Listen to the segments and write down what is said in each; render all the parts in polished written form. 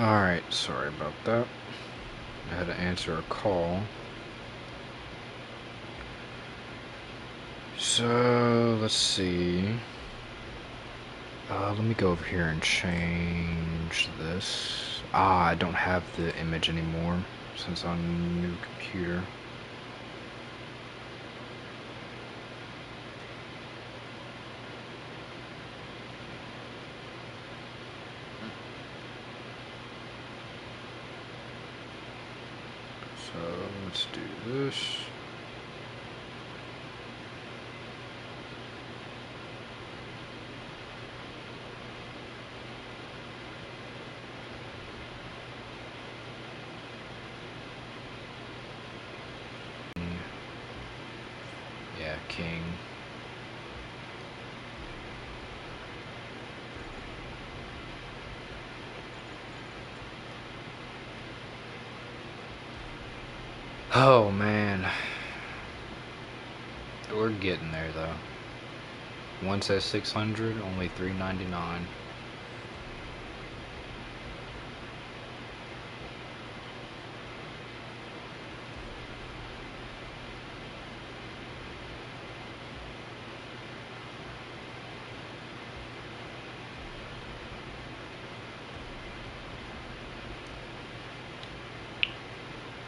Alright, sorry about that. I had to answer a call. So, let's see. Let me go over here and change this. I don't have the image anymore since I'm on a new computer. So, let's do this. Yeah, king. Oh man, we're getting there though. One says 600, only 399.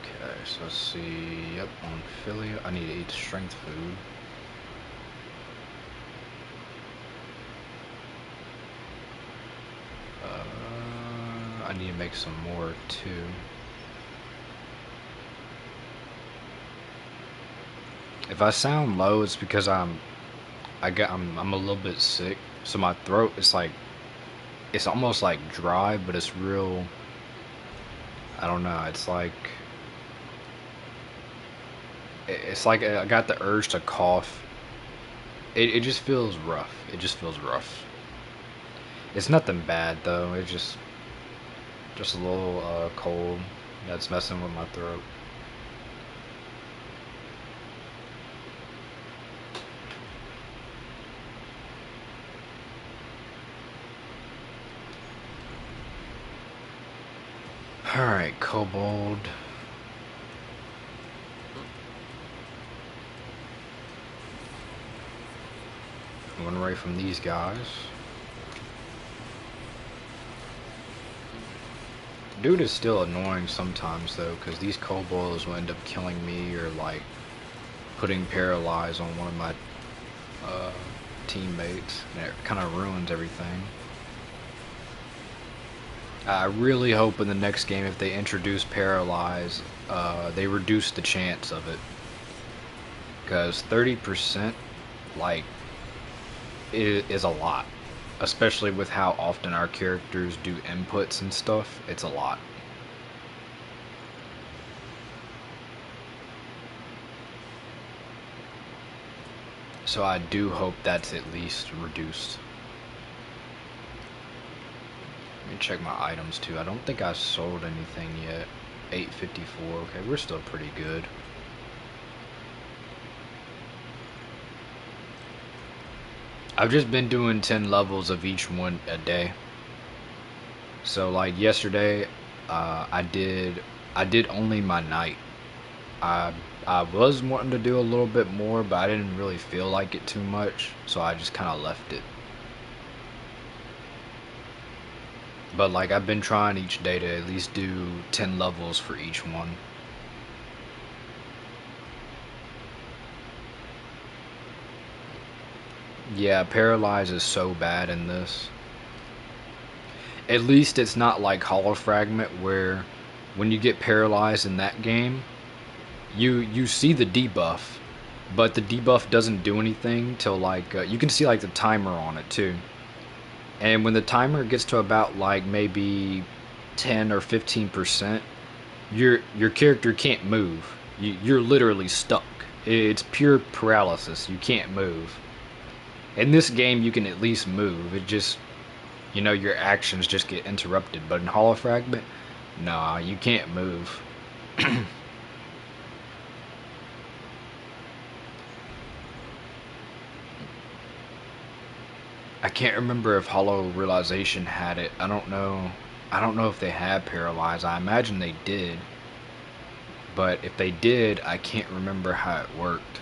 Okay, so let's see. Yep, on Philly, I need to eat strength food. I need to make some more too. If I sound low, it's because I'm a little bit sick, so my throat is like it's almost like dry, but it's real. I don't know. It's like I got the urge to cough. It just feels rough. It just feels rough. It's nothing bad though. It's just a little cold that's messing with my throat. All right, kobold. I'm gonna write from these guys. Dude is still annoying sometimes though, because these kobolds will end up killing me or like putting paralyze on one of my teammates, and it kind of ruins everything. I really hope in the next game if they introduce paralyze, they reduce the chance of it, because 30% like is a lot, especially with how often our characters do inputs and stuff. It's a lot. So I do hope that's at least reduced. Let me check my items too. I don't think I sold anything yet. 854. Okay, we're still pretty good. I've just been doing 10 levels of each one a day. So like yesterday, I did only my knight. I I was wanting to do a little bit more, but I didn't really feel like it too much, so I just kind of left it. But like I've been trying each day to at least do 10 levels for each one. Yeah, paralyze is so bad in this. At least it's not like Hollow Fragment where when you get paralyzed in that game, you see the debuff, but the debuff doesn't do anything till like you can see like the timer on it too. And when the timer gets to about like maybe 10 or 15%, your character can't move. You're literally stuck. It's pure paralysis. You can't move. In this game, you can at least move. It just, your actions just get interrupted. But in Hollow Fragment, nah, you can't move. I can't remember if Hollow Realization had it. I don't know. I don't know if they had paralyzed. I imagine they did. But if they did, I can't remember how it worked.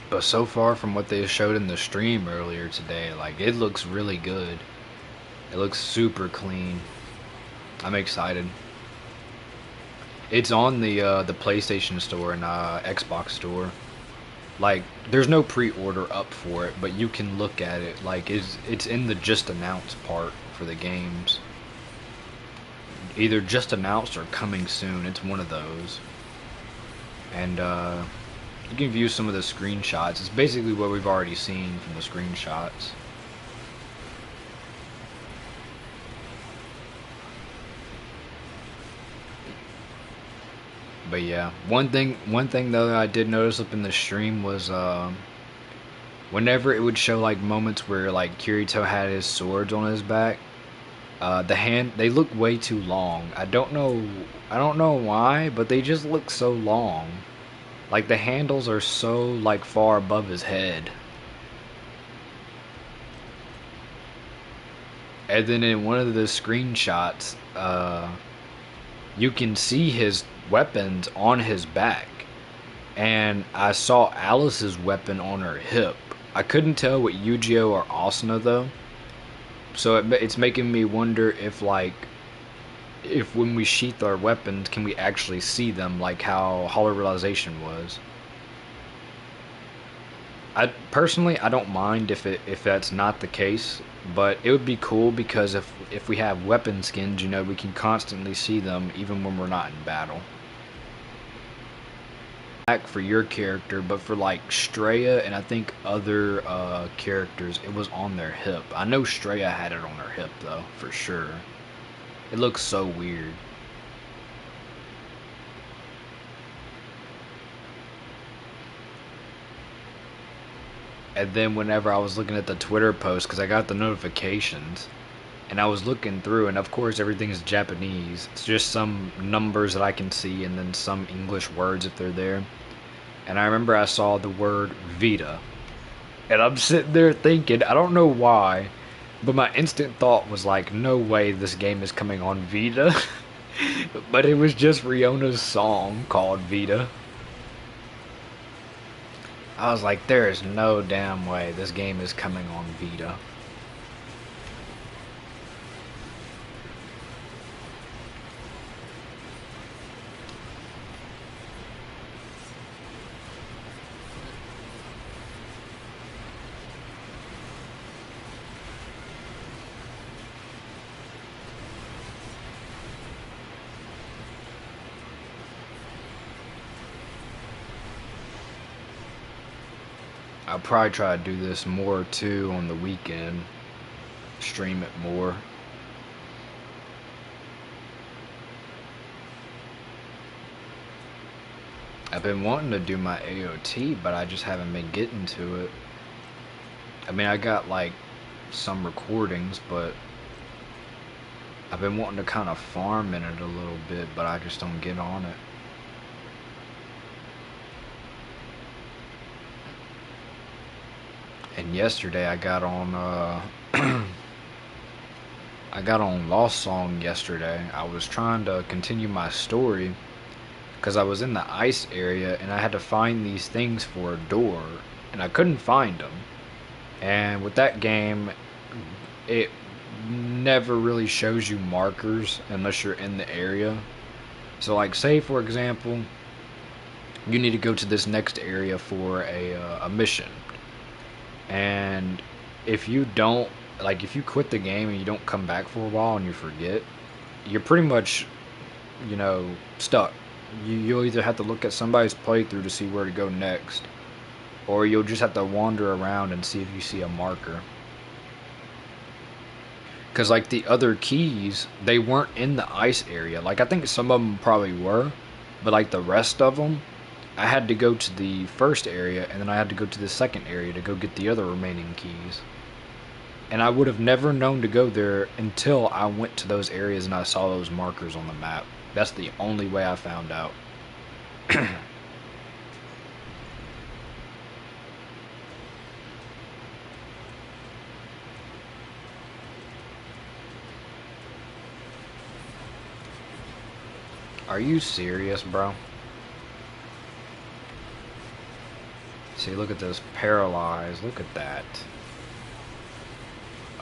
But so far from what they showed in the stream earlier today, like, it looks really good. It looks super clean. I'm excited. It's on the PlayStation Store and Xbox Store. Like, there's no pre-order up for it, but you can look at it. Like, it's in the just announced part for the games. Either just announced or coming soon. It's one of those. And you can view some of the screenshots. It's basically what we've already seen from the screenshots. But yeah, one thing though that I did notice up in the stream was whenever it would show like moments where like Kirito had his swords on his back, they look way too long. I don't know why, but they just look so long. Like the handles are so like far above his head. And then in one of the screenshots, you can see his weapons on his back. And I saw Alice's weapon on her hip. I couldn't tell what Yu-Gi-Oh or Asuna though. So it's making me wonder if like if when we sheath our weapons, can we actually see them like how Hollow Realization was? I personally I don't mind if that's not the case, but it would be cool because if we have weapon skins, you know, we can constantly see them even when we're not in battle. Back for your character, but for like Straya and I think other characters, it was on their hip. I know Straya had it on her hip though, for sure. It looks so weird. And then whenever I was looking at the Twitter post, because I got the notifications, and I was looking through, and of course everything's Japanese. It's just some numbers that I can see, and then some English words if they're there. And I remember I saw the word Vita, and I'm sitting there thinking, I don't know why, but my instant thought was like, no way this game is coming on Vita. But it was just Riona's song called Vita. I was like, there is no damn way this game is coming on Vita. I'll probably try to do this more too on the weekend. Stream it more. I've been wanting to do my AOT, but I just haven't been getting to it. I mean, I got like some recordings, but I've been wanting to kind of farm in it a little bit, but I just don't get on it. And yesterday I got on I got on Lost Song yesterday. I was trying to continue my story because I was in the ice area and I had to find these things for a door and I couldn't find them. And with that game, it never really shows you markers unless you're in the area. So like say for example, you need to go to this next area for a mission. And if you don't, like if you quit the game and you don't come back for a while and you forget, you're pretty much, you know, stuck. You'll either have to look at somebody's playthrough to see where to go next, or you'll just have to wander around and see if you see a marker. Because like the other keys, they weren't in the ice area. Like I think some of them probably were, but like the rest of them, I had to go to the first area and then I had to go to the second area to go get the other remaining keys. And I would have never known to go there until I went to those areas and I saw those markers on the map. That's the only way I found out. Are you serious, bro? See, look at this. Paralyzed. Look at that.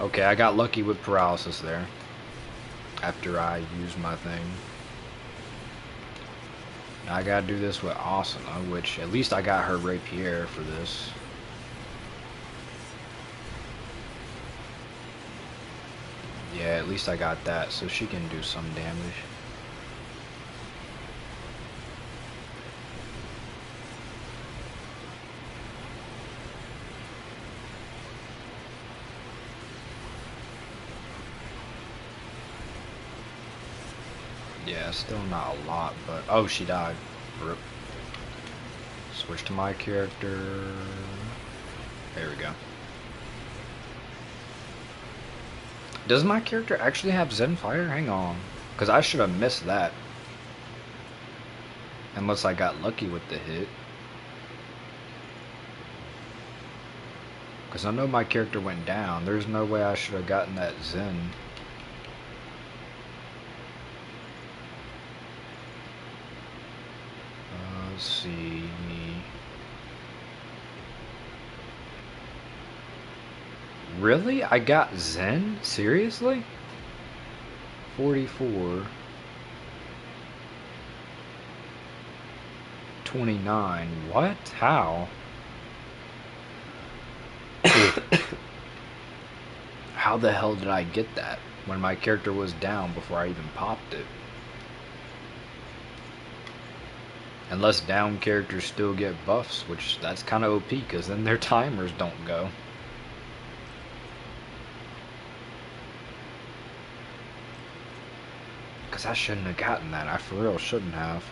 Okay, I got lucky with paralysis there. After I used my thing. Now I gotta do this with Asuna, which at least I got her rapier for this. Yeah, at least I got that, so she can do some damage. Yeah, still not a lot, but... Oh, she died. Rip. Switch to my character. There we go. Does my character actually have Zen Fire? Hang on. Because I should have missed that. Unless I got lucky with the hit. Because I know my character went down. There's no way I should have gotten that Zen. Let's see. Really? I got Zen? Seriously? 44. 29. What? How? How the hell did I get that when my character was down before I even popped it? Unless down characters still get buffs, which that's kind of OP because then their timers don't go. Because I shouldn't have gotten that. I for real shouldn't have.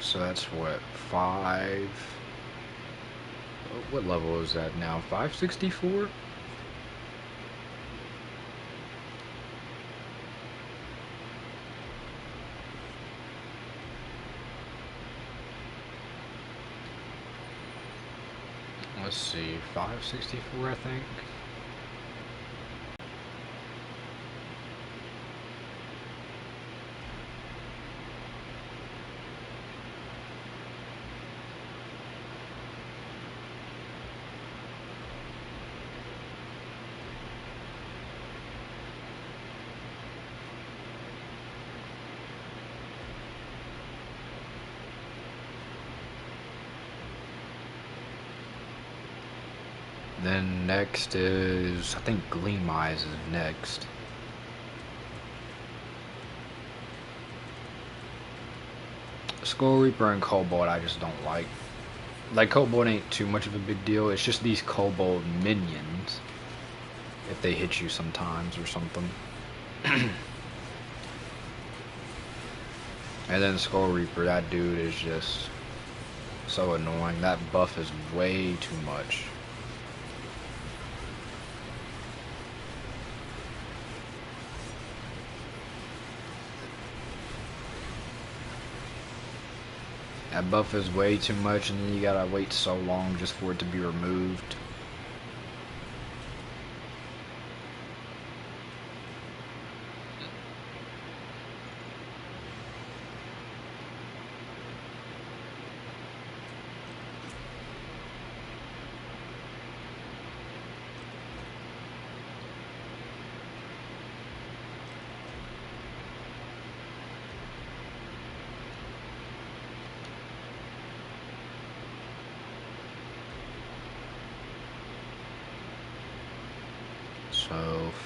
So that's what, 5... What level is that now? 564? Let's see, 564 I think. Then next is, I think Gleam Eyes is next. Skull Reaper and Kobold I just don't like. Like, Kobold ain't too much of a big deal, it's just these Kobold minions. If they hit you sometimes or something. And then Skull Reaper, that dude is just so annoying. That buff is way too much. That buff is way too much, and then you gotta wait so long just for it to be removed.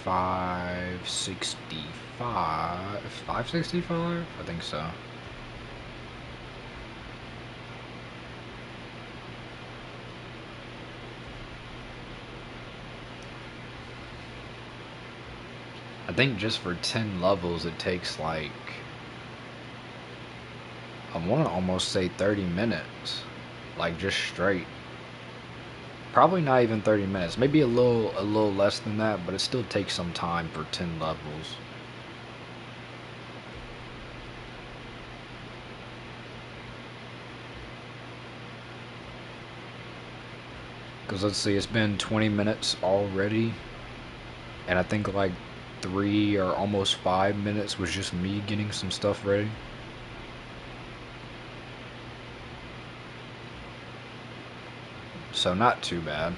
565. 565? I think so. I think just for 10 levels it takes like, I want to almost say 30 minutes. Like just straight. Probably not even 30 minutes. Maybe a little less than that, but it still takes some time for 10 levels. Because let's see, it's been 20 minutes already. And I think like 3 or almost 5 minutes was just me getting some stuff ready. So not too bad.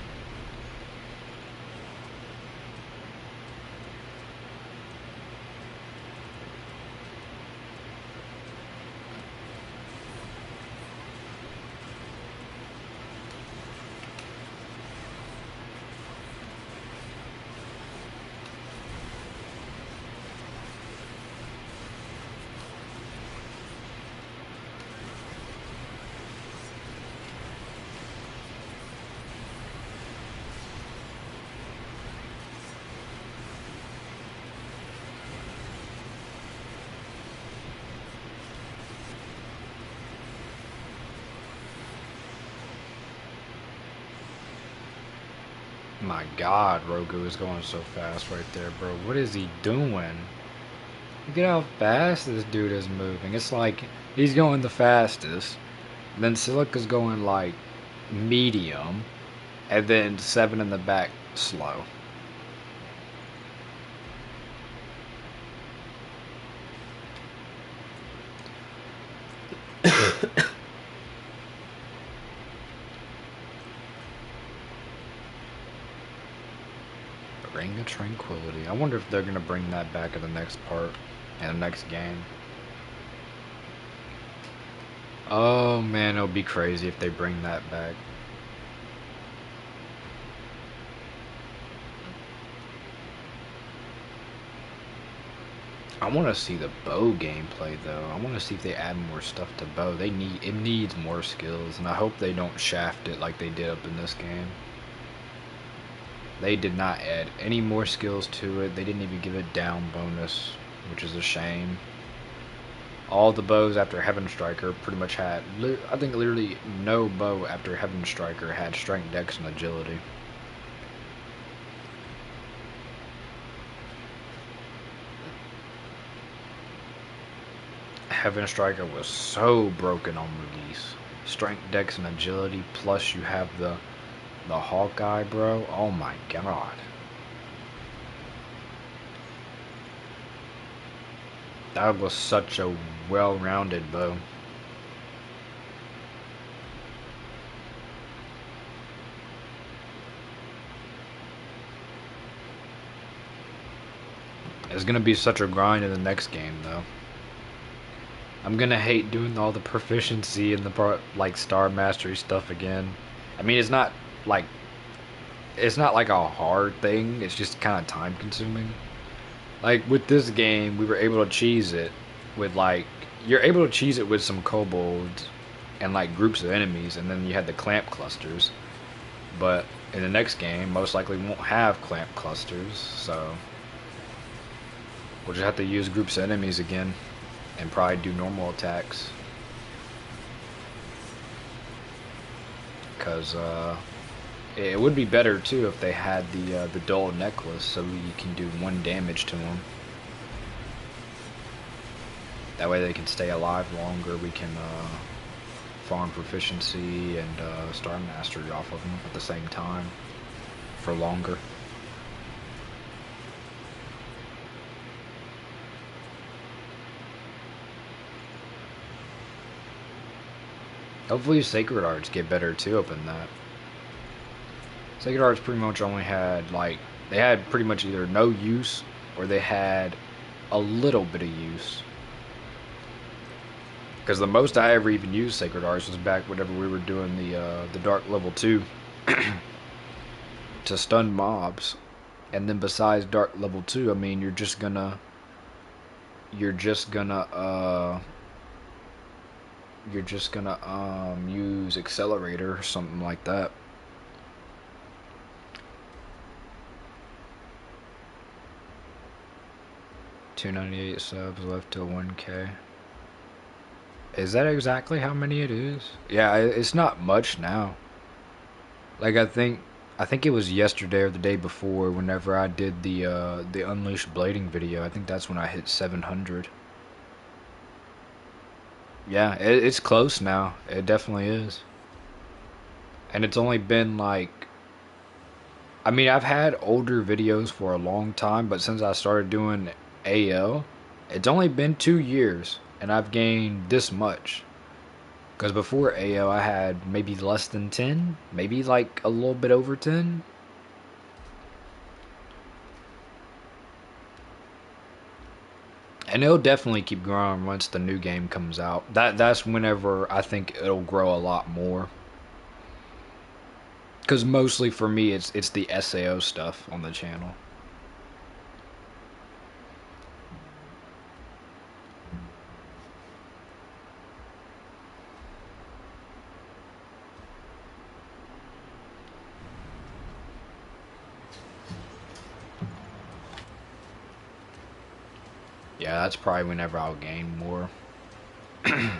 My God, Rogu is going so fast right there, bro. What is he doing? Look at how fast this dude is moving. It's like he's going the fastest. Then Silica's going like medium. And then 7 in the back slow. Ring of Tranquility. I wonder if they're going to bring that back in the next part, in the next game. Oh man, it'll be crazy if they bring that back. I want to see the bow gameplay though. I want to see if they add more stuff to bow. It needs more skills, and I hope they don't shaft it like they did up in this game. They did not add any more skills to it. They didn't even give it down bonus, which is a shame. All the bows after Heaven Striker pretty much had, I think literally no bow after Heaven Striker had strength, dex, and agility. Heaven Striker was so broken on release. Strength, dex, and agility, plus you have the Hawkeye, bro. Oh my God. That was such a well-rounded bow. It's gonna be such a grind in the next game, though. I'm gonna hate doing all the proficiency and the like star mastery stuff again. I mean, like it's not like a hard thing. It's just kind of time consuming. Like with this game, we were able to cheese it with like you're able to cheese it with some kobolds and like groups of enemies, and then you had the clamp clusters. But in the next game, most likely won't have clamp clusters, so we'll just have to use groups of enemies again and probably do normal attacks. Because it would be better too if they had the dull necklace, so you can do 1 damage to them. That way they can stay alive longer. We can farm proficiency and star mastery off of them at the same time for longer. Hopefully Sacred Arts get better too up in that. Sacred Arts pretty much only had like, they had pretty much either no use or they had a little bit of use. Because the most I ever even used Sacred Arts was back whenever we were doing the Dark Level 2 to stun mobs. And then besides Dark level 2, I mean, you're just gonna use Accelerator or something like that. 298 subs left to 1K. Is that exactly how many it is? Yeah, it's not much now. Like I think it was yesterday or the day before whenever I did the Unleashed Blading video. I think that's when I hit 700. Yeah, it's close now. It definitely is. And it's only been like, I mean, I've had older videos for a long time, but since I started doing AL, it's only been 2 years and I've gained this much. Because before AO, I had maybe less than 10, maybe like a little bit over 10. And it'll definitely keep growing once the new game comes out. That's whenever I think it'll grow a lot more. Because mostly for me, it's the SAO stuff on the channel. Yeah, that's probably whenever I'll gain more. Because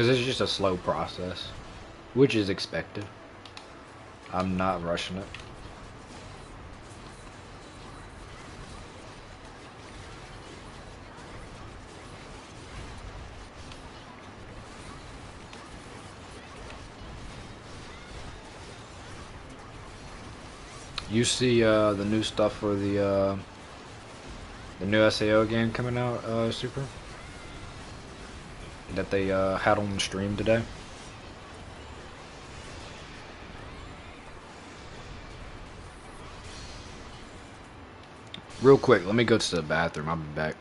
it's just a slow process, which is expected. I'm not rushing it. You see the new stuff for the new SAO game coming out, Super? That they had on the stream today? Real quick, let me go to the bathroom. I'll be back.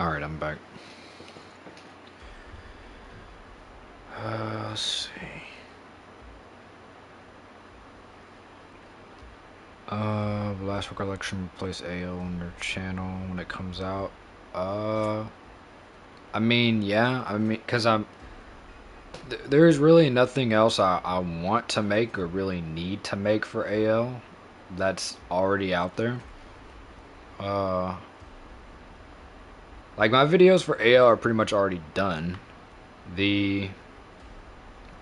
Alright, I'm back. Let's see. Last recollection, replace AO on their channel when it comes out. I mean, yeah, I mean, because there's really nothing else I want to make or really need to make for AO that's already out there. Uh, like my videos for AO are pretty much already done. The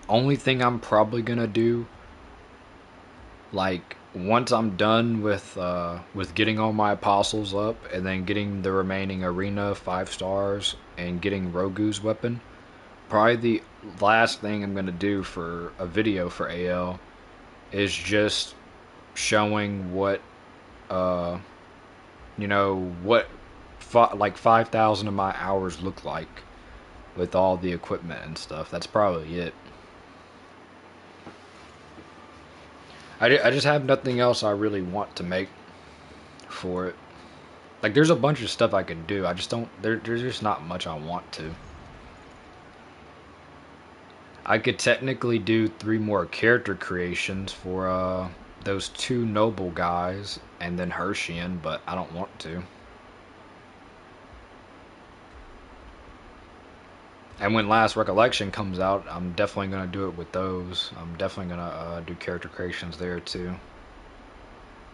only thing I'm probably gonna do, like once I'm done with getting all my apostles up and then getting the remaining arena 5 stars and getting Rogu's weapon, probably the last thing I'm gonna do for a video for AL is just showing what uh what like 5,000 of my hours look like with all the equipment and stuff. That's probably it. I just have nothing else I really want to make for it. Like, there's a bunch of stuff I could do. I just don't. There's just not much I want to. I could technically do 3 more character creations for those 2 noble guys and then Hershian, but I don't want to. And when Last Recollection comes out, I'm definitely gonna do it with those. I'm definitely gonna do character creations there too.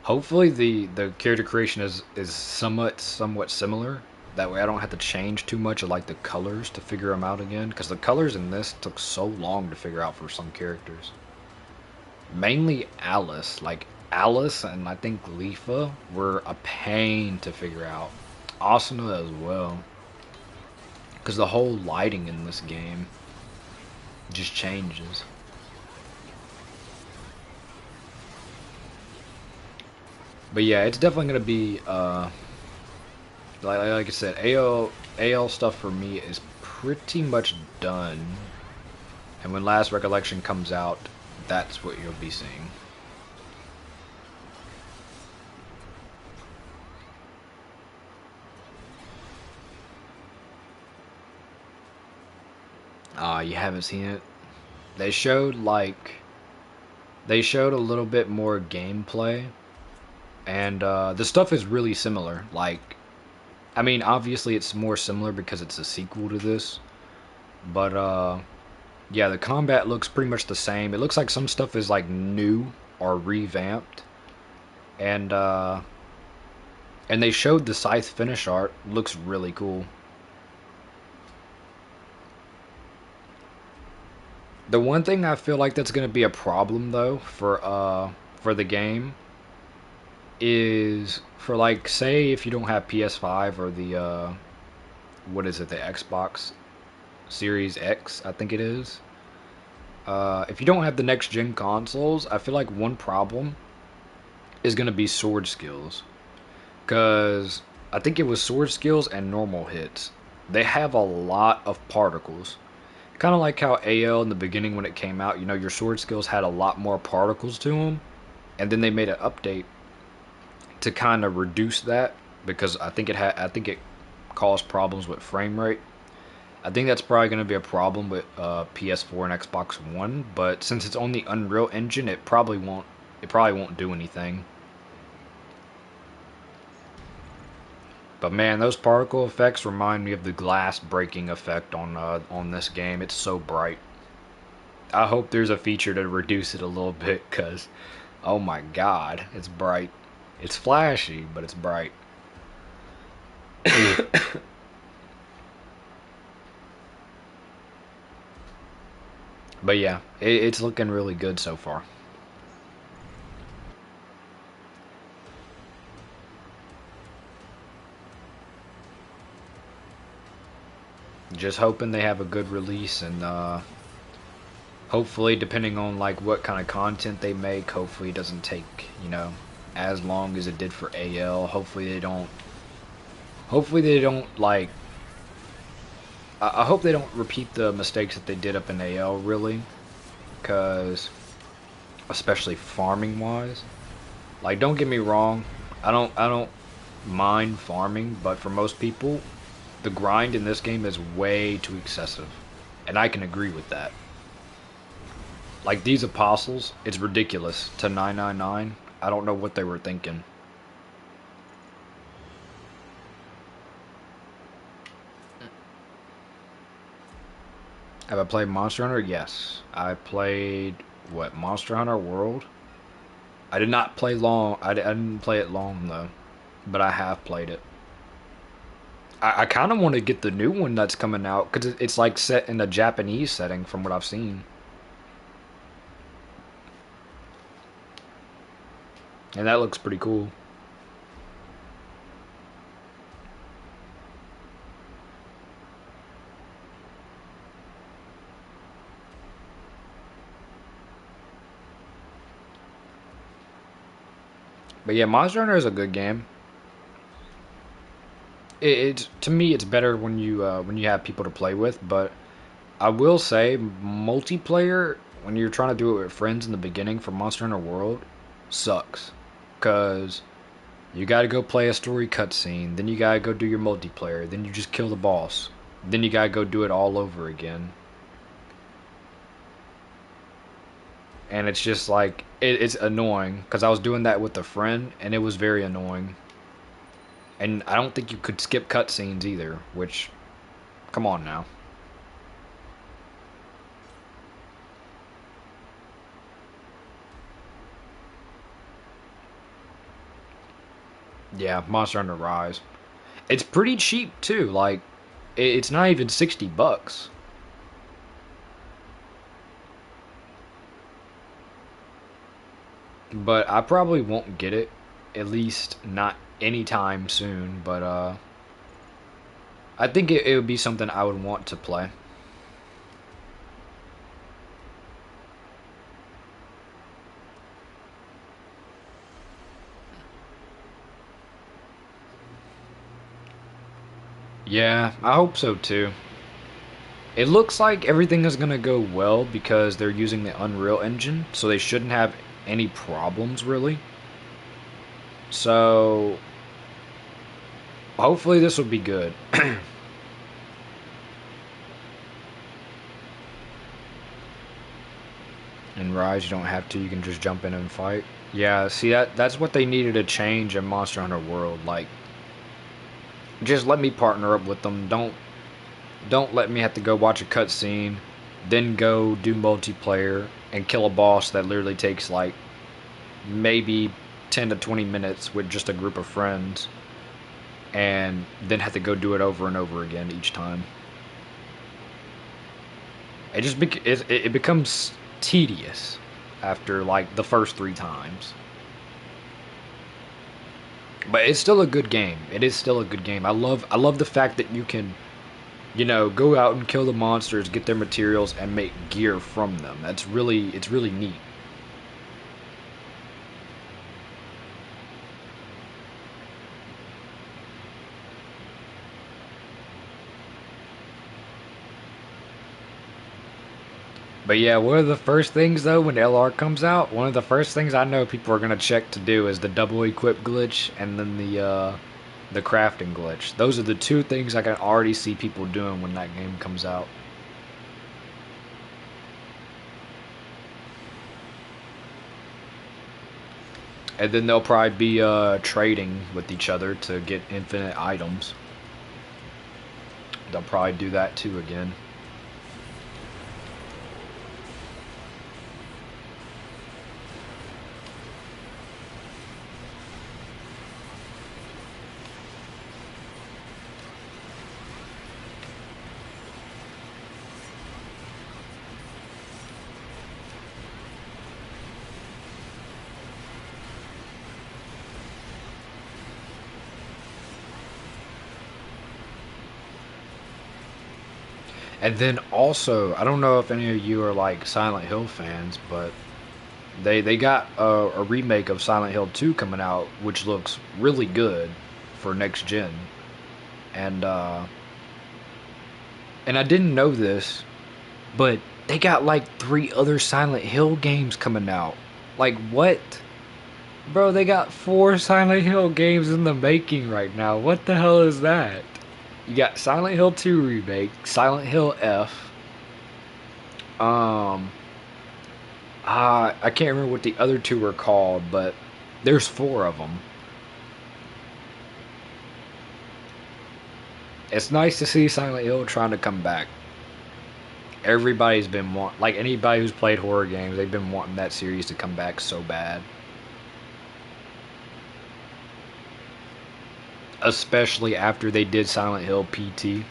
Hopefully the character creation is somewhat similar. That way I don't have to change too much of like the colors to figure them out again. Because the colors in this took so long to figure out for some characters. Mainly Alice, like Alice and I think Leafa were a pain to figure out. Asuna as well, because the whole lighting in this game just changes. But yeah, it's definitely gonna be like I said, AL stuff for me is pretty much done. And when Last Recollection comes out, that's what you'll be seeing. You haven't seen it? They showed like they showed a little bit more gameplay, and the stuff is really similar. Like, I mean, obviously it's more similar because it's a sequel to this, but yeah, the combat looks pretty much the same. It looks like some stuff is like new or revamped, and and they showed the scythe finish art. Looks really cool. The one thing I feel like that's going to be a problem though for the game is for like say if you don't have PS5 or the what is it, the Xbox Series X, I think it is. If you don't have the next gen consoles, I feel like one problem is going to be sword skills. Because I think it was sword skills and normal hits. They have a lot of particles. Kind of like how AL in the beginning when it came out, you know, your sword skills had a lot more particles to them. And then they made an update to kind of reduce that because I think it caused problems with frame rate. I think that's probably going to be a problem with PS4 and Xbox One, but since it's on the Unreal Engine, it probably won't do anything. But man, those particle effects remind me of the glass breaking effect on this game. It's so bright. I hope there's a feature to reduce it a little bit, cause oh my god, it's bright. It's flashy, but it's bright. But yeah, it's looking really good so far. Just hoping they have a good release and hopefully, depending on like what kind of content they make, hopefully it doesn't take as long as it did for AL. Hopefully they don't. Hopefully they don't like. I hope they don't repeat the mistakes that they did up in AL really, because especially farming wise. Like, don't get me wrong, I don't mind farming, but for most people, the grind in this game is way too excessive, and I can agree with that. Like these apostles, it's ridiculous to 999. I don't know what they were thinking. Have I played Monster Hunter? Yes. I played what, Monster Hunter World? I did not play long. I didn't play it long though, but I have played it. I kind of want to get the new one that's coming out because it's like set in a Japanese setting from what I've seen, and that looks pretty cool. But yeah, Monster Hunter is a good game. It's to me, it's better when you have people to play with. But I will say, multiplayer when you're trying to do it with friends in the beginning for Monster Hunter World sucks, cause you gotta go play a story cutscene, then you gotta go do your multiplayer, then you just kill the boss, then you gotta go do it all over again, and it's just like it's annoying. Cause I was doing that with a friend, and it was very annoying. And I don't think you could skip cutscenes either. Which, come on now. Yeah, Monster Hunter Rise. It's pretty cheap too. Like, it's not even $60. But I probably won't get it, at least not anytime soon. But I think it would be something I would want to play. Yeah, I hope so too. It looks like everything is gonna go well because they're using the Unreal Engine, so they shouldn't have any problems really. So hopefully this will be good. In Rise, you don't have to. You can just jump in and fight. Yeah, see that's what they needed to change in Monster Hunter World. Like, just let me partner up with them. Don't let me have to go watch a cutscene, then go do multiplayer and kill a boss that literally takes like maybe 10 to 20 minutes with just a group of friends, and then have to go do it over and over again each time. It becomes tedious after like the first three times. But it's still a good game. It is still a good game. I love the fact that you can, go out and kill the monsters, get their materials, and make gear from them. It's really neat. But yeah, one of the first things though when LR comes out, one of the first things I know people are gonna check to do is the double equip glitch and then the crafting glitch. Those are the two things I can already see people doing when that game comes out. And then they'll probably be trading with each other to get infinite items. They'll probably do that too again. And then also, I don't know if any of you are like Silent Hill fans, but they got a remake of Silent Hill 2 coming out, which looks really good for next gen. And I didn't know this, but they got like three other Silent Hill games coming out. Like what? Bro, they got four Silent Hill games in the making right now. What the hell is that? You got Silent Hill 2 remake, Silent Hill F. Um, I can't remember what the other two were called, but there's four of them. It's nice to see Silent Hill trying to come back. Everybody's been like anybody who's played horror games, they've been wanting that series to come back so bad. Especially after they did Silent Hill PT.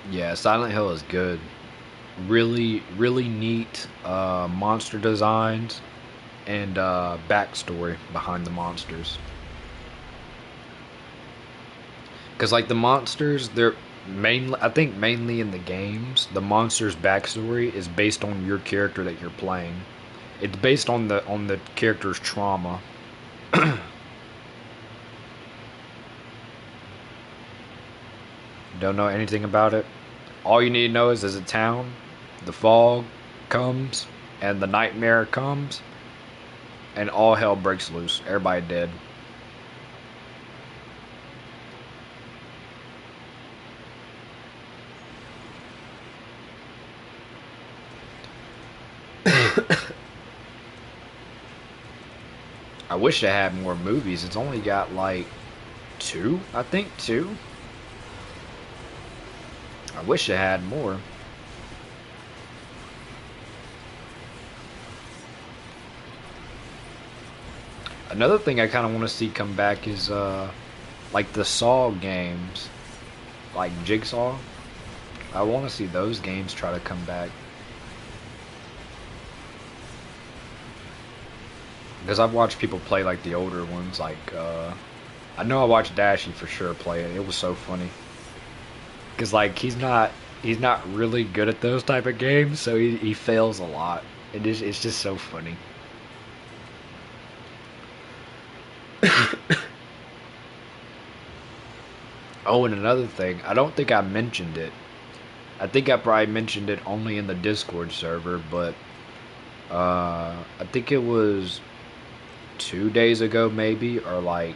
Yeah, Silent Hill is good. Really, really neat monster designs and backstory behind the monsters. Because like the monsters, they're mainly, I think mainly in the games, the monster's backstory is based on your character that you're playing. It's based on the character's trauma. Don't know anything about it. All you need to know is there's a town, the fog comes, and the nightmare comes, and all hell breaks loose. Everybody dead. I wish it had more movies. It's only got like two, I think two. I wish it had more. Another thing I kind of want to see come back is like the Saw games, like Jigsaw. I want to see those games try to come back. Because I've watched people play like the older ones, like I know I watched Dashy for sure play it. It was so funny. Because like he's not really good at those type of games, so he fails a lot. It's just so funny. Oh, and another thing, I don't think I mentioned it. I think I probably mentioned it only in the Discord server, but I think it was 2 days ago maybe, or like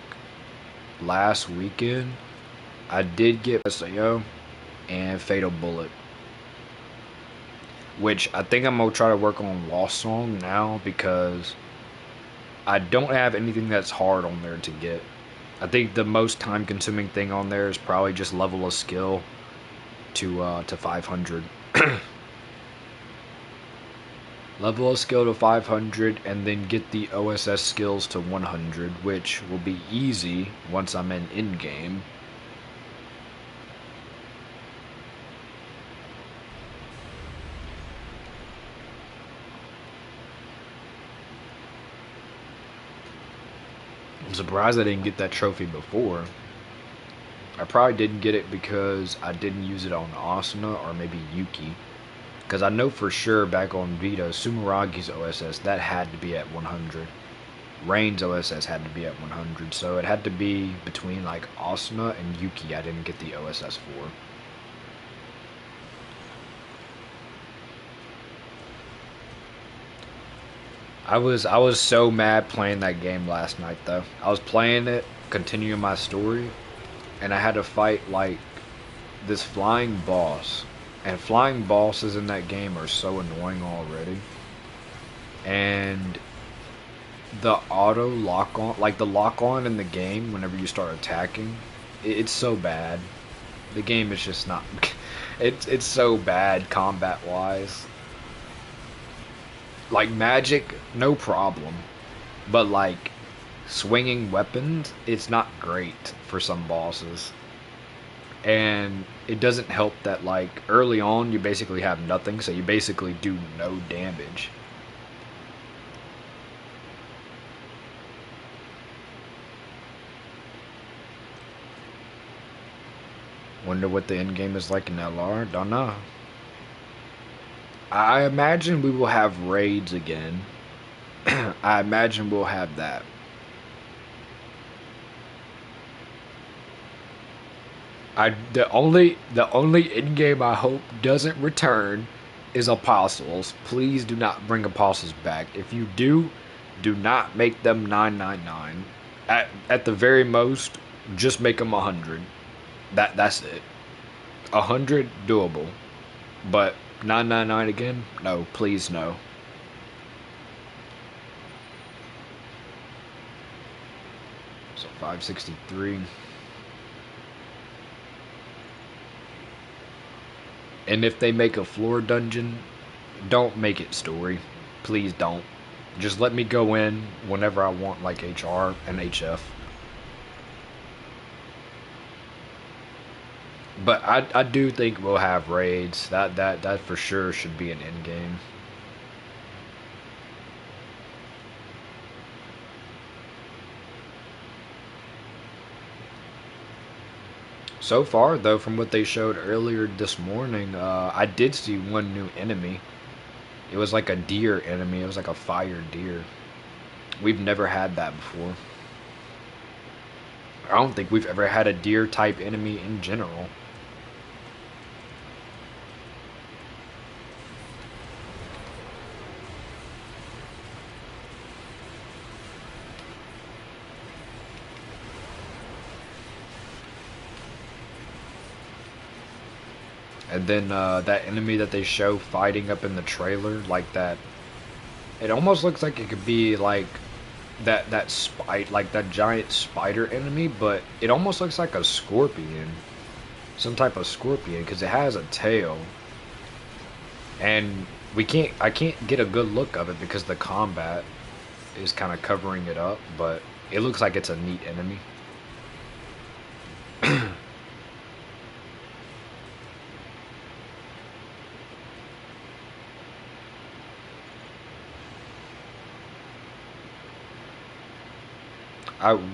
last weekend. I did get SAO and Fatal Bullet, which I think I'm gonna try to work on Lost Song now because I don't have anything that's hard on there to get. I think the most time consuming thing on there is probably just level a skill to 500. Level a skill to 500 and then get the OSS skills to 100, which will be easy once I'm in game. I'm surprised I didn't get that trophy before. I probably didn't get it because I didn't use it on Asuna or maybe Yuki. Because I know for sure back on Vita, Sumeragi's OSS, that had to be at 100. Rain's OSS had to be at 100, so it had to be between like Asuna and Yuki I didn't get the OSS for. I was so mad playing that game last night though. I was playing it, continuing my story, and I had to fight like this flying boss. And flying bosses in that game are so annoying already. And the auto lock on, like the lock on in the game whenever you start attacking, it's so bad. The game is just not. It's so bad combat wise. Like magic, no problem, but like swinging weapons, it's not great for some bosses. And it doesn't help that like early on you basically have nothing, so you basically do no damage. Wonder what the end game is like in LR. Don't know. I imagine we will have raids again. I imagine we'll have that. The only in game I hope doesn't return is apostles. Please do not bring apostles back. If you do not make them 999. At the very most, just make them 100. That's it. 100 doable, but 999 again? No, please no. So 563. And if they make a floor dungeon, don't make it story. Please don't. Just let me go in whenever I want, like HR and HF. But I do think we'll have raids. That for sure should be an end game. So far, though, from what they showed earlier this morning, I did see one new enemy. It was like a deer enemy. It was like a fire deer. We've never had that before. I don't think we've ever had a deer type enemy in general. And then that enemy that they show fighting up in the trailer, like that It almost looks like it could be like that giant spider enemy, but it almost looks like a scorpion, some type of scorpion, because it has a tail, and I can't get a good look of it because the combat is kind of covering it up, but it looks like it's a neat enemy.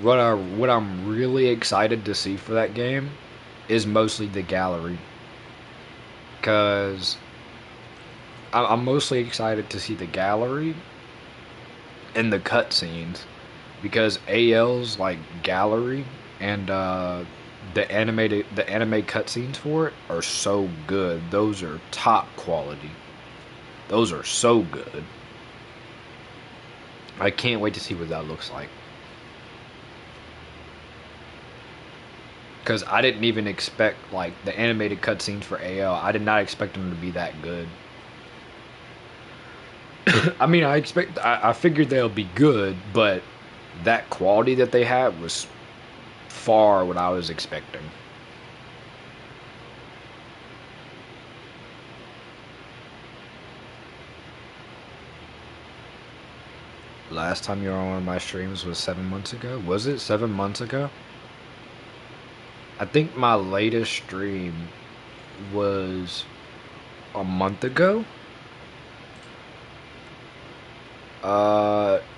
What I'm really excited to see for that game is mostly the gallery, because I'm mostly excited to see the gallery and the cutscenes, because AL's like gallery and the anime cutscenes for it are so good. Those are top quality. Those are so good. I can't wait to see what that looks like. Because I didn't even expect like the animated cutscenes for AL. I did not expect them to be that good. I mean, I figured they'll be good, but that quality that they had was far what I was expecting. Last time you were on one of my streams was 7 months ago. Was it 7 months ago? I think my latest stream was a month ago.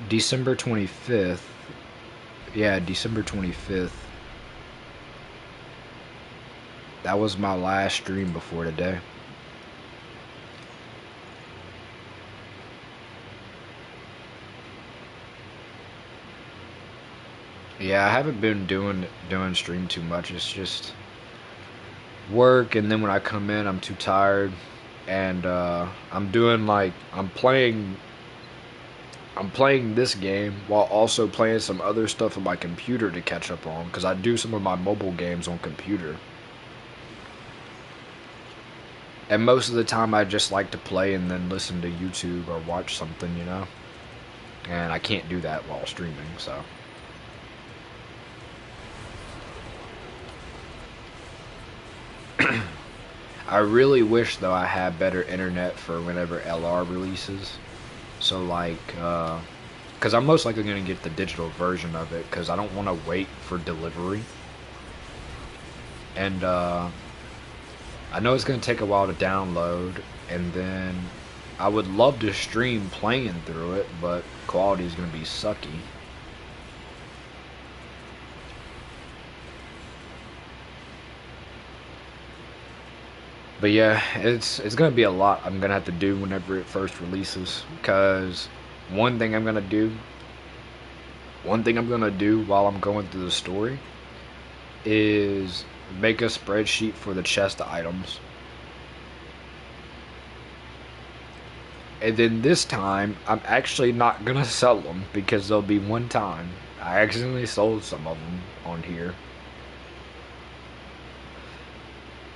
December 25th. Yeah, December 25th. That was my last stream before today. Yeah, I haven't been doing stream too much. It's just work, and then when I come in, I'm too tired, and I'm playing this game while also playing some other stuff on my computer to catch up on, because I do some of my mobile games on computer. And most of the time I just like to play and then listen to YouTube or watch something, you know? And I can't do that while streaming, so. I really wish, though, I had better internet for whenever LR releases. So, like, because I'm most likely going to get the digital version of it, because I don't want to wait for delivery. And, I know it's going to take a while to download, and then I would love to stream playing through it, but quality is going to be sucky. But yeah, it's gonna be a lot I'm gonna have to do whenever it first releases. Because one thing I'm gonna do, one thing I'm gonna do while I'm going through the story is make a spreadsheet for the chest items. And then this time, I'm actually not gonna sell them because there'll be one time I accidentally sold some of them on here.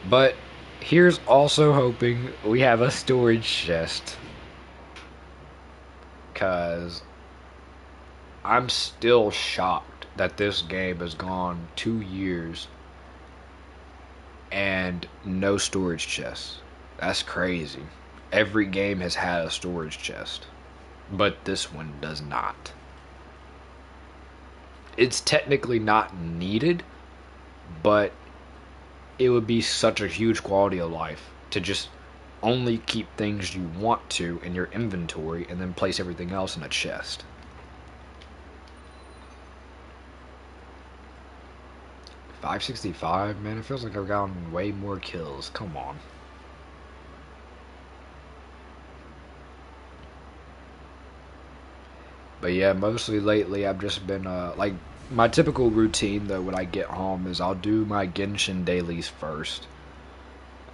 But here's also hoping we have a storage chest. Because I'm still shocked that this game has gone 2 years and no storage chests. That's crazy. Every game has had a storage chest, but this one does not. It's technically not needed, but it would be such a huge quality of life to just only keep things you want to in your inventory and then place everything else in a chest. 565, man, it feels like I've gotten way more kills. Come on. But yeah, mostly lately I've just been like my typical routine though when I get home is I'll do my Genshin dailies first,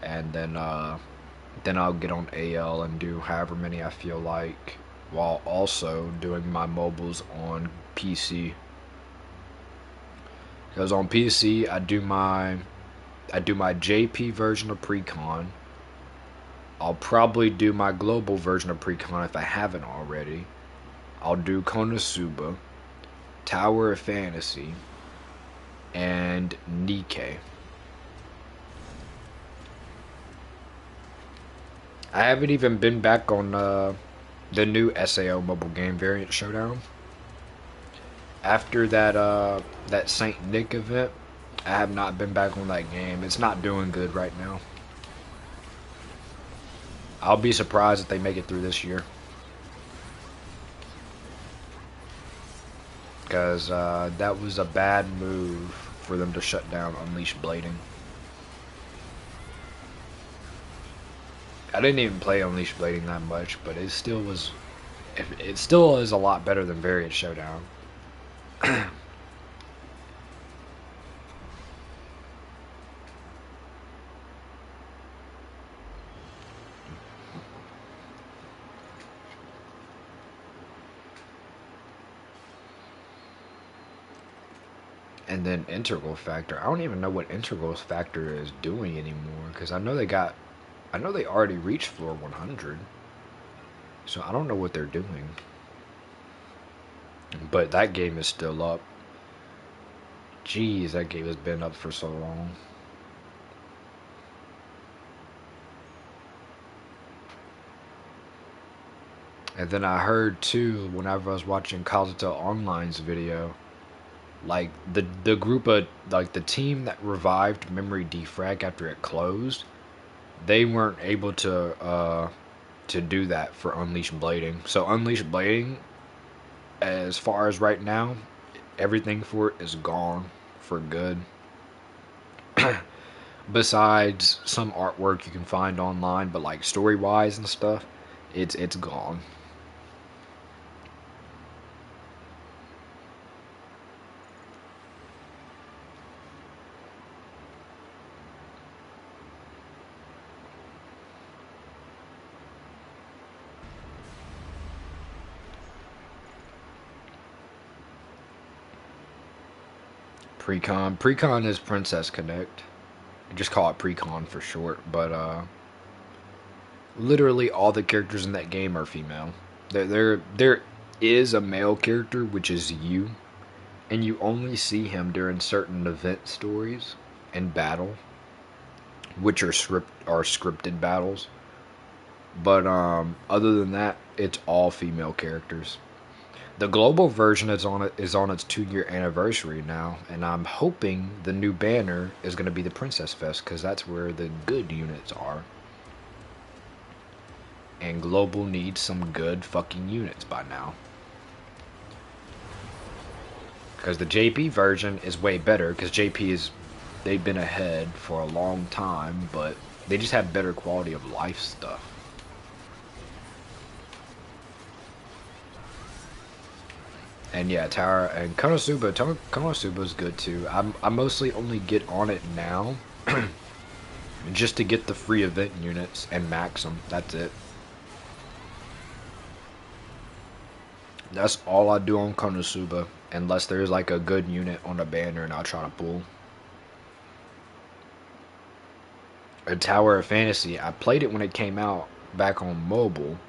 and then I'll get on AL and do however many I feel like, while also doing my mobiles on PC. Because on PC I do my JP version of Precon, I'll probably do my global version of Precon if I haven't already. I'll do Konosuba, Tower of Fantasy, and Nikkei. I haven't even been back on the new SAO mobile game Variant Showdown. After that Saint Nick event, I have not been back on that game. It's not doing good right now. I'll be surprised if they make it through this year. Because that was a bad move for them to shut down Unleashed Blading. I didn't even play Unleashed Blading that much, but it still was. It still is a lot better than Variant Showdown. And then Integral Factor. I don't even know what Integral Factor is doing anymore because I know they already reached floor 100. So I don't know what they're doing. But that game is still up. Jeez, that game has been up for so long. And then I heard too, whenever I was watching Kazuto Online's video, like the group of like the team that revived Memory Defrag after it closed, they weren't able to do that for Unleashed Blading. So Unleashed Blading, as far as right now, everything for it is gone for good. Besides some artwork you can find online, but like story wise and stuff, it's gone. Precon is Princess Connect. Just call it Precon for short, but literally all the characters in that game are female. There is a male character, which is you, and you only see him during certain event stories and battle, which are scripted battles. But other than that, it's all female characters. The global version is on its 2-year anniversary now, and I'm hoping the new banner is going to be the Princess Fest because that's where the good units are. And global needs some good fucking units by now. Because the JP version is way better because they've been ahead for a long time, but they just have better quality of life stuff. And yeah, Tower and Konosuba is good too. I mostly only get on it now just to get the free event units and max them. That's it. That's all I do on Konosuba, unless there's like a good unit on a banner and I'll try to pull. A Tower of Fantasy, I played it when it came out back on mobile.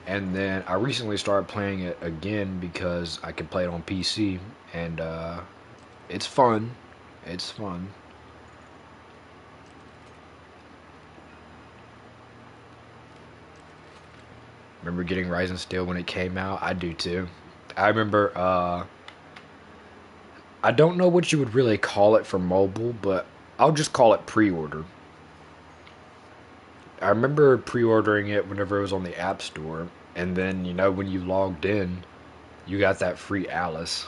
And then I recently started playing it again because I can play it on PC, and it's fun. It's fun. Remember getting Rise and Steel when it came out? I do too. I remember, I don't know what you would really call it for mobile, but I'll just call it pre-order. I remember pre-ordering it whenever it was on the App Store, and then, you know, when you logged in, you got that free Alice.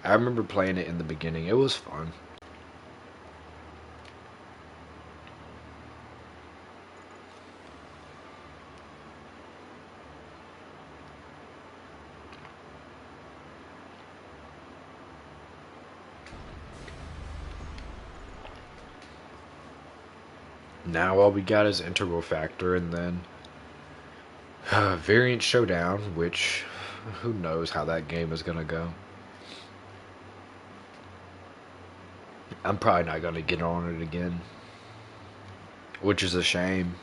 I remember playing it in the beginning. It was fun. Now all we got is Integral Factor, and then Variant Showdown, which who knows how that game is gonna go. I'm probably not gonna get on it again. which is a shame.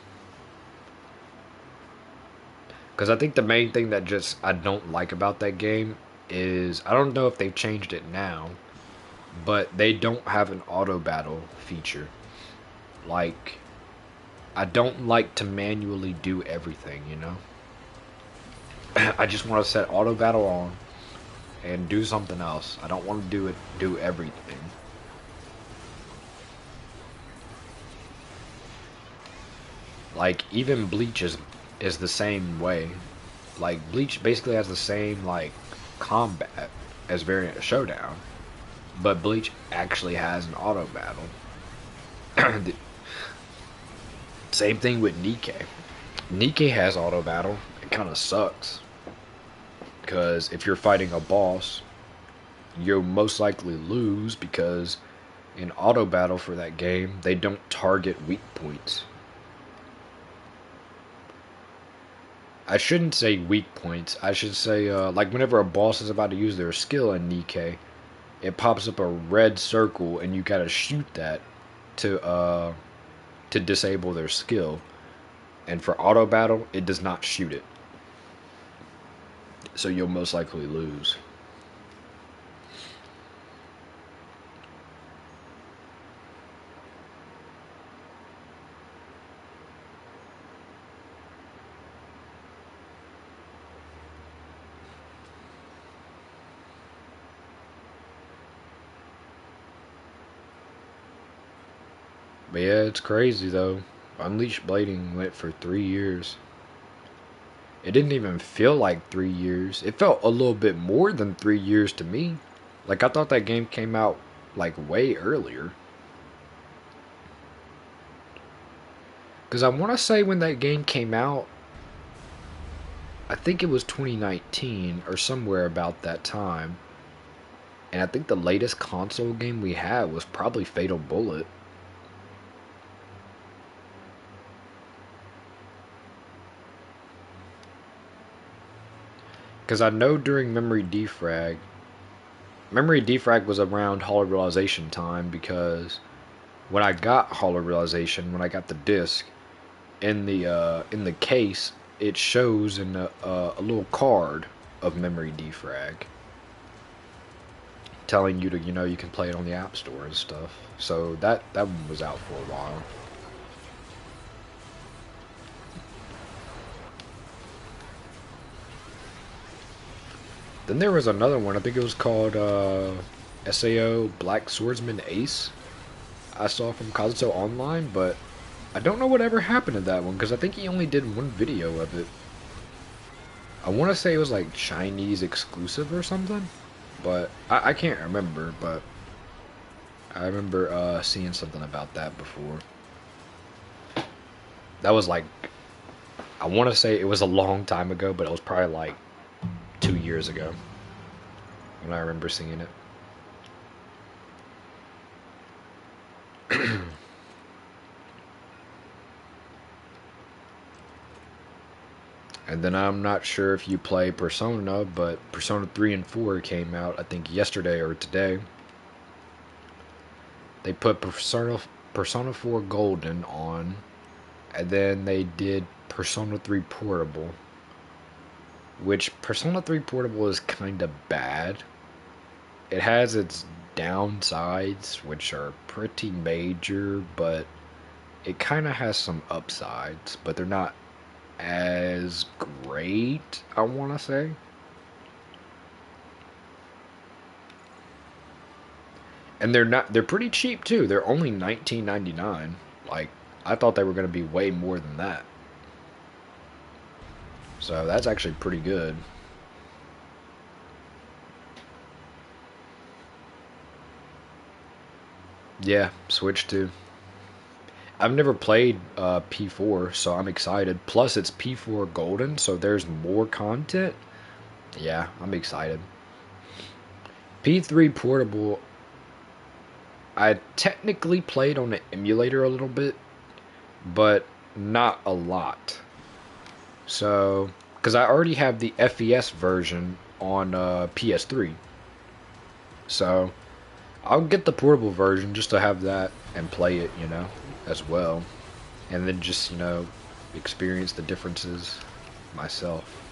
Because I think the main thing that just I don't like about that game is I don't know if they've changed it now, but they don't have an auto battle feature. Like, I don't like to manually do everything, you know? I just want to set auto battle on and do something else. I don't want to do everything. Like, even Bleach is the same way. Like, Bleach basically has the same, like, combat as Variant Showdown, but Bleach actually has an auto battle. The same thing with Nikkei. Nikkei has auto battle. It kind of sucks because if you're fighting a boss, you'll most likely lose because in auto battle for that game, they don't target weak points. I shouldn't say weak points. I should say, like, whenever a boss is about to use their skill in Nikkei, it pops up a red circle, and you gotta shoot that to disable their skill. And for auto battle, it does not shoot it, so you'll most likely lose. But yeah, it's crazy though. Unleashed Blading went for 3 years. It didn't even feel like 3 years. It felt a little bit more than 3 years to me. Like, I thought that game came out like way earlier. Because I want to say when that game came out, I think it was 2019 or somewhere about that time. And I think the latest console game we had was probably Fatal Bullet. Because I know during Memory Defrag was around Hollow Realization time because when I got Hollow Realization, when I got the disc, in the case, it shows in a little card of Memory Defrag telling you to, you know, you can play it on the App Store and stuff. So that one was out for a while. Then there was another one, I think it was called SAO Black Swordsman Ace. I saw from Kazuto Online, but I don't know whatever happened to that one because I think he only did one video of it. I want to say it was like Chinese exclusive or something, but I can't remember. But I remember seeing something about that before. That was like, I want to say it was a long time ago, but it was probably like 2 years ago when I remember seeing it. And then I'm not sure if you play Persona, but Persona 3 and 4 came out, I think, yesterday or today. They put Persona 4 Golden on, and then they did Persona 3 Portable, which Persona 3 Portable is kind of bad. It has its downsides, which are pretty major, but it kind of has some upsides, but they're not as great, I want to say. And they're pretty cheap too. They're only $19.99. Like, I thought they were going to be way more than that. So that's actually pretty good. Yeah, Switch too. I've never played P4, so I'm excited. Plus, it's P4 Golden, so there's more content. Yeah, I'm excited. P3 Portable, I technically played on the emulator a little bit, but not a lot. So, because I already have the FES version on PS3. So, I'll get the portable version just to have that and play it, you know, as well. and then just, experience the differences myself.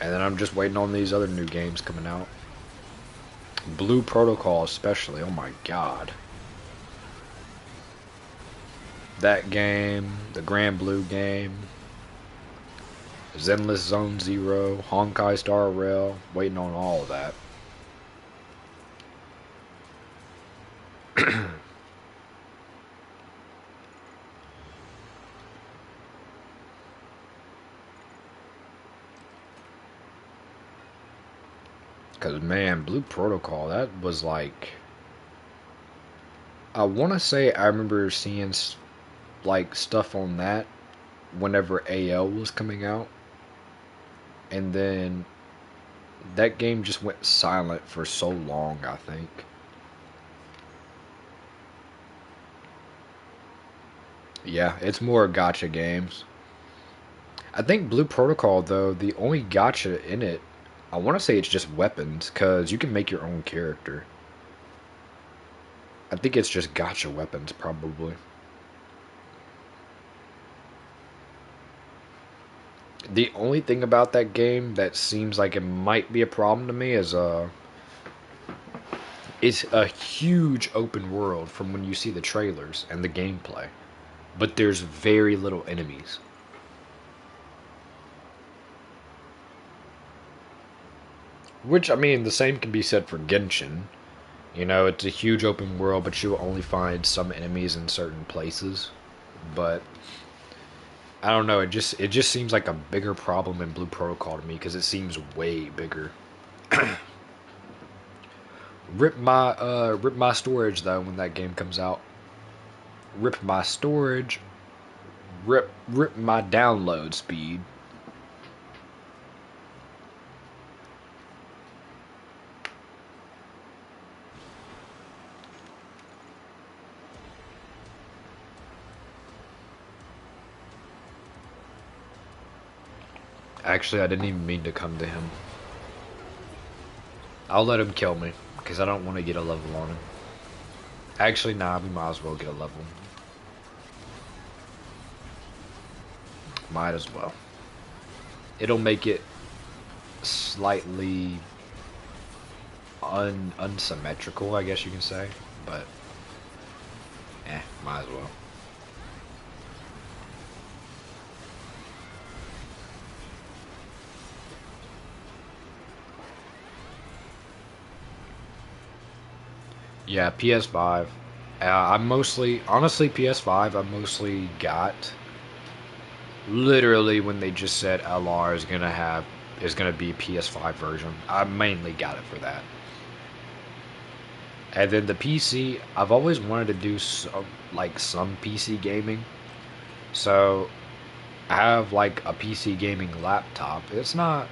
And then I'm just waiting on these other new games coming out. Blue Protocol especially, oh my god. That game, the Grand Blue game, Zenless Zone Zero, Honkai Star Rail, waiting on all of that. Because, man, Blue Protocol, that was like... I want to say I remember seeing, like, stuff on that whenever AL was coming out. And then that game just went silent for so long, I think. Yeah, it's more gacha games. I think Blue Protocol, though, the only gacha in it, I want to say it's just weapons, because you can make your own character. I think it's just gacha weapons, probably. The only thing about that game that seems like it might be a problem to me is it's a huge open world from when you see the trailers and the gameplay, but there's very little enemies. Which, I mean, the same can be said for Genshin. It's a huge open world, but you'll only find some enemies in certain places. But I don't know. It just seems like a bigger problem in Blue Protocol to me because it seems way bigger. Rip my storage though when that game comes out. Rip my storage. Rip my download speed. Actually, I didn't even mean to come to him. I'll let him kill me because I don't want to get a level on him. Actually, nah, we might as well get a level. Might as well. It'll make it slightly unsymmetrical, I guess you can say, but might as well. Yeah, PS5. Honestly, PS5, I mostly got literally when they just said LR is gonna be a PS5 version. I mainly got it for that. And then the PC, I've always wanted to do some PC gaming. So I have like a PC gaming laptop. It's not.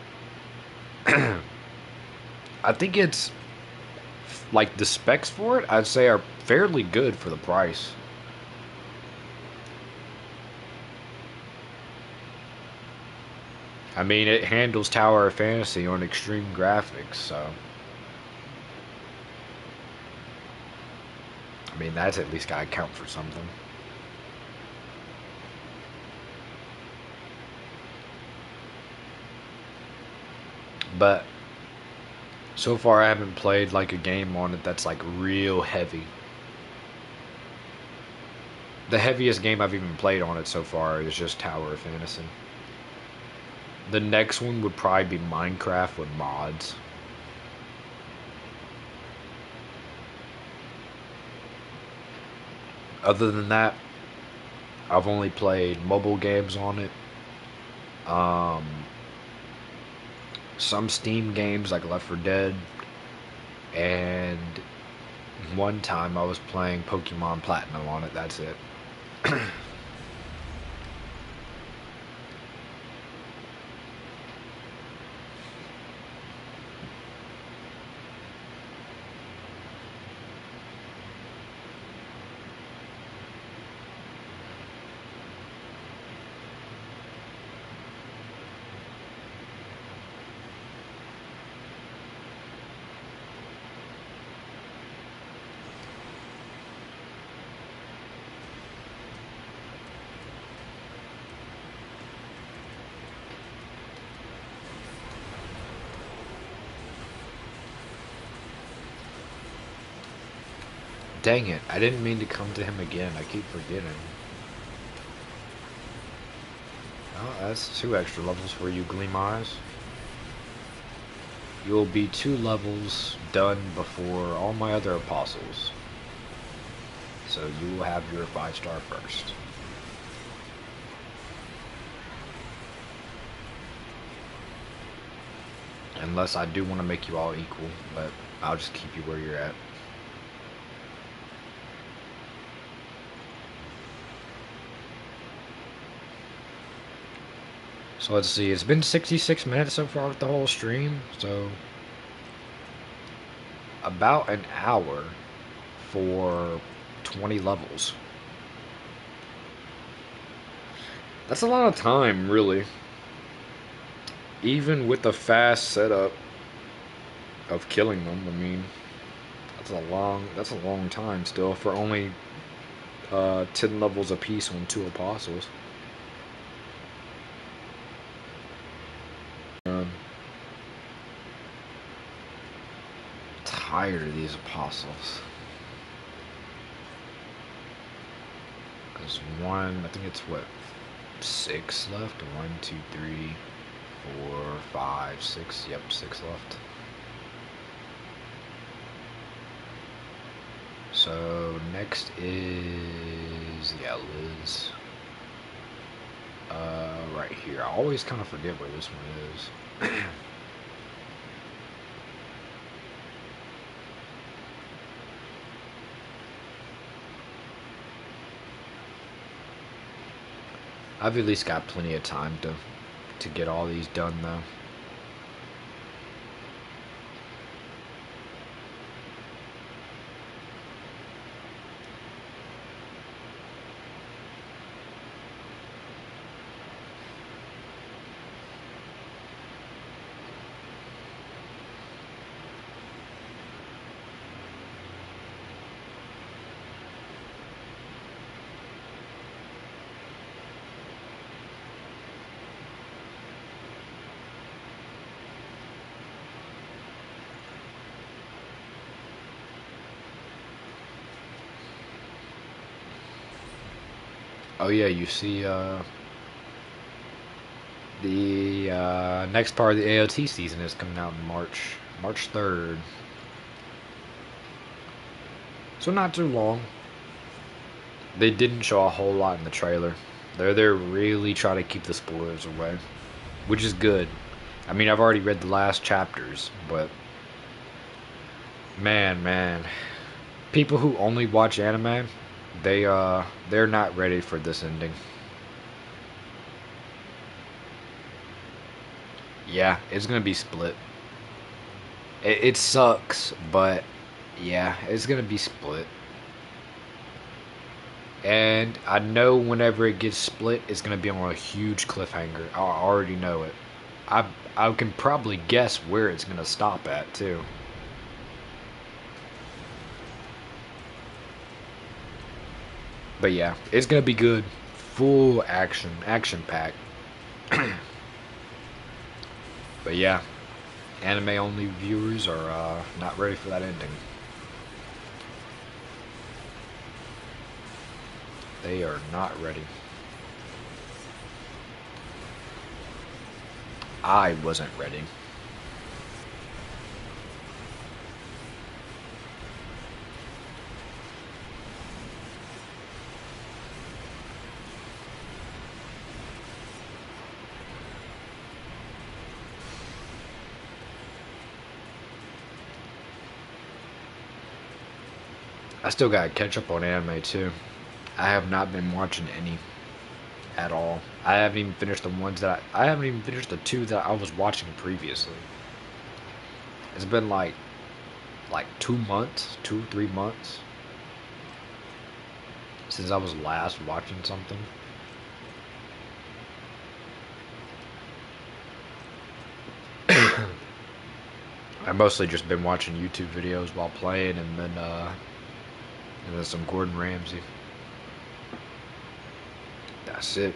I think it's like the specs for it, I'd say are fairly good for the price. I mean, it handles Tower of Fantasy on extreme graphics, so I mean that's at least gotta count for something. But so far I haven't played like a game on it that's like real heavy. The heaviest game I've even played on it so far is just Tower of Fantasy. The next one would probably be Minecraft with mods. Other than that, I've only played mobile games on it. Um, some Steam games like Left 4 Dead, and one time I was playing Pokemon Platinum on it. That's it. Dang it, I didn't mean to come to him again. I keep forgetting. Oh, that's 2 extra levels for you, Gleam Eyes. You will be 2 levels done before all my other apostles. So you will have your 5-star first. Unless I do want to make you all equal, but I'll just keep you where you're at. So let's see, it's been 66 minutes so far with the whole stream, so about an hour for 20 levels. That's a lot of time, really. Even with the fast setup of killing them, I mean, that's a long time still for only 10 levels apiece on 2 apostles. Tired of these apostles. Because I think it's what, 6 left? 1, 2, 3, 4, 5, 6. Yep, 6 left. So next is, yeah, Liz. Right here. I always kind of forget where this one is. I've at least got plenty of time to get all these done though. Oh yeah, you see the next part of the AOT season is coming out in March 3rd. So not too long. They didn't show a whole lot in the trailer. They're really trying to keep the spoilers away, which is good. I mean, I've already read the last chapters, but man, people who only watch anime, they're not ready for this ending. Yeah, it's gonna be split. It sucks, but yeah, it's gonna be split. And I know whenever it gets split, it's gonna be on a huge cliffhanger. I already know it. I can probably guess where it's gonna stop at too. But yeah, it's gonna be good. Full action packed. But yeah, anime only viewers are not ready for that ending. They are not ready. I wasn't ready. I still gotta catch up on anime too. I have not been watching any at all. I haven't even finished the ones that I haven't even finished the 2 that I was watching previously. It's been like 2 months, 2-3 months since I was last watching something. I've mostly just been watching YouTube videos while playing, and then some Gordon Ramsay. That's it.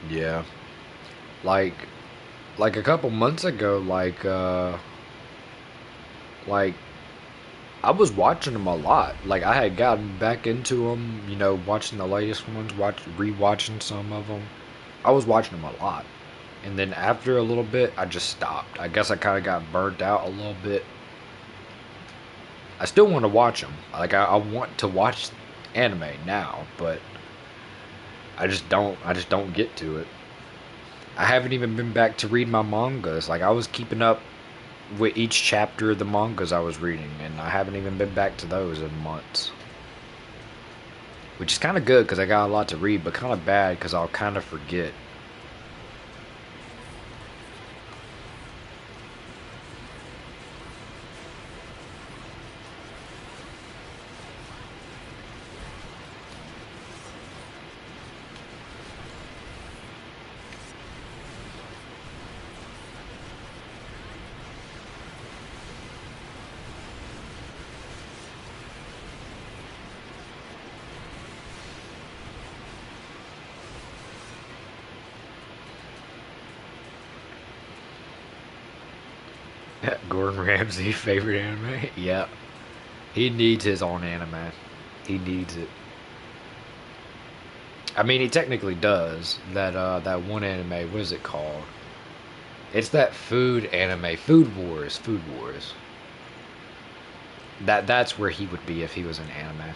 Yeah. Like like a couple months ago, like I was watching them a lot. Like I had gotten back into them, you know, watching the latest ones, rewatching some of them. I was watching them a lot. And then after a little bit, I just stopped. I guess I kind of got burnt out a little bit. I still want to watch them. Like I want to watch anime now, but I just don't. I just don't get to it. I haven't even been back to read my mangas. Like I was keeping up with each chapter of the mangas I was reading, and I haven't even been back to those in months. Which is kind of good because I got a lot to read, but kind of bad because I'll kind of forget. Gordon Ramsay favorite anime? Yep. He needs his own anime. He needs it. I mean, he technically does. That one anime. What is it called? It's that food anime. Food Wars. Food Wars. That's where he would be if he was an anime.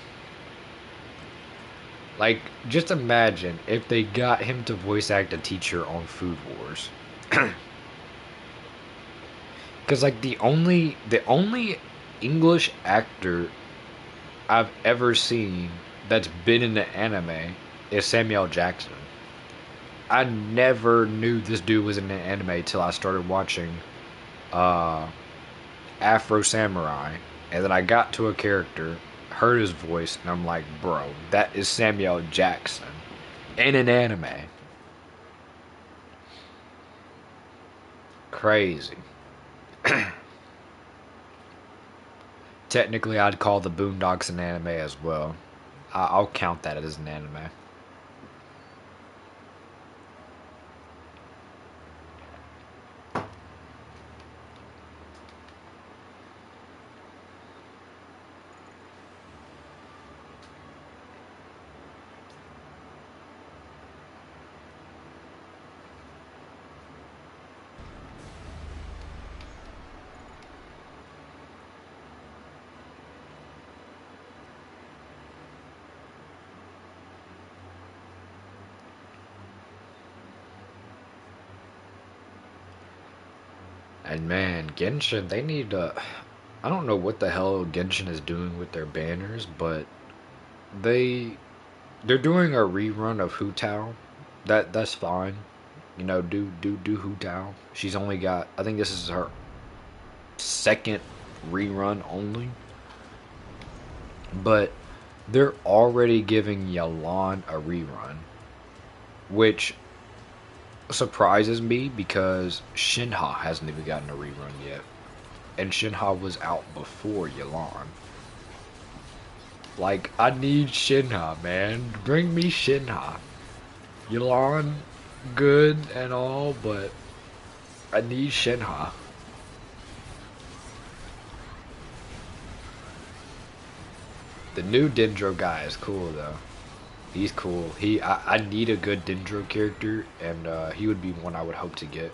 Like, just imagine if they got him to voice act a teacher on Food Wars. Because like the only English actor I've ever seen that's been in the anime is Samuel Jackson. I never knew this dude was in an anime till I started watching uh, Afro Samurai, and then I got to a character, heard his voice, and I'm like, bro, that is Samuel Jackson in an anime. Crazy. Technically, I'd call the Boondocks an anime as well. I'll count that as an anime. And man, Genshin, they need to. I don't know what the hell Genshin is doing with their banners, but they they're doing a rerun of Hu Tao. That's fine. You know, do Hu Tao. She's only got. I think this is her second rerun only, but they're already giving Yalan a rerun, which surprises me because Shinha hasn't even gotten a rerun yet, and Shinha was out before Yalan. Like, I need Shinha, man. Bring me Shinha. Yalan, good and all, but I need Shinha. The new Dendro guy is cool though. He's cool. I need a good Dendro character, and he would be one I would hope to get.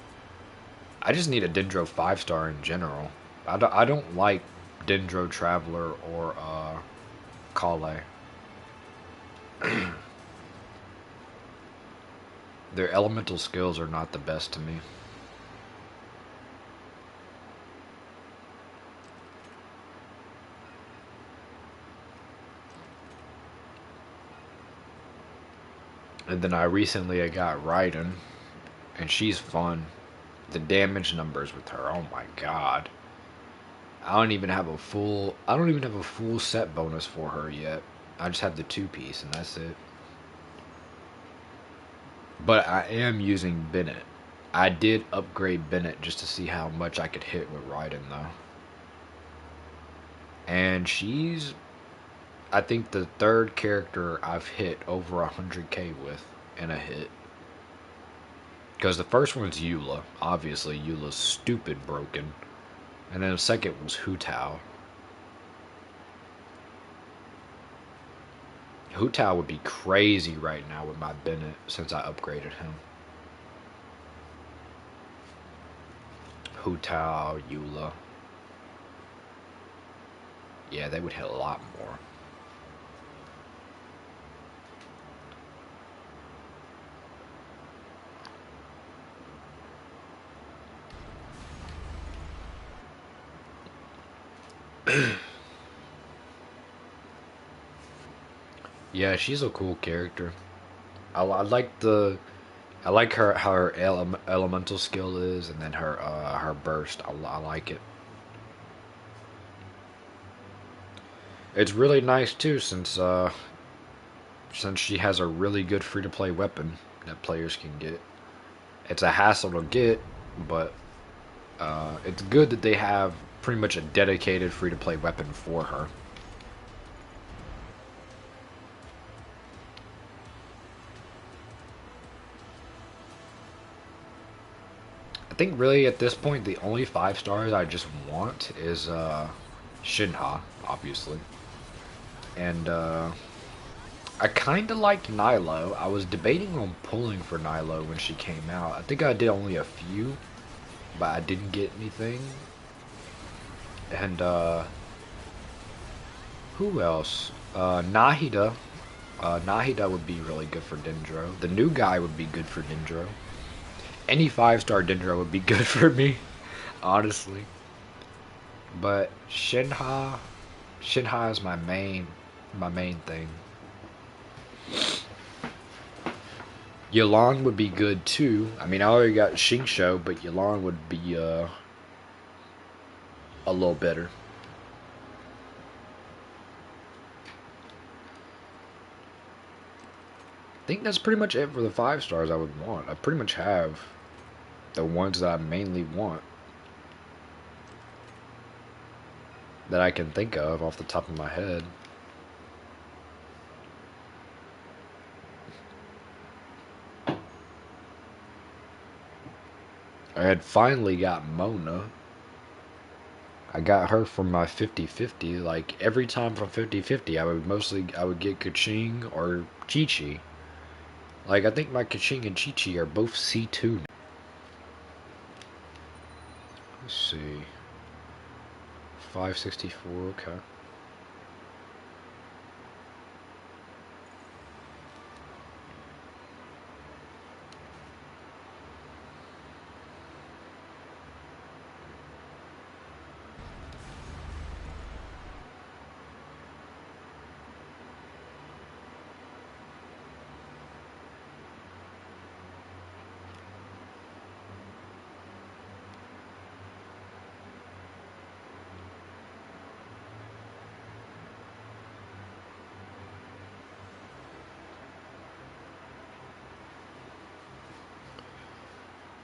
I just need a Dendro 5-star in general. I don't like Dendro Traveler or Kale. Their elemental skills are not the best to me. And then I got Raiden, and she's fun. The damage numbers with her, oh my god. I don't even have a full set bonus for her yet. I just have the 2-piece and that's it. But I am using Bennett. I did upgrade Bennett just to see how much I could hit with Raiden though. And she's, I think, the third character I've hit over 100k with in a hit. Because the first one's Eula. Obviously, Eula's stupid broken. And then the second was Hu Tao. Hu Tao would be crazy right now with my Bennett since I upgraded him. Hu Tao, Eula. Yeah, they would hit a lot more. Yeah, she's a cool character. I like the I like her how her elemental skill is, and then her burst. I like it. It's really nice too, since she has a really good free to play weapon that players can get. It's a hassle to get, but it's good that they have pretty much a dedicated free to play weapon for her. I think really at this point the only 5 stars I just want is Shinha, obviously. And I kind of like Nilo. I was debating on pulling for Nilo when she came out. I think I did only a few, but I didn't get anything. And who else? Nahida. Nahida would be really good for Dendro. The new guy would be good for Dendro. Any 5-star Dendro would be good for me, honestly. But Shinha is my main thing. Yelan would be good too. I mean, I already got Xingqiu, but Yelan would be a little better. I think that's pretty much it for the 5 stars I would want. I pretty much have the ones that I mainly want that I can think of off the top of my head. I had finally got Mona. I got her from my 50-50. Like every time from 50-50, I would get Kaching or Chi-Chi. Like I think my Kaching and Chi-Chi are both C2 now. Let's see. 564, okay.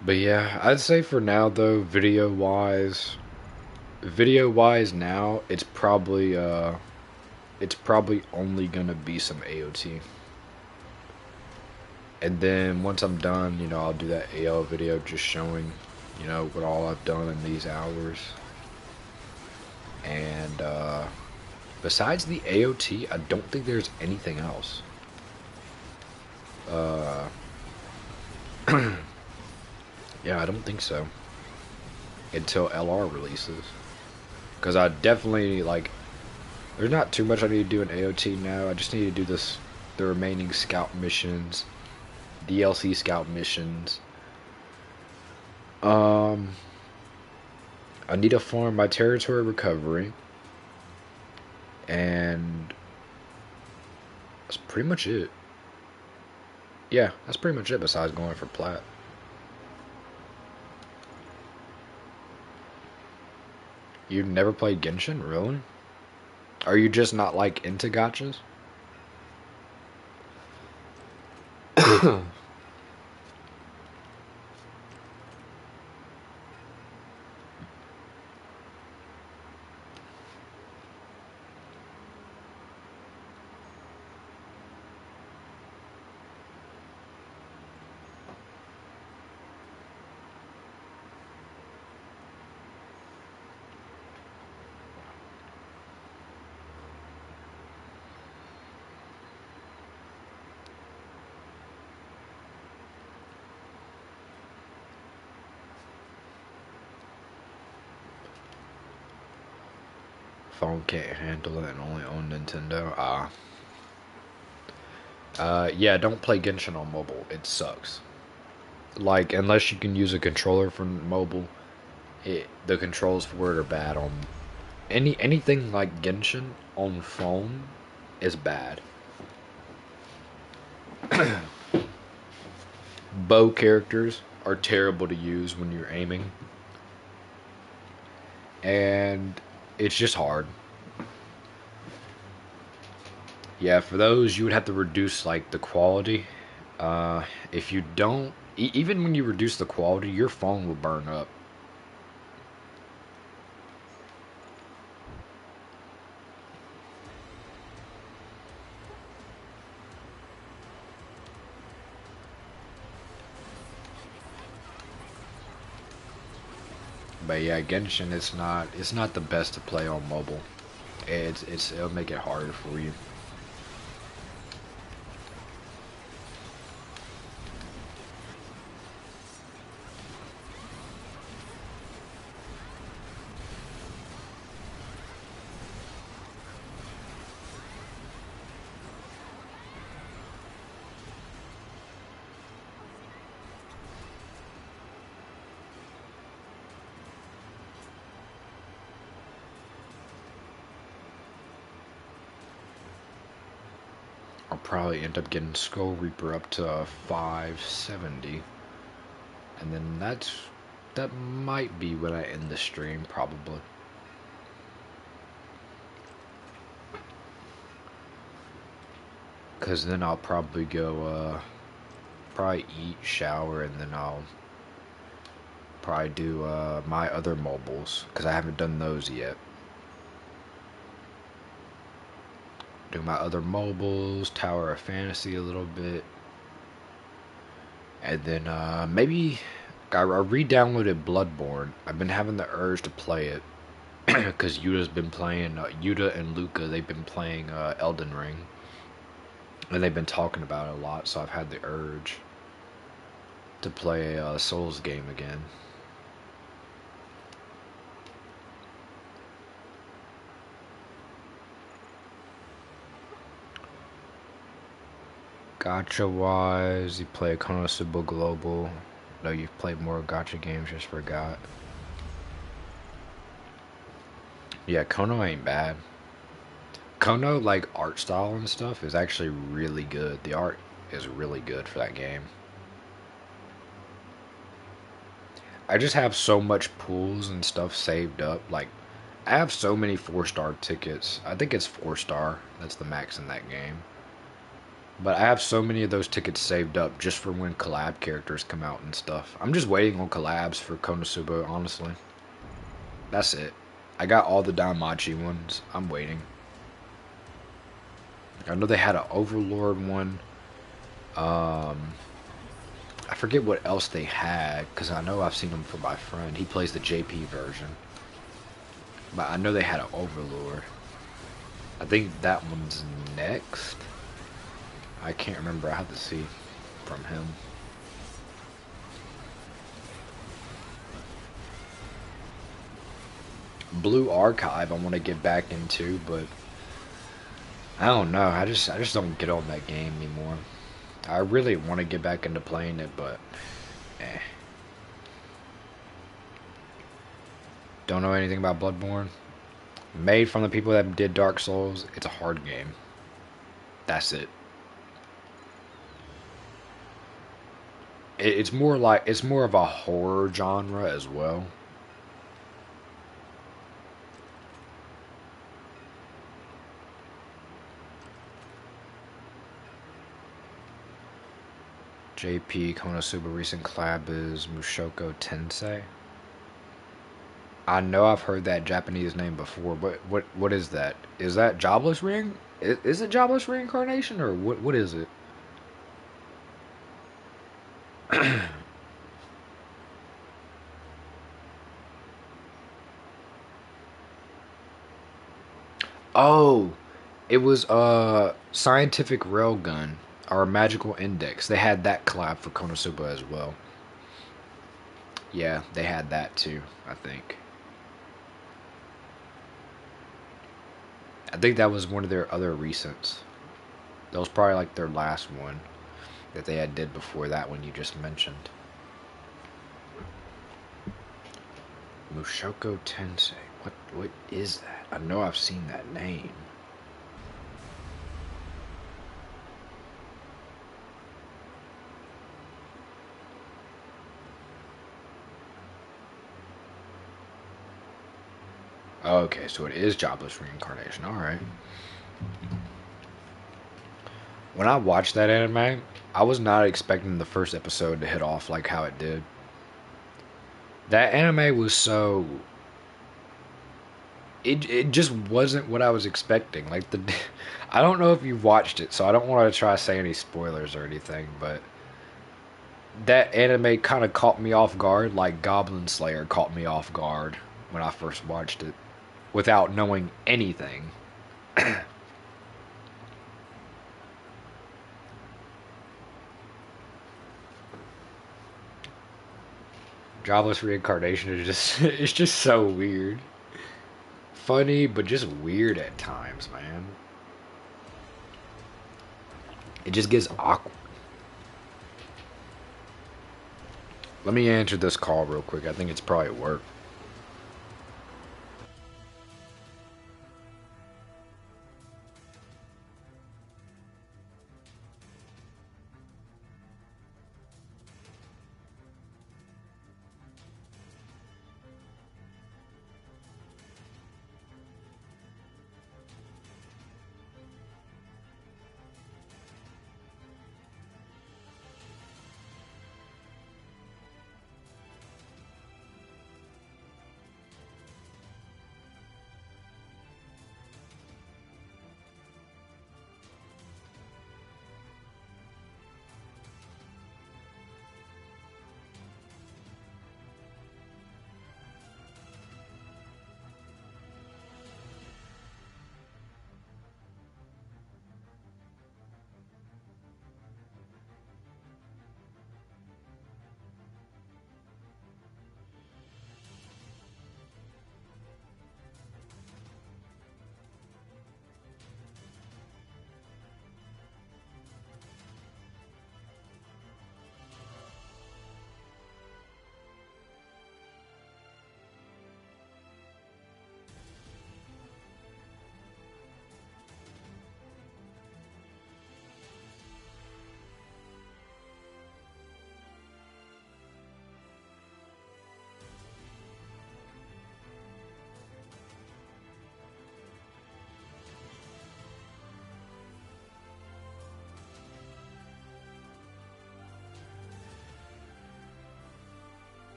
But yeah, I'd say for now though, video wise now, it's probably only gonna be some AOT. And then once I'm done, I'll do that AL video just showing, what all I've done in these hours. And besides the AOT, I don't think there's anything else. Yeah, I don't think so. Until LR releases. Because I definitely, like, there's not too much I need to do in AOT now. I just need to do the remaining scout missions, DLC scout missions. I need to farm my territory recovery. And that's pretty much it. Yeah, that's pretty much it besides going for plat. You never played Genshin, really? Are you just not like into gachas? Phone can't handle it and only own Nintendo. Yeah, don't play Genshin on mobile. It sucks. Like, unless you can use a controller from mobile, the controls for it are bad on anything like Genshin on phone is bad. Bow characters are terrible to use when you're aiming, and it's just hard. Yeah, for those you would have to reduce like the quality. If you don't, even when you reduce the quality, your phone will burn up. But yeah, Genshin it's not the best to play on mobile. It'll make it harder for you. I'll probably end up getting Skull Reaper up to 570, and then that might be when I end the stream probably. Cause then I'll probably go probably eat, shower, and then I'll probably do my other mobiles because I haven't done those yet. Do my other mobiles, Tower of Fantasy a little bit, and then maybe I re-downloaded Bloodborne. I've been having the urge to play it because Yuta's been playing. Yuta and Luca, they've been playing Elden Ring, and they've been talking about it a lot. So I've had the urge to play a Souls game again. Gacha wise, you play Konosuba Global. No, you've played more gacha games, just forgot. Yeah, Kono ain't bad. Kono, like art style and stuff, is actually really good. The art is really good for that game. I just have so much pools and stuff saved up. Like, I have so many 4-star tickets. I think it's 4-star. That's the max in that game. But I have so many of those tickets saved up just for when collab characters come out and stuff. I'm just waiting on collabs for Konosuba, honestly. That's it. I got all the Danmachi ones. I'm waiting. I know they had an Overlord one. I forget what else they had, because I know I've seen them for my friend. He plays the JP version. But I know they had an Overlord. I think that one's next. I can't remember. I have to see from him. Blue Archive I want to get back into, but I don't know. I just don't get on that game anymore. I really want to get back into playing it, but eh. Don't know anything about Bloodborne. Made from the people that did Dark Souls. It's a hard game. That's it. It's more of a horror genre as well. JP Konosuba recent collab is Mushoku Tensei. I know I've heard that Japanese name before, but what is that? Is that Jobless Ring? Is it Jobless Reincarnation or what is it? Oh, it was Scientific Railgun or Magical Index. They had that collab for Konosuba as well. Yeah, they had that too, I think. I think that was one of their other recents. That was probably like their last one that they had did before that one you just mentioned. Mushoku Tensei. What is that? I know I've seen that name. Okay, so it is Jobless Reincarnation. All right. When I watched that anime, I was not expecting the first episode to hit off like how it did. That anime was so it just wasn't what I was expecting. Like the I don't know if you've watched it, so I don't want to try to say any spoilers or anything, but that anime kind of caught me off guard like Goblin Slayer caught me off guard when I first watched it without knowing anything. Jobless Reincarnation is just it's just so weird. Funny, but just weird at times, man. It just gets awkward. Let me answer this call real quick. I think it's probably at work.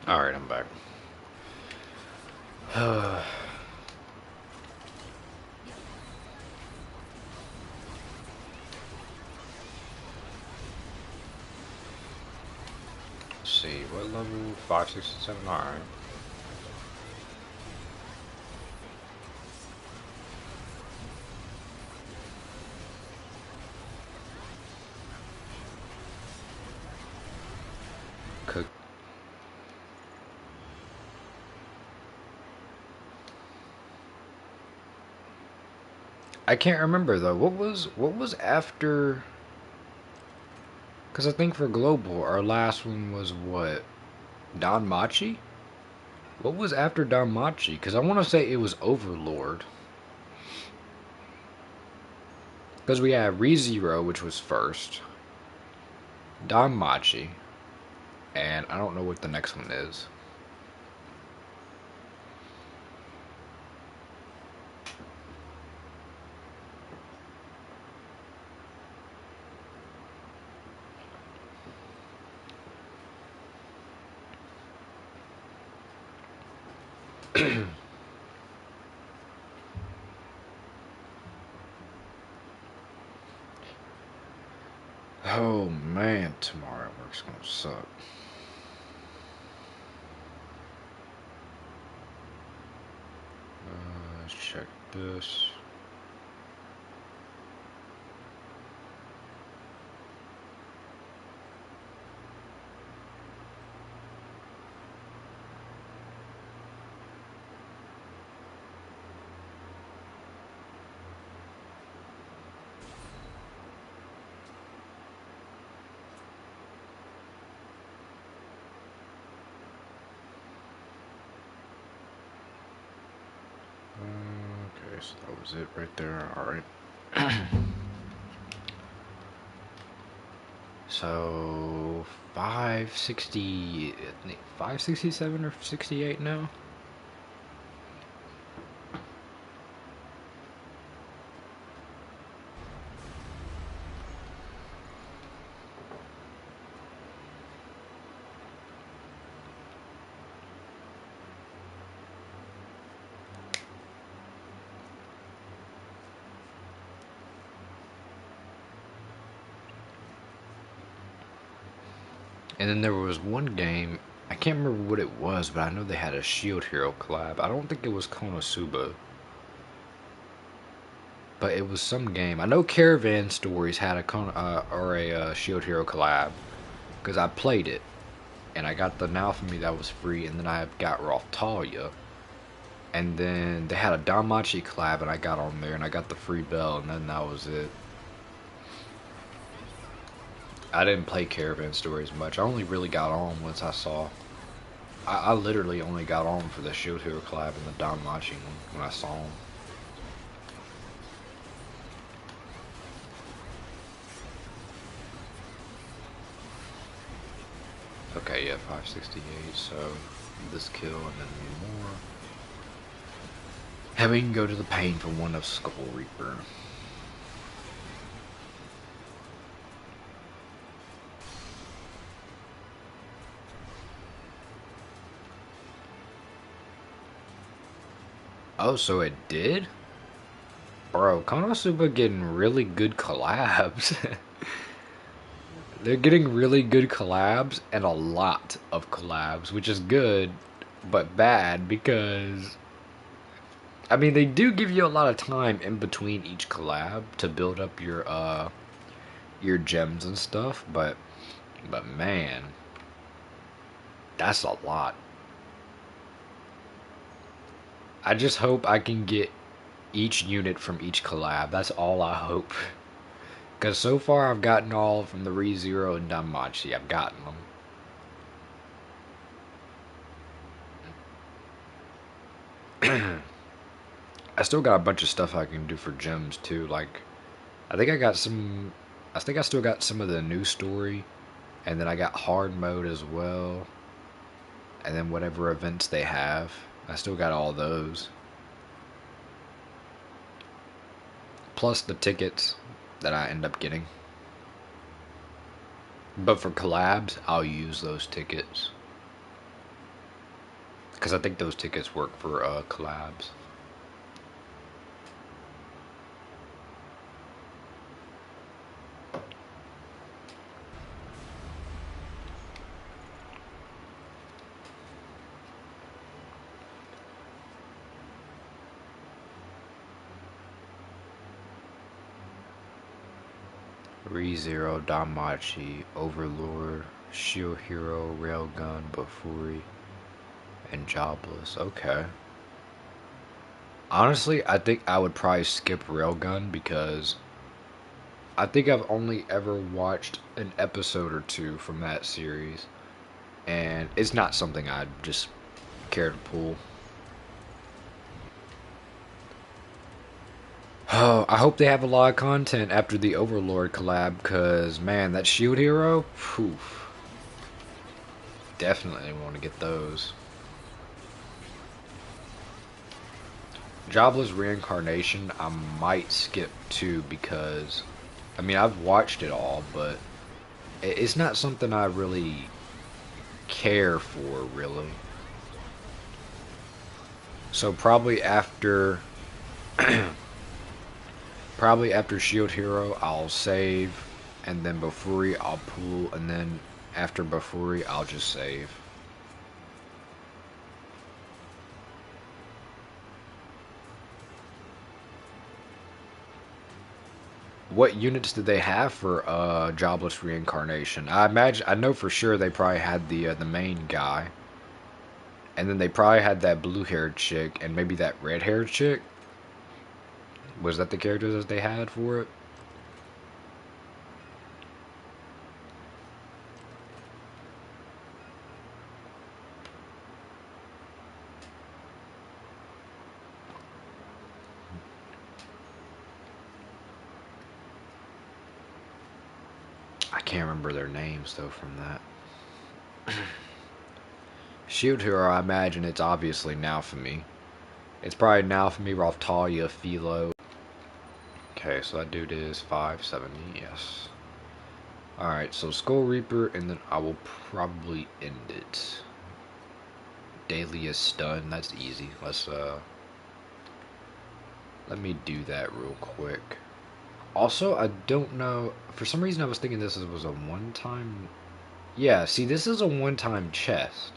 Alright, I'm back. Let's see, what level? 5, 6, 7, alright. Cook. I can't remember though. What was after? Because I think for global, our last one was what? Don Machi? What was after Don Machi? Because I want to say it was Overlord. Because we had ReZero, which was first. Don Machi. And I don't know what the next one is. Oh man, tomorrow work's gonna suck. Let's check this. Okay, so that was it right there. Alright. So 560, I think 567 or 68 now. And then there was one game, I can't remember what it was, but I know they had a Shield Hero collab. I don't think it was Konosuba, but it was some game. I know Caravan Stories had a Shield Hero collab because I played it, and I got the Now For Me that was free, and then I got Raltalia, and then they had a Danmachi collab, and I got on there, and I got the free bell, and then that was it. I didn't play Caravan Stories much. I only really got on once I saw. I literally only got on for the Shield Hero collab and the Danmachi when I saw them. Okay, yeah, 568, so this kill and then more. And we can go to the pain for one of Skull Reaper. Oh, so it did? Bro, Konosuba getting really good collabs. They're getting really good collabs and a lot of collabs, which is good, but bad because I mean they do give you a lot of time in between each collab to build up your gems and stuff, but man, that's a lot. I just hope I can get each unit from each collab. That's all I hope. Because so far I've gotten all from the ReZero and Danmachi. I've gotten them. I still got a bunch of stuff I can do for gems too. Like, I think I got some. I think I still got some of the new story. And then I got hard mode as well. And then whatever events they have. I still got all those. Plus the tickets that I end up getting. But for collabs, I'll use those tickets. Because I think those tickets work for collabs. ReZero, Damachi, Overlord, Shield Hero, Railgun, Bafuri, and Jobless. Okay. Honestly, I think I would probably skip Railgun because I think I've only ever watched an episode or two from that series, and it's not something I'd just care to pull. Oh, I hope they have a lot of content after the Overlord collab, because, man, that Shield Hero, poof. Definitely want to get those. Jobless Reincarnation, I might skip too because, I mean, I've watched it all, but it's not something I really care for, really. So probably after Shield Hero, I'll save, and then Bafuri I'll pull, and then after Bafuri I'll just save. What units did they have for Jobless Reincarnation? I know for sure they probably had the main guy, and then they probably had that blue-haired chick and maybe that red-haired chick. Was that the characters that they had for it? I can't remember their names though from that. Shield Hero, I imagine it's obviously now for me. It's probably now for me, Ralph Philo. Okay, so that dude is 570, yes. Alright, so Skull Reaper, and then I will probably end it. Daily is stun, that's easy. Let me do that real quick. Also, I don't know, for some reason I was thinking this was a one-time. Yeah, see, this is a one-time chest.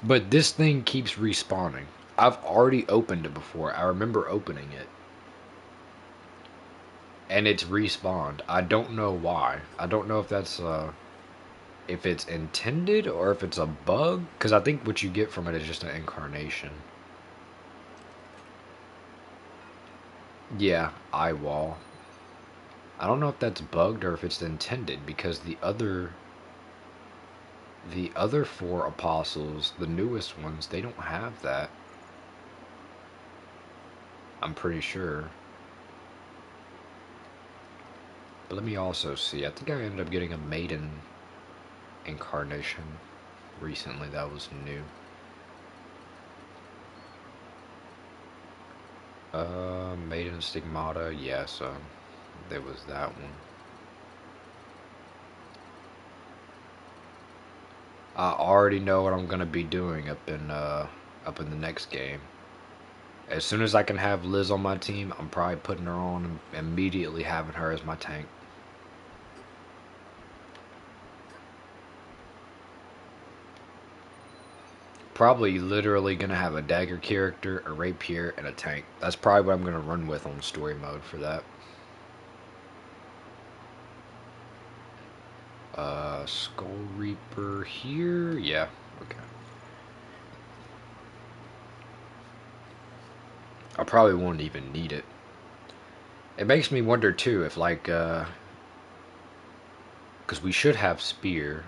But this thing keeps respawning. I've already opened it before. I remember opening it. And it's respawned. I don't know why. I don't know if that's if it's intended or if it's a bug, because I think what you get from it is just an incarnation. Yeah, eye wall. I don't know if that's bugged or if it's intended, because the other four apostles, the newest ones, they don't have that. I'm pretty sure. But let me also see. I think I ended up getting a maiden incarnation recently. That was new. Maiden Stigmata. Yes, there was that one. I already know what I'm gonna be doing up in the next game. As soon as I can have Liz on my team, I'm probably putting her on and immediately having her as my tank. Probably literally gonna have a dagger character, a rapier, and a tank. That's probably what I'm gonna run with on story mode for that. Skull Reaper here? Yeah, okay. I probably won't even need it. It makes me wonder too if because we should have spear,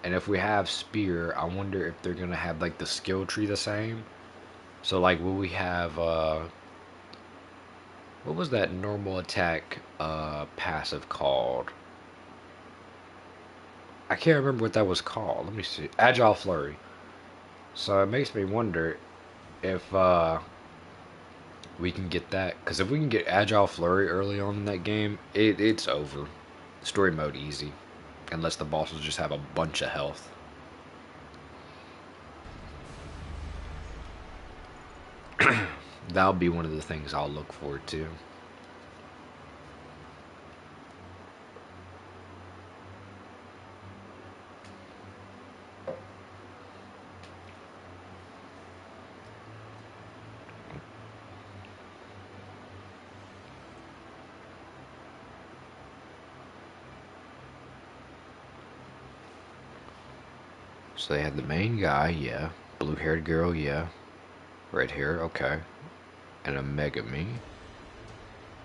and if we have spear, I wonder if they're gonna have like the skill tree the same. So like, will we have what was that normal attack passive called? I can't remember what that was called. Let me see. Agile Flurry. So it makes me wonder if we can get that, because if we can get Agile Flurry early on in that game, it's over. Story mode easy, unless the bosses just have a bunch of health. That'll be one of the things I'll look forward to. So they had the main guy, yeah. Blue-haired girl, yeah. Red hair, okay. And a Megami.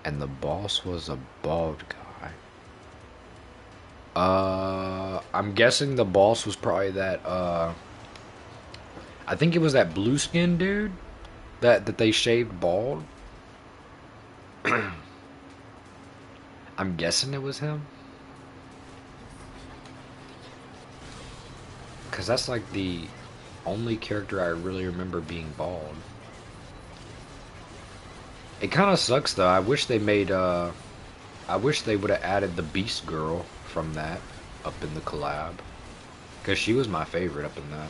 And the boss was a bald guy. I'm guessing the boss was probably that, I think it was that blue skin dude that they shaved bald. I'm guessing it was him. Because that's like the only character I really remember being bald. It kind of sucks though. I wish they made, I wish they would have added the Beast Girl from that up in the collab. Because she was my favorite up in that.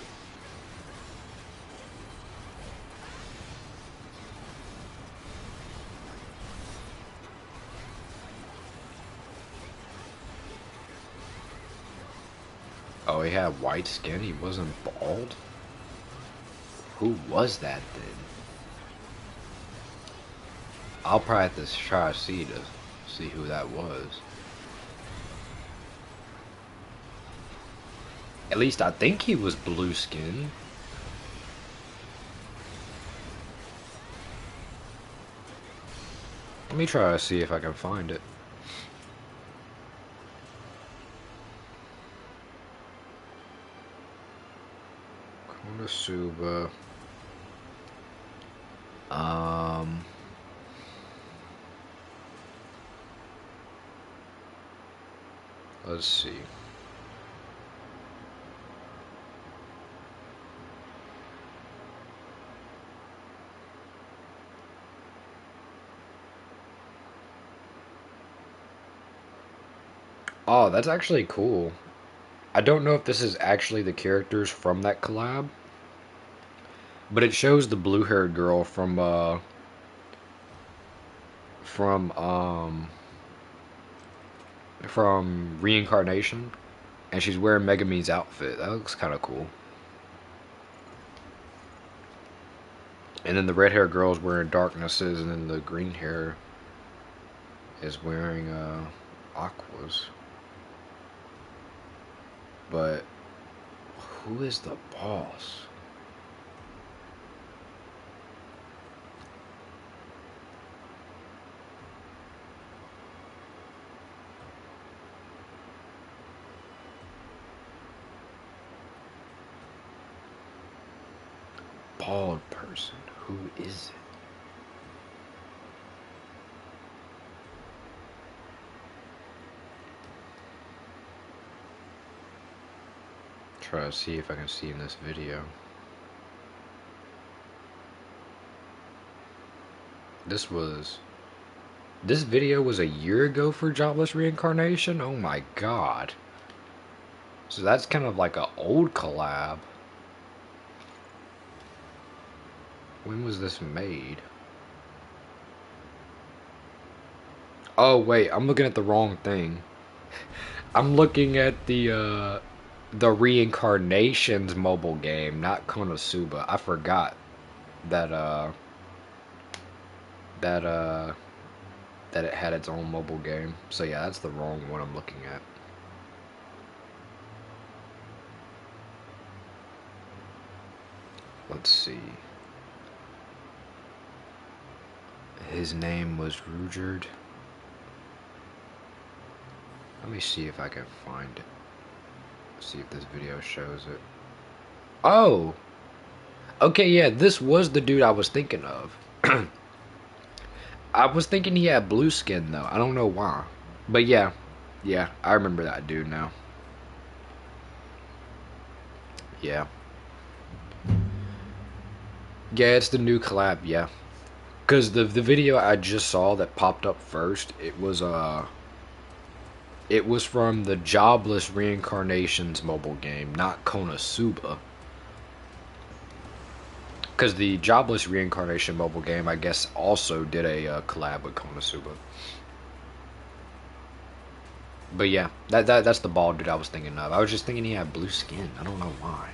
Oh, he had white skin? He wasn't bald? Who was that then? I'll probably have to try to see who that was. At least I think he was blue skin. Let me try to see if I can find it. Konosuba. Let's see. Oh, that's actually cool. I don't know if this is actually the characters from that collab, but it shows the blue-haired girl from from Reincarnation, and she's wearing Megami's outfit. That looks kind of cool. And then the red-haired girl is wearing Darknesses, and then the green hair is wearing Aquas. But who is the boss? Bald person. Who is it? Try to see if I can see in this video. This video was a year ago for Jobless Reincarnation? Oh my god. So that's kind of like an old collab. When was this made? Oh wait, I'm looking at the wrong thing. I'm looking at the Reincarnations mobile game, not Konosuba. I forgot that that it had its own mobile game. So yeah, that's the wrong one I'm looking at. Let's see. His name was Rugerd. Let me see if I can find it. See if this video shows it. Oh! Okay, yeah, this was the dude I was thinking of. I was thinking he had blue skin, though. I don't know why. But yeah, I remember that dude now. Yeah. Yeah, it's the new collab, yeah. Because the video I just saw that popped up first, it was from the Jobless Reincarnations mobile game, not Konosuba. Because the Jobless Reincarnation mobile game, I guess, also did a collab with Konosuba. But yeah, that's the bald dude I was thinking of. I was just thinking he had blue skin. I don't know why.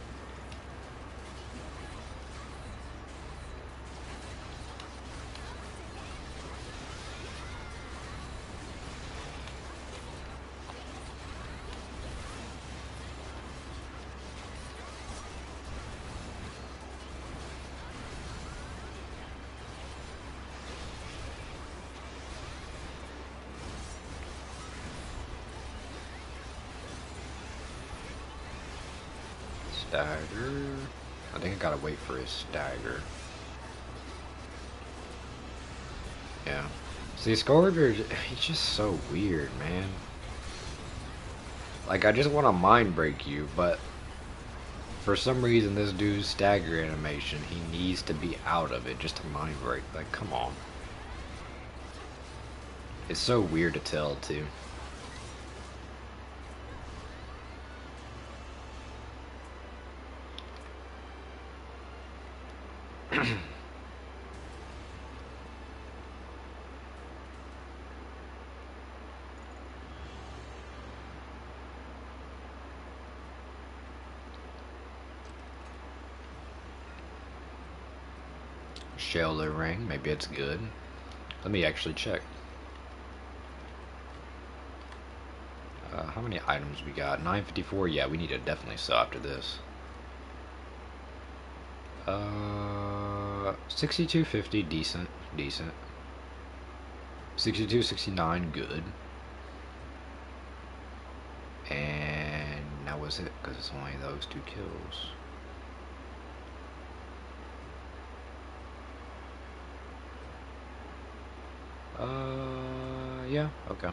Stagger. I think I gotta wait for his stagger. Yeah. See, Scourger, he's just so weird, man. Like, I just want to mind break you, but for some reason, this dude's stagger animation, he needs to be out of it just to mind break. Like, come on. It's so weird to tell, too. Shell ring, maybe it's good. Let me actually check. How many items we got? 954. Yeah, we need to definitely sell after this. 6250, decent, decent. 62, 69, good. And that was it, because it's only those 2 kills. Yeah, okay.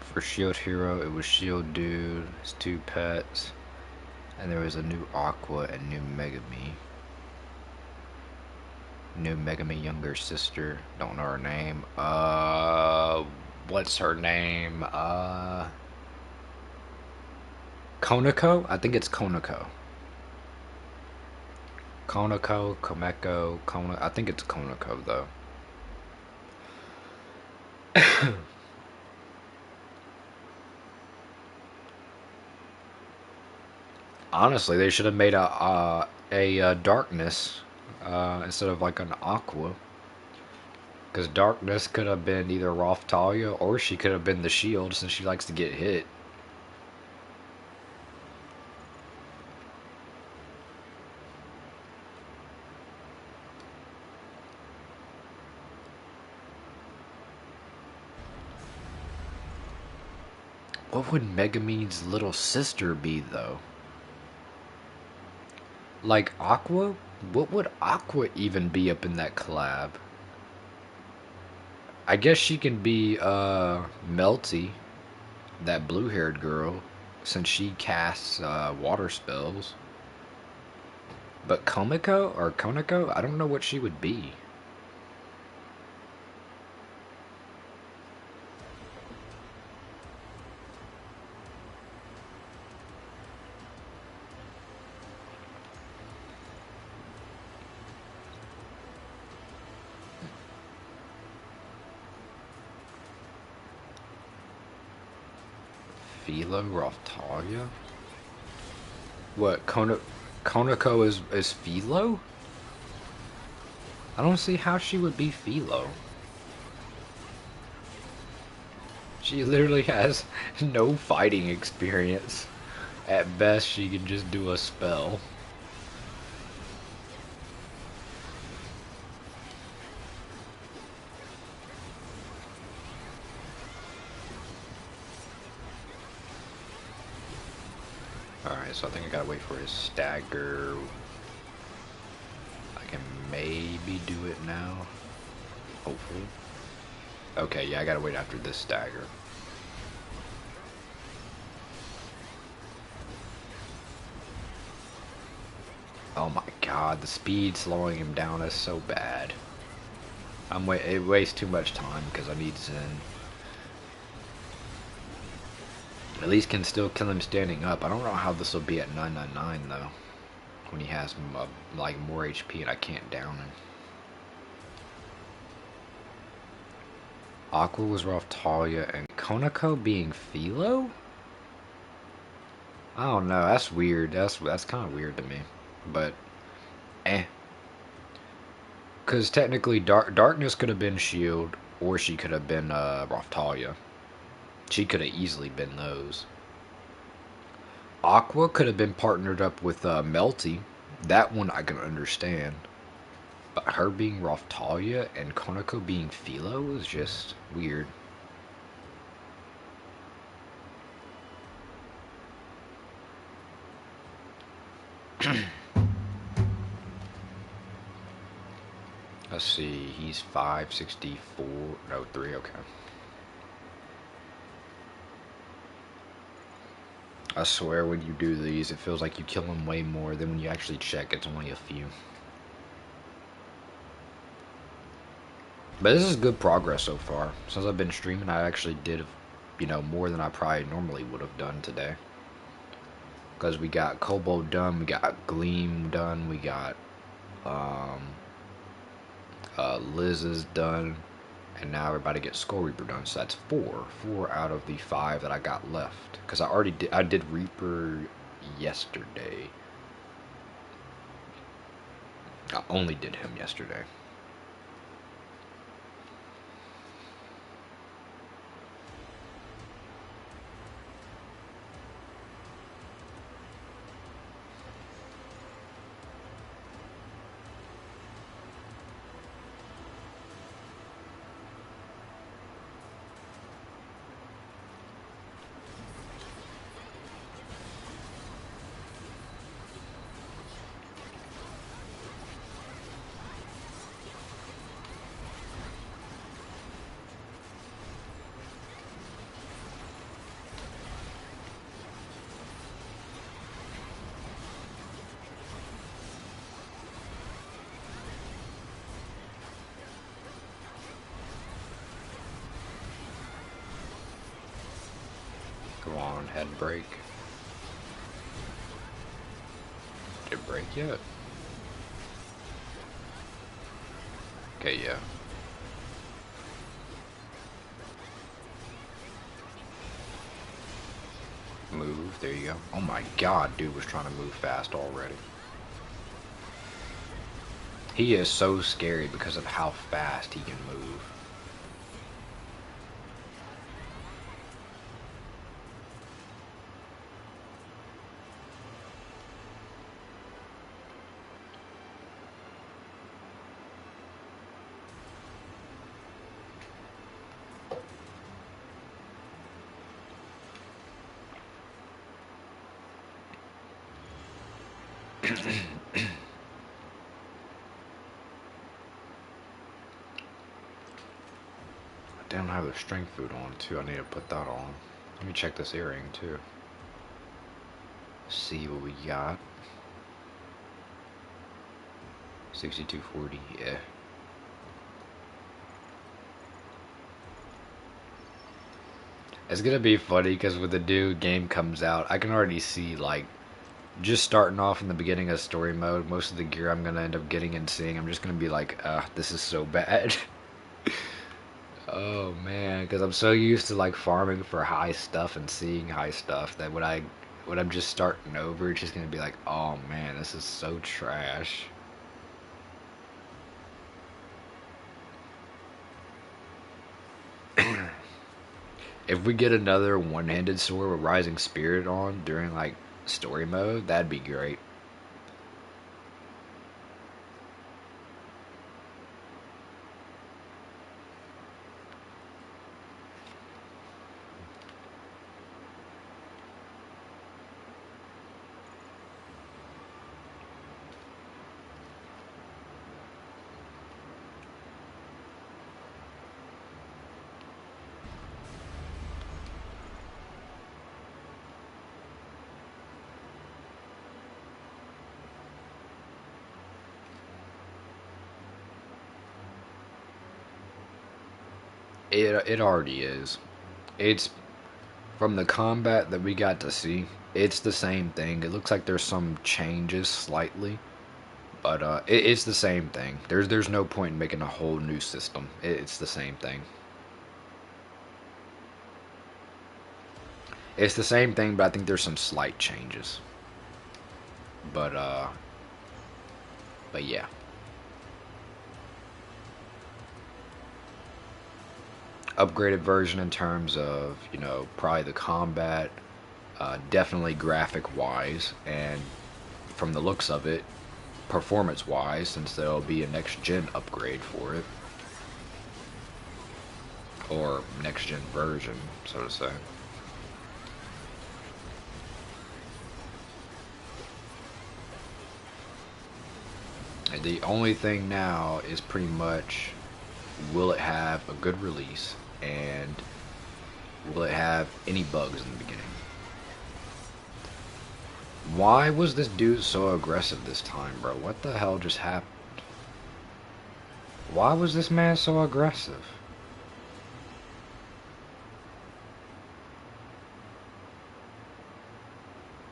For Shield Hero, it was Shield Dude, his 2 pets, and there was a new Aqua and new Megami. New Megami younger sister, don't know her name. What's her name? Konako? I think it's Konako. Konako, Komeko, Kona. I think it's Konako though. Honestly, they should have made a darkness instead of like an aqua. Because darkness could have been either Talia or she could have been the shield since she likes to get hit. What would Megumine's little sister be though? Like Aqua? What would Aqua even be up in that collab? I guess she can be Melty, that blue-haired girl, since she casts water spells. But Komiko or Konako, I don't know what she would be. Philo Raftalia? What, Konako is Philo? I don't see how she would be Philo. She literally has no fighting experience. At best, she can just do a spell. Alright, so I think I gotta wait for his stagger. I can maybe do it now. Hopefully. Okay, yeah, I gotta wait after this stagger. Oh my god, the speed slowing him down is so bad. It wastes too much time because I need Zen. At least can still kill him standing up. I don't know how this will be at 999 though. When he has like more HP and I can't down him. Aqua was Ralph Talia and Konako being Philo? I don't know. That's weird. That's kind of weird to me. But eh. Because technically, Darkness could have been Shield, or she could have been Raftalia. She could have easily been those. Aqua could have been partnered up with Melty. That one I can understand. But her being Raftalia and Konako being Philo is just weird. Let's see, he's 564, no, 3, okay. I swear when you do these, it feels like you kill them way more than when you actually check, it's only a few. But this is good progress so far. Since I've been streaming, I actually did, more than I probably normally would have done today. Because we got Kobold done, we got Gleam done, we got Liz is done, and now everybody gets Skull Reaper done. So that's 4 out of the 5 that I got left. Because I did Reaper yesterday. I only did him yesterday. Come on, head break. Did it break yet? Okay, yeah. Move, there you go. Oh my god, dude was trying to move fast already. He is so scary because of how fast he can move. I don't have the strength food on too. I need to put that on. Let me check this earring too. See what we got. 6240, yeah. It's gonna be funny because when the new game comes out, I can already see like just starting off in the beginning of story mode, most of the gear I'm gonna end up getting and seeing, I'm just gonna be like, this is so bad. Oh man, because I'm so used to like farming for high stuff and seeing high stuff that when I'm just starting over, it's just gonna be like, oh man, this is so trash. If we get another one-handed sword with Rising Spirit on during like story mode, that'd be great. It already is. It's From the combat that we got to see, it's the same thing. It looks like there's some changes slightly, but it's the same thing. There's no point in making a whole new system. It's the same thing. It's the same thing, but I think there's some slight changes. But yeah. Upgraded version in terms of, probably the combat, definitely graphic wise, and from the looks of it, performance wise, since there'll be a next gen upgrade for it, or next gen version, so to say. And the only thing now is pretty much, will it have a good release, and will it have any bugs in the beginning? Why was this dude so aggressive this time, bro? What the hell just happened? Why was this man so aggressive?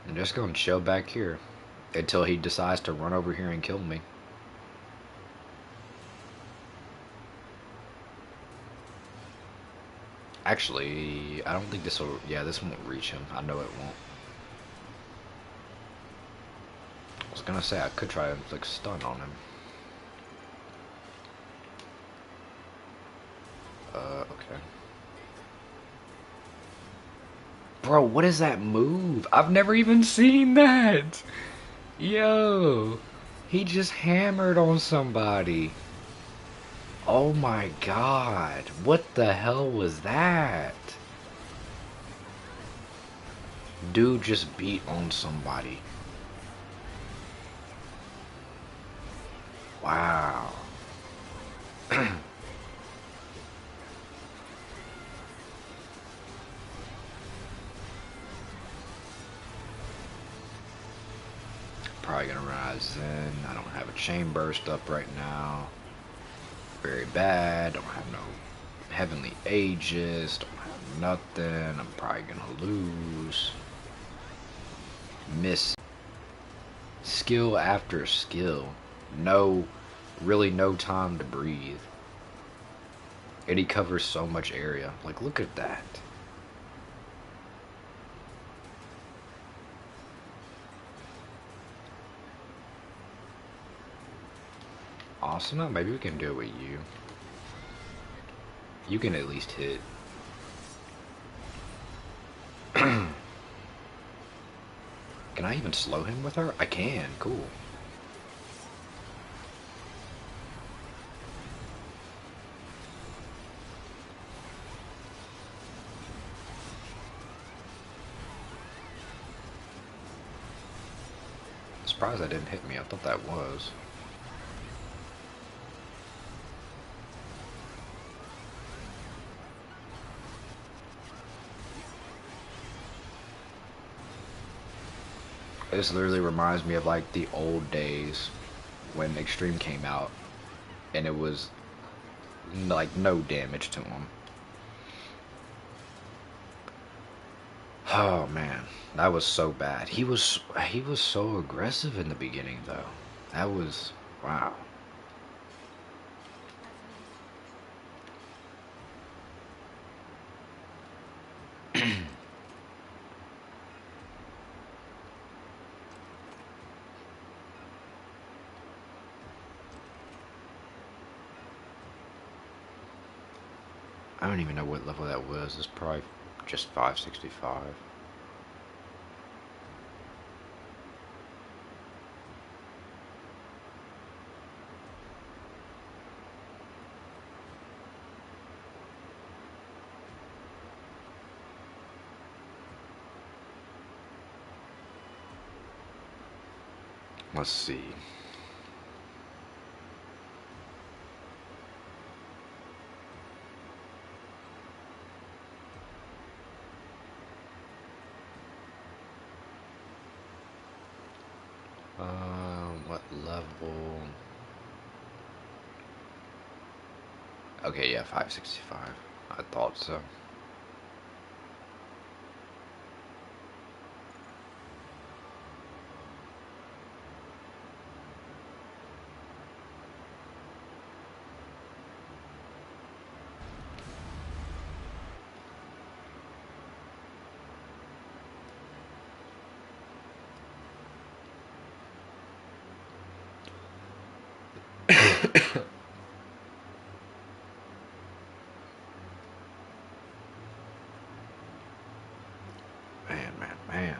I'm just gonna chill back here until he decides to run over here and kill me. Actually, I don't think this will... Yeah, this won't reach him. I know it won't. I was gonna say I could try to inflict stun on him. Okay. Bro, what is that move? I've never even seen that! Yo! He just hammered on somebody. Oh my god. What the hell was that? Dude just beat on somebody. Wow. Probably gonna run out of Zen. I don't have a chain burst up right now. Very bad. Don't have no heavenly aegis. Don't have nothing. I'm probably gonna lose. Miss skill after skill. Really no time to breathe. And he covers so much area. Like, look at that. Awesome. Maybe we can do it with you. You can at least hit. Can I even slow him with her? I can. Cool. Surprised that didn't hit me. I thought that was. This literally reminds me of like the old days when Extreme came out and it was like no damage to him. Oh man, that was so bad. He was so aggressive in the beginning though. That was wow. I don't even know what level that was. It's probably just 565. Let's see. What level? Okay, yeah, 565. I thought so. Man.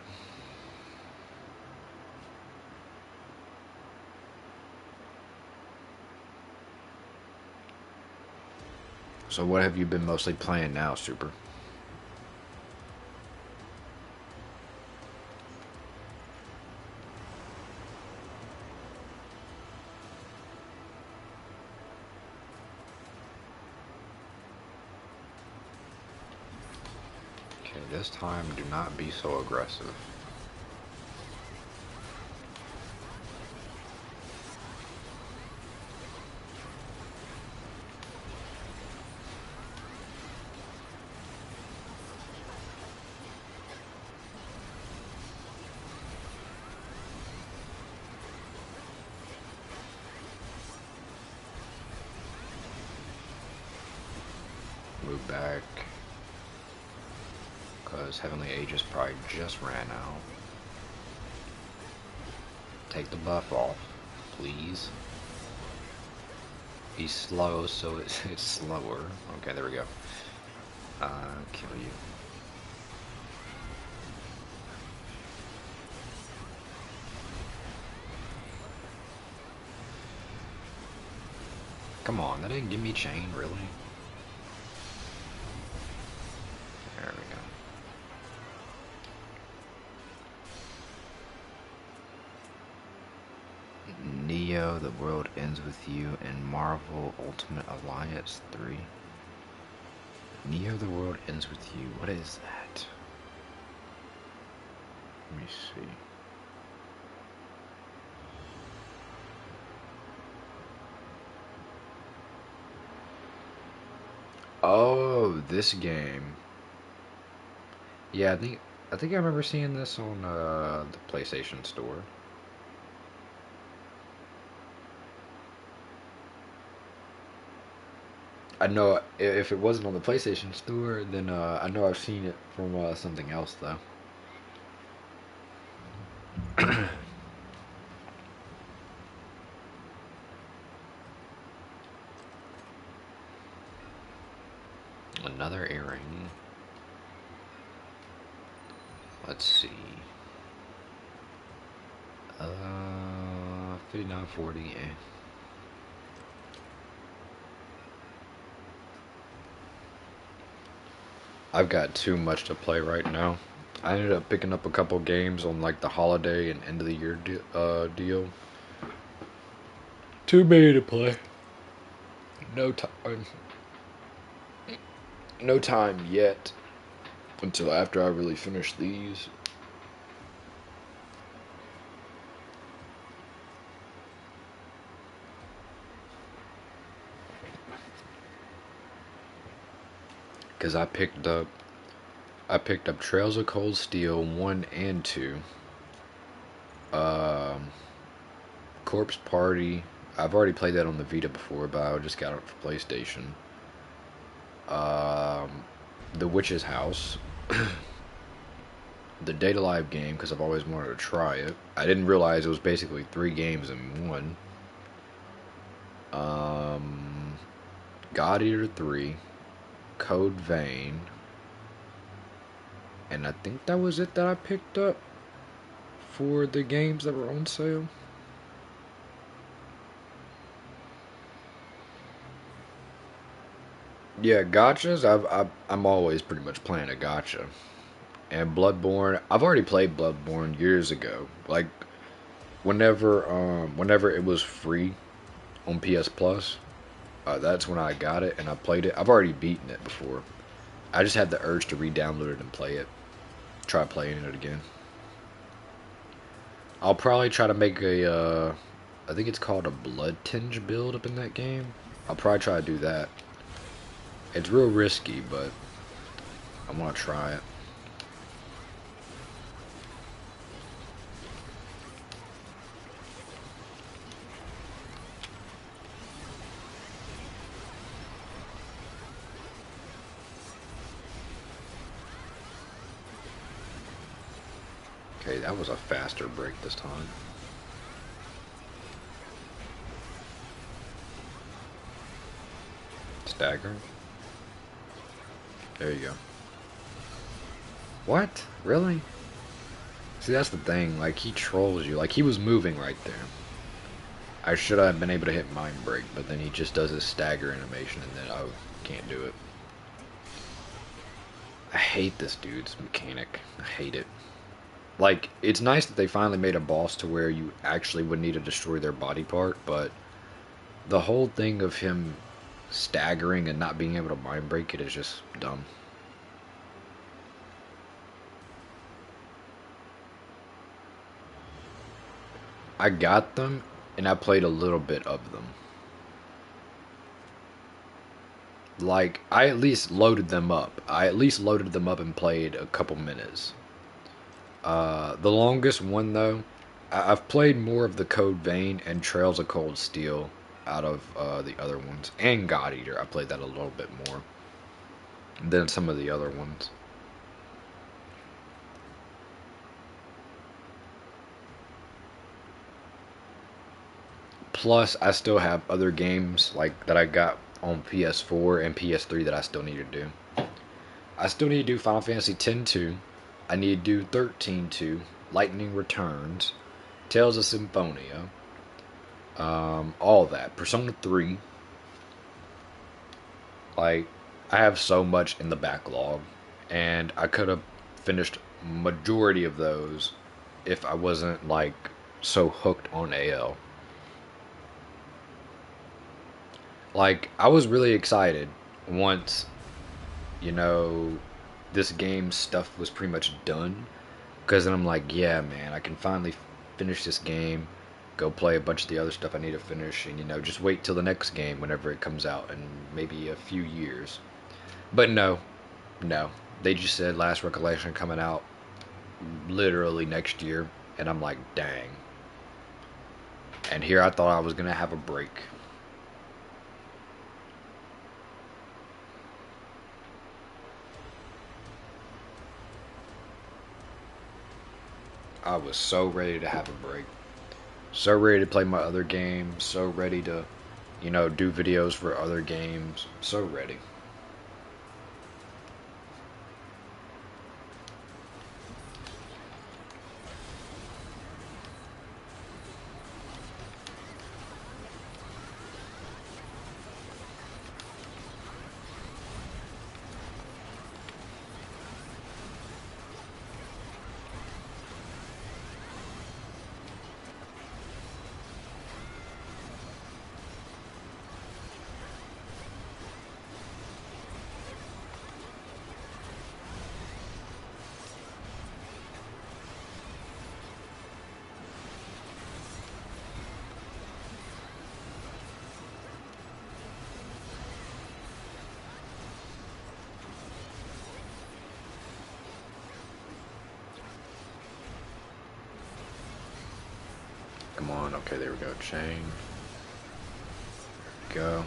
So what have you been mostly playing now, Super? Okay, this time do not be so aggressive. Move back. Because Heavenly Aegis probably just ran out. Take the buff off, please. He's slow, so it's slower. Okay, there we go. Kill you. Come on, that didn't give me chain, really? There we go. Neo, the world ends with you, and Marvel Ultimate Alliance 3. Neo, the world ends with you. What is that? Let me see. Oh, this game. Yeah, I think I remember seeing this on the PlayStation Store. I know if it wasn't on the PlayStation Store, then I know I've seen it from something else though. Another earring. Let's see. 5940. I've got too much to play right now. I ended up picking up a couple games on like the holiday and end of the year deal. Too many to play. No time. No time yet until after I really finish these. Cause I picked up Trails of Cold Steel 1 and 2. Um, Corpse Party. I've already played that on the Vita before, but I just got it for PlayStation. Um, The Witch's House. The Data Live game, because I've always wanted to try it. I didn't realize it was basically 3 games in one. God Eater 3. Code Vein. And I think that was it that I picked up for the games that were on sale. Yeah, gotchas. I'm always pretty much playing a gotcha. And Bloodborne, I've already played Bloodborne years ago. Like whenever it was free on PS Plus, that's when I got it and I played it. I've already beaten it before. I just had the urge to re-download it and play it. Try playing it again. I'll probably try to make I think it's called a Blood Tinge build up in that game. I'll probably try to do that. It's real risky, but I want to try it. Okay, that was a faster break this time. stagger? There you go. What? Really? See, that's the thing. Like, he trolls you. Like, he was moving right there. I should have been able to hit Mind Break, but then he just does his stagger animation, and then, oh, can't do it. I hate this dude's mechanic. I hate it. Like, it's nice that they finally made a boss to where you actually would need to destroy their body part, but the whole thing of him staggering and not being able to Mind Break it is just dumb. I got them, and I played a little bit of them. Like, I at least loaded them up. I at least loaded them up and played a couple minutes. The longest one, though, I've played more of the Code Vein and Trails of Cold Steel out of the other ones. And God Eater, I played that a little bit more than some of the other ones. Plus, I still have other games like that I got on PS4 and PS3 that I still need to do. I still need to do Final Fantasy X-2. I need to do 13-2, Lightning Returns, Tales of Symphonia, all that. Persona 3. Like, I have so much in the backlog, and I could have finished majority of those if I wasn't like so hooked on AL. Like, I was really excited once, you know, this game stuff was pretty much done. Because then I'm like, yeah, man, I can finally finish this game, go play a bunch of the other stuff I need to finish, and, just wait till the next game whenever it comes out in maybe a few years. But no, no. They just said Last Recollection coming out literally next year, and I'm like, dang. And here I thought I was going to have a break. I was so ready to have a break. So ready to play my other games. So ready to, do videos for other games. So ready. Come on. Okay, there we go. Chain. Go.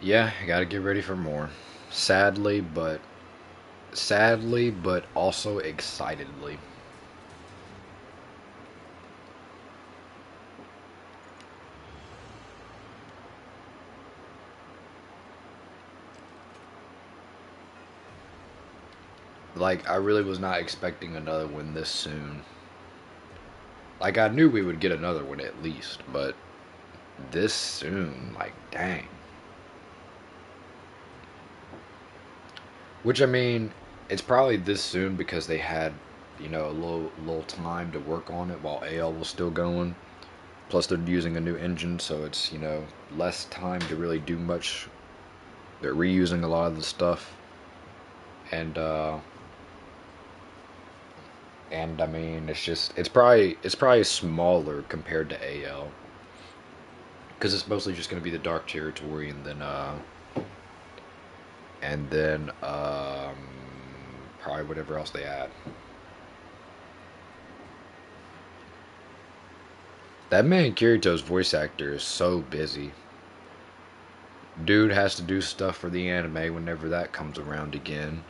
Yeah, I gotta get ready for more. Sadly, but also excitedly. Like, I really was not expecting another one this soon. Like, I knew we would get another one at least, but this soon, like, dang. Which, I mean, it's probably this soon because they had, a little time to work on it while AL was still going. Plus, they're using a new engine, so it's, less time to really do much. They're reusing a lot of the stuff. And I mean, it's probably smaller compared to AL because it's mostly just going to be the Dark Territory, and then probably whatever else they add. That man Kirito's voice actor is so busy. Dude has to do stuff for the anime whenever that comes around again.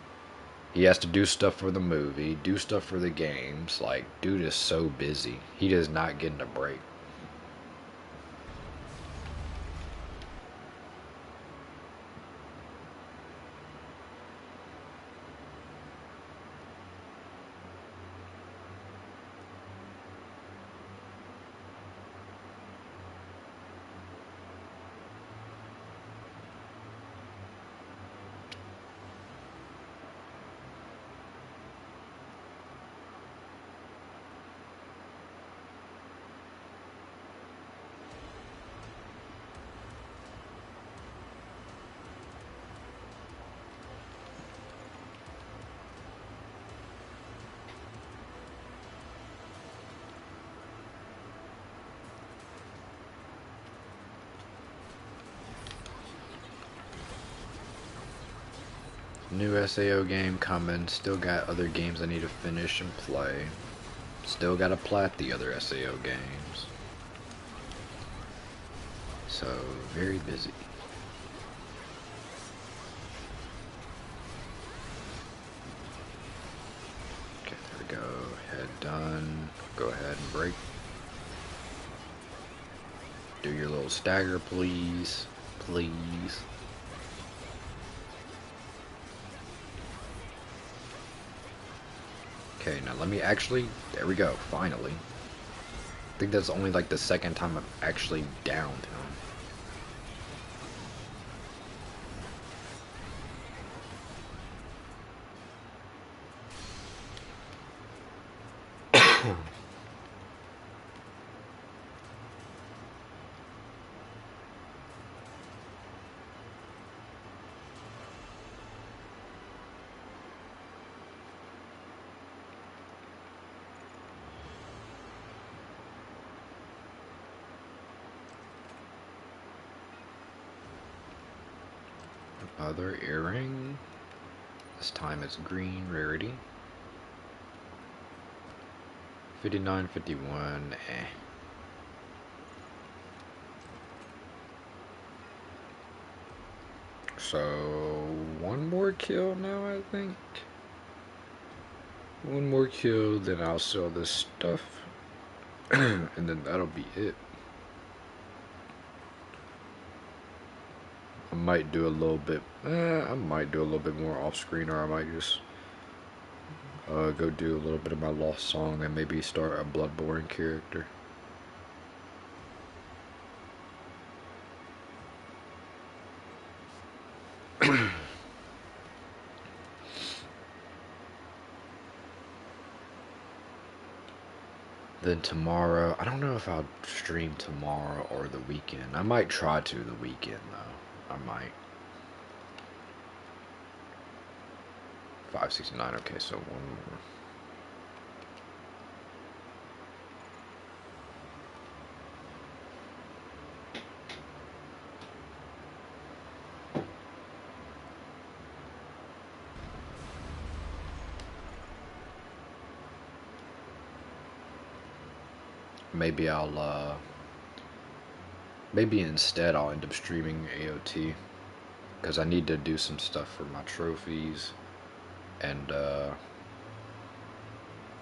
He has to do stuff for the movie, do stuff for the games. Like, dude is so busy. He does not get a break. New SAO game coming. Still got other games I need to finish and play. Still gotta plat the other SAO games. So, very busy. Okay, there we go. Head done. Go ahead and break. Do your little stagger, please. Please. Okay, now let me actually... There we go, finally. I think that's only like the second time I've actually downed him. Other earring. This time it's green rarity. 59, 51, eh. So, one more kill now, I think. One more kill, then I'll sell this stuff. And then that'll be it. I might do a little bit, I might do a little bit more off screen, or I might just go do a little bit of my lost song and maybe start a Bloodborne character. Then tomorrow, I don't know if I'll stream tomorrow or the weekend. I might try to the weekend though. I might. 569, okay, so one more. Maybe I'll, maybe instead I'll end up streaming AOT. Because I need to do some stuff for my trophies. And,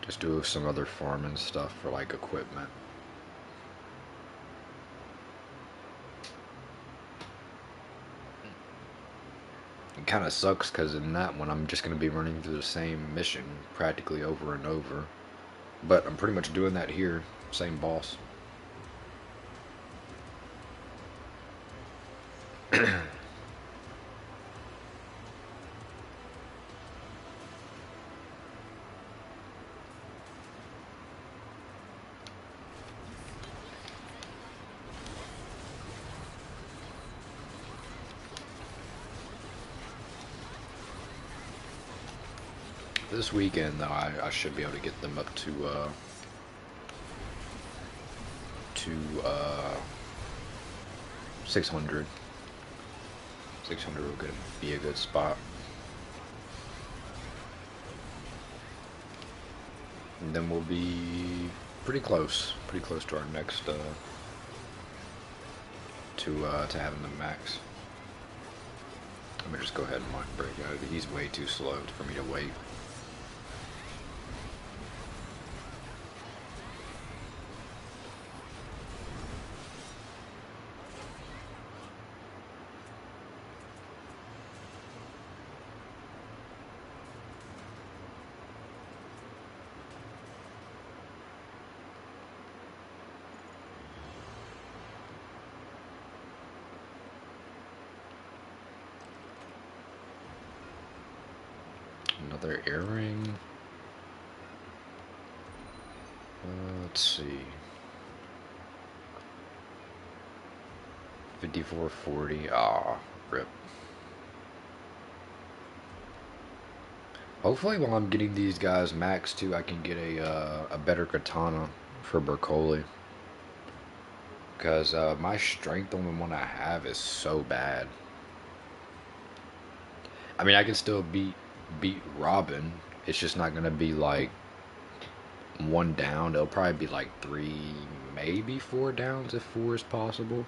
just do some other farming stuff for, like, equipment. It kind of sucks because in that one I'm just going to be running through the same mission practically over and over. But I'm pretty much doing that here. Same boss. This weekend, though, I should be able to get them up to 600. 600 will be a good spot. And then we'll be pretty close to our next, to having the max. Let me just go ahead and mind break out. He's way too slow for me to wait. Another earring. Let's see. 5440. Ah, rip. Hopefully while I'm getting these guys max too, I can get a better katana for Bercoli. Because my strength on the one I have is so bad. I mean, I can still beat Robin. It's just not gonna be like one down. It'll probably be like three, maybe four downs if four is possible.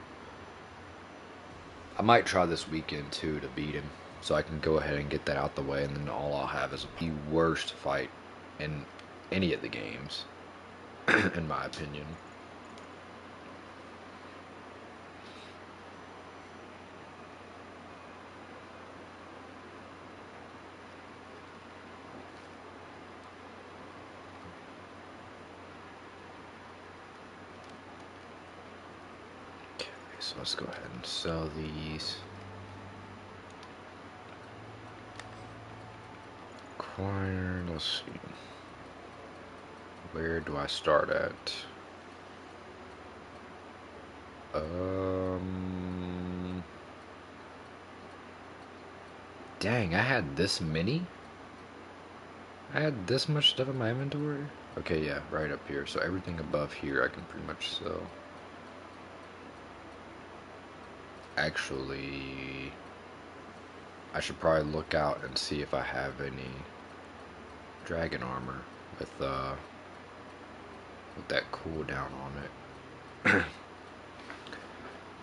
I might try this weekend too to beat him, so I can go ahead and get that out the way, and then all I'll have is the worst fight in any of the games, in my opinion. Okay, so let's go ahead and sell these. Acquire, let's see. Where do I start at? Dang, I had this many? I had this much stuff in my inventory? Okay, yeah, right up here. So everything above here I can pretty much sell. Actually, I should probably look out and see if I have any dragon armor with that cooldown on it.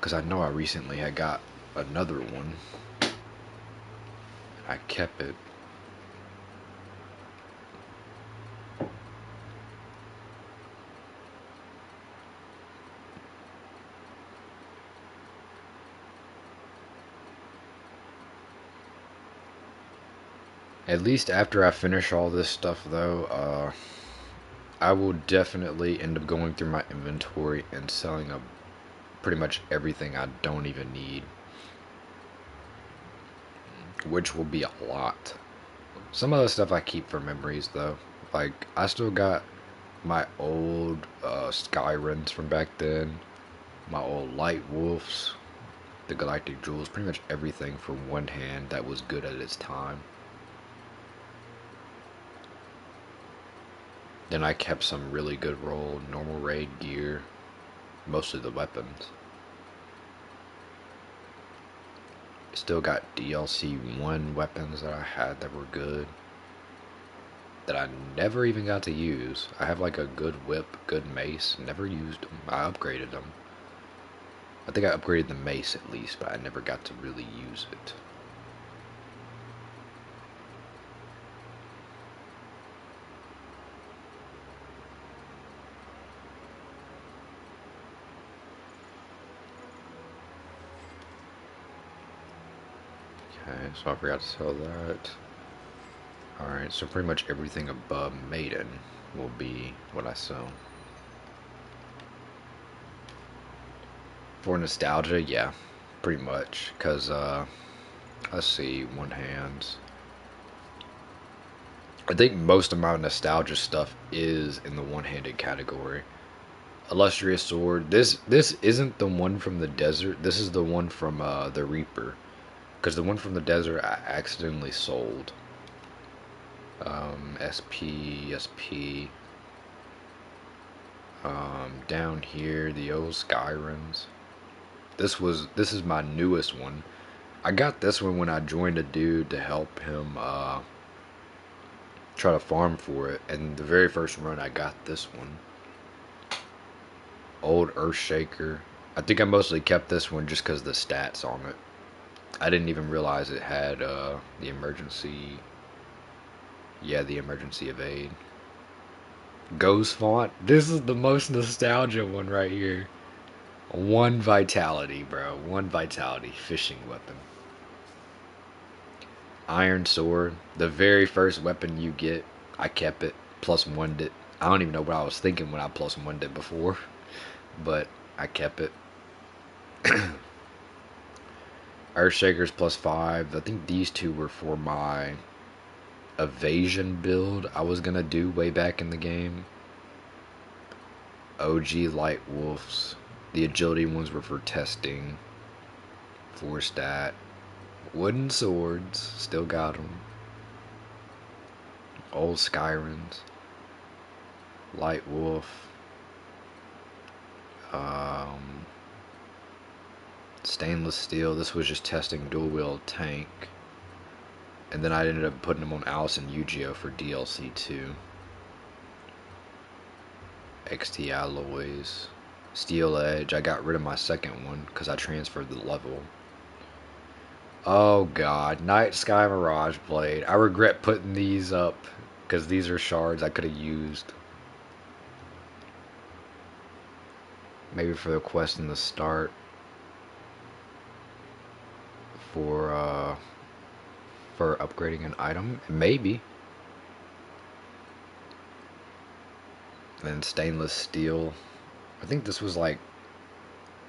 Because I know I recently had got another one. I kept it. At least after I finish all this stuff, though, I will definitely end up going through my inventory and selling up pretty much everything I don't even need, which will be a lot. Some of the stuff I keep for memories, though. Like, I still got my old Skyrens from back then, my old Light Wolves, the Galactic Jewels, pretty much everything from one hand that was good at its time. Then I kept some really good roll, normal raid gear, most of the weapons. Still got DLC 1 weapons that I had that were good, that I never even got to use. I have like a good whip, good mace, never used them. I upgraded them. I think I upgraded the mace at least, but I never got to really use it. Okay, so I forgot to sell that. Alright, so pretty much everything above Maiden will be what I sell. For nostalgia, yeah, pretty much. Because, let's see, one hands. I think most of my nostalgia stuff is in the one-handed category. Illustrious sword. This isn't the one from the desert. This is the one from the Reaper. Because the one from the desert I accidentally sold. SP. Down here, the old Skyrens. This is my newest one. I got this one when I joined a dude to help him try to farm for it, and the very first run I got this one. Old Earthshaker. I think I mostly kept this one just because of the stats on it. I didn't even realize it had the emergency. Yeah, the emergency evade. Ghost font. This is the most nostalgia one right here. One vitality, bro. One vitality. Fishing weapon. Iron sword. The very first weapon you get. I kept it. Plus one it. I don't even know what I was thinking when I plus one it before. But I kept it. Earthshakers plus 5. I think these two were for my evasion build I was gonna do way back in the game. OG light wolves. The agility ones were for testing. 4 stat. Wooden swords. Still got them. Old Skyrens. Light wolf. Um, Stainless steel. This was just testing dual wield tank. And then I ended up putting them on Alice and Yu-Gi-Oh for DLC too. XT alloys. Steel edge. I got rid of my second one because I transferred the level. Oh god. Night Sky Mirage Blade. I regret putting these up because these are shards I could have used. Maybe for the quest in the start. For upgrading an item. Maybe. And stainless steel. I think this was like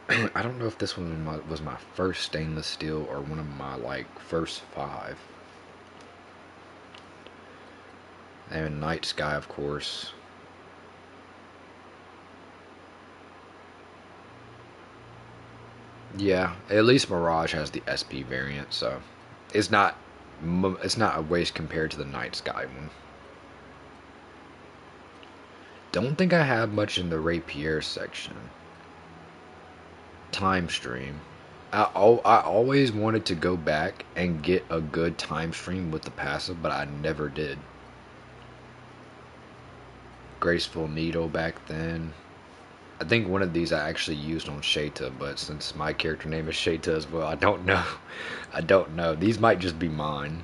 I don't know if this one was my first stainless steel or one of my like first 5. And Night Sky, of course. Yeah, at least Mirage has the SP variant, so it's not it's not a waste compared to the Night Sky one. Don't think I have much in the Rapier section. Time stream. I always wanted to go back and get a good time stream with the passive, but I never did. Graceful Needle back then. I think one of these I actually used on Sheta, but since my character name is Sheta as well, I don't know. I don't know. These might just be mine.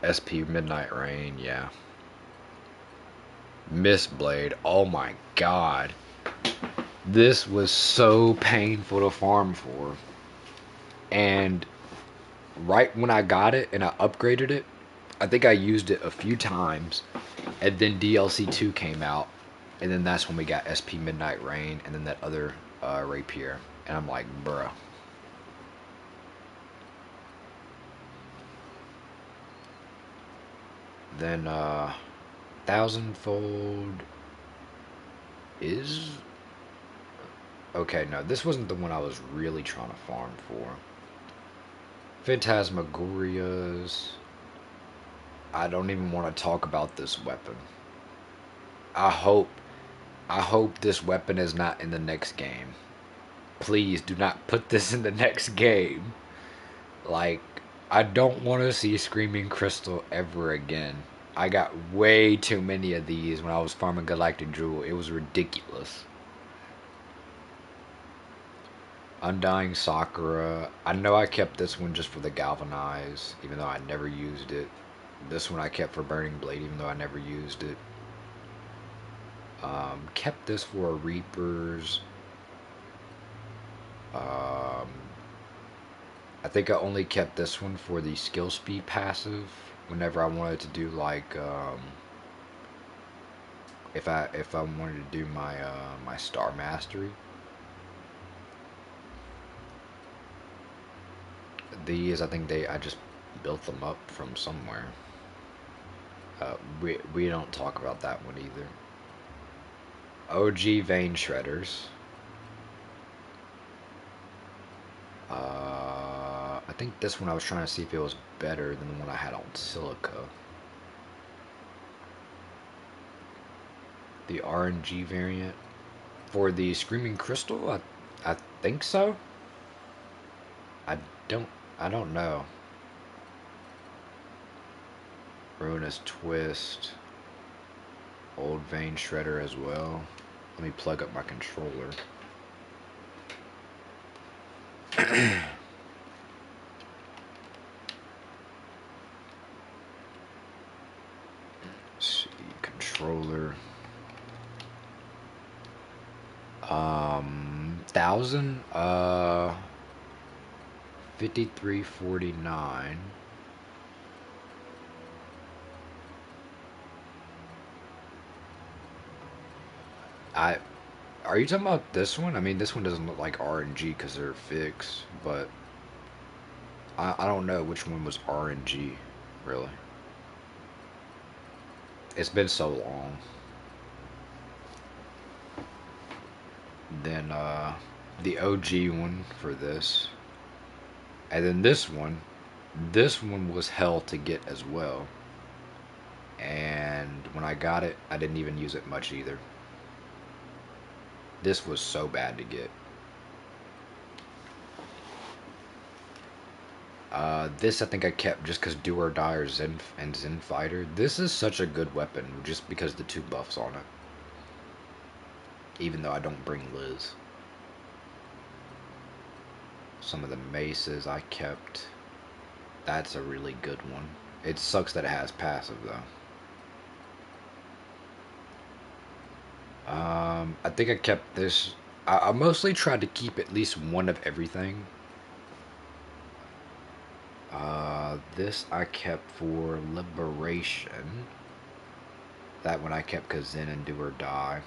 SP Midnight Rain, yeah. Mistblade, oh my god. This was so painful to farm for. And right when I got it and I upgraded it, I think I used it a few times. And then DLC 2 came out. And then that's when we got SP Midnight Rain and then that other Rapier. And I'm like, bruh. Then Thousandfold is... Okay, no, this wasn't the one I was really trying to farm for. Phantasmagorias. I don't even want to talk about this weapon. I hope this weapon is not in the next game. Please do not put this in the next game. Like, I don't want to see Screaming Crystal ever again. I got way too many of these when I was farming Galactic Jewel. It was ridiculous. Undying Sakura. I know I kept this one just for the Galvanize, even though I never used it. This one I kept for Burning Blade, even though I never used it. Kept this for Reapers. I think I only kept this one for the skill speed passive. Whenever I wanted to do like, if I wanted to do my my Star Mastery. These I think I just built them up from somewhere. We don't talk about that one either. OG Vein Shredders. I think this one I was trying to see if it was better than the one I had on Silica. The RNG variant. For the Screaming Crystal, I think so. I don't I don't know. Ruinous Twist. Old Vein Shredder as well. Let me plug up my controller. Thousand. 5349. I Are you talking about this one? I mean, this one doesn't look like RNG because they're fixed, but I don't know which one was RNG, really. It's been so long. Then the OG one for this, and then this one. This one was hell to get as well. And when I got it, I didn't even use it much either. This was so bad to get. This I think I kept just because Do or Die or Zen and Zen Fighter. This is such a good weapon just because the two buffs on it. Even though I don't bring Liz. Some of the maces I kept. That's a really good one. It sucks that it has passive though. I think I kept this. I mostly tried to keep at least one of everything. This I kept for Liberation. That one I kept because Zen and Do or Die.